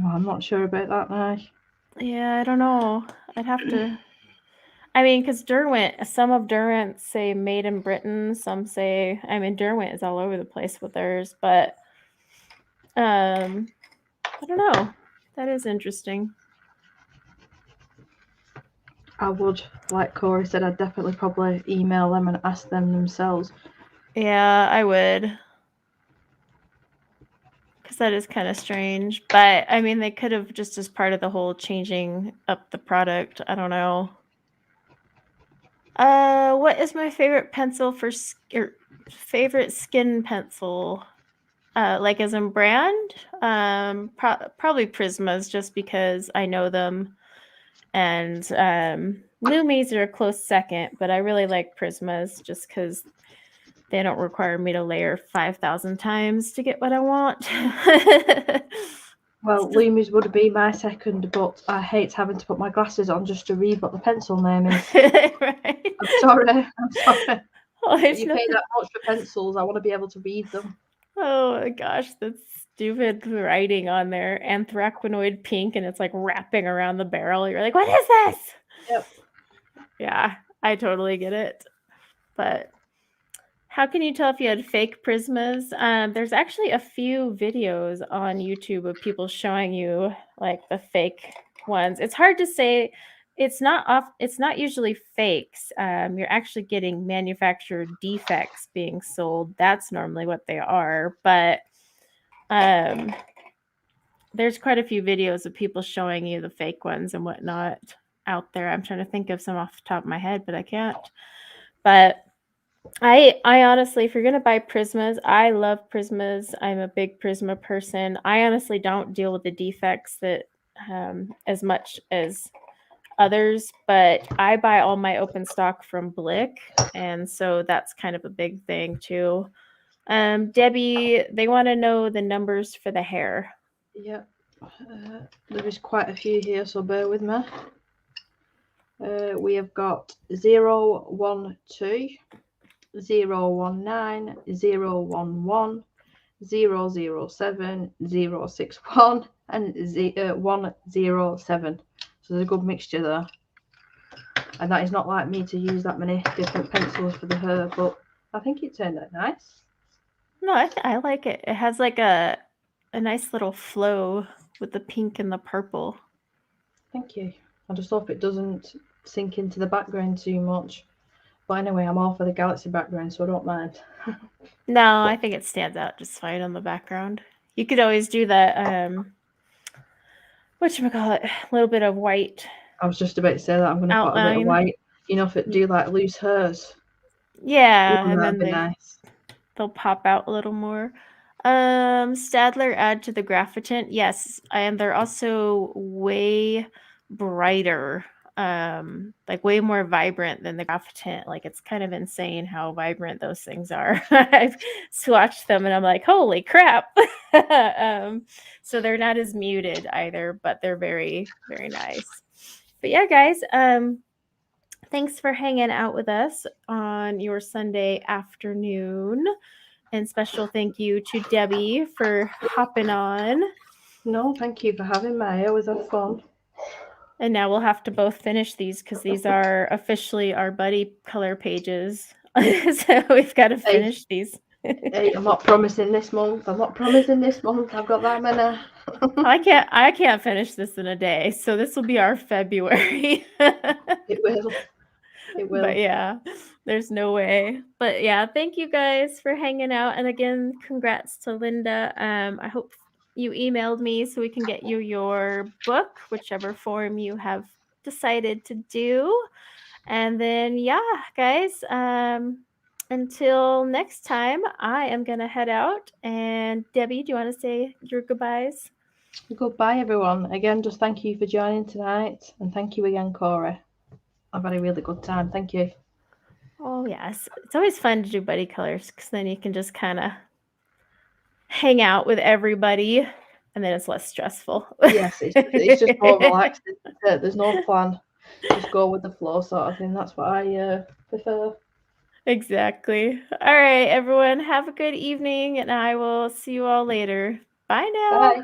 I'm not sure about that now.
Yeah, I don't know. I'd have to. I mean, because Derwent, some of Derwent say made in Britain, some say, I mean, Derwent is all over the place with theirs, but I don't know. That is interesting.
I would, like Corey said, I'd definitely probably email them and ask them themselves.
Yeah, I would. Because that is kind of strange. But, I mean, they could have just as part of the whole changing up the product. I don't know. What is my favorite pencil for favorite skin pencil? Like as in brand? Probably Prismas, just because I know them, and Lumis are a close second, but I really like Prismas just because they don't require me to layer 5,000 times to get what I want.
Well, Lumis would be my second, but I hate having to put my glasses on just to read what the pencil name is.
Right.
I'm sorry.
Oh,
You pay that much for pencils, I want to be able to read them.
Oh my gosh, that's stupid writing on there. Anthracnoid pink, and it's like wrapping around the barrel. You're like, what is this?
Yep.
Yeah, I totally get it. But how can you tell if you had fake Prismas? There's actually a few videos on YouTube of people showing you like the fake ones. It's hard to say. It's not usually fakes. You're actually getting manufactured defects being sold. That's normally what they are. But there's quite a few videos of people showing you the fake ones and whatnot out there. I'm trying to think of some off the top of my head, but I can't. But I honestly, if you're gonna buy Prismas, I love Prismas. I'm a big Prisma person. I honestly don't deal with the defects that as much as others, but I buy all my open stock from Blick, and so that's kind of a big thing too. Debie, they want to know the numbers for the hair.
Yep. There is quite a few here, so bear with me. We have got 0, 1, 2, 0, 1, 9, 0, 1, 1, 0, 0, 7, 0, 6, 1, and 1, 0, 7. So there's a good mixture there. And that is not like me to use that many different pencils for the hair, but I think it turned out nice.
No, I like it. It has like a nice little flow with the pink and the purple.
Thank you. I just hope it doesn't sink into the background too much. But anyway, I'm all for the galaxy background, so I don't mind.
No, I think it stands out just fine on the background. You could always do that, whatchamacallit, a little bit of white.
I was just about to say that I'm going to put a bit of white. You know, if it do like loose hairs.
Yeah,
Ooh,
and
that'd
then
be nice.
They'll pop out a little more. Stadler add to the graphitin. Yes, and they're also way brighter, like way more vibrant than the graphitin. Like it's kind of insane how vibrant those things are. I've swatched them and I'm like, holy crap. So they're not as muted either, but they're very, very nice. But yeah, guys, thanks for hanging out with us on your Sunday afternoon. And special thank you to Debie for hopping on.
No, thank you for having me. I always have fun.
And now we'll have to both finish these because these are officially our buddy color pages. So we've got to finish these.
Hey, I'm not promising this month. I've got that many.
I can't finish this in a day. So this will be our February.
It will.
But yeah, there's no way. But yeah, thank you guys for hanging out. And again, congrats to Linda. I hope you emailed me so we can get you your book, whichever form you have decided to do. And then yeah, guys, until next time, I am gonna head out. And Debie, do you want to say your goodbyes?
Goodbye, everyone. Again, just thank you for joining tonight, and thank you again, Corey. I've had a really good time. Thank you.
Oh yes, it's always fun to do buddy colors because then you can just kind of hang out with everybody, and then it's less stressful.
Yes, it's just more relaxed. There's no plan. Just go with the flow, sort of thing. That's what I prefer.
Exactly. All right, everyone. Have a good evening, and I will see you all later. Bye now.
Bye.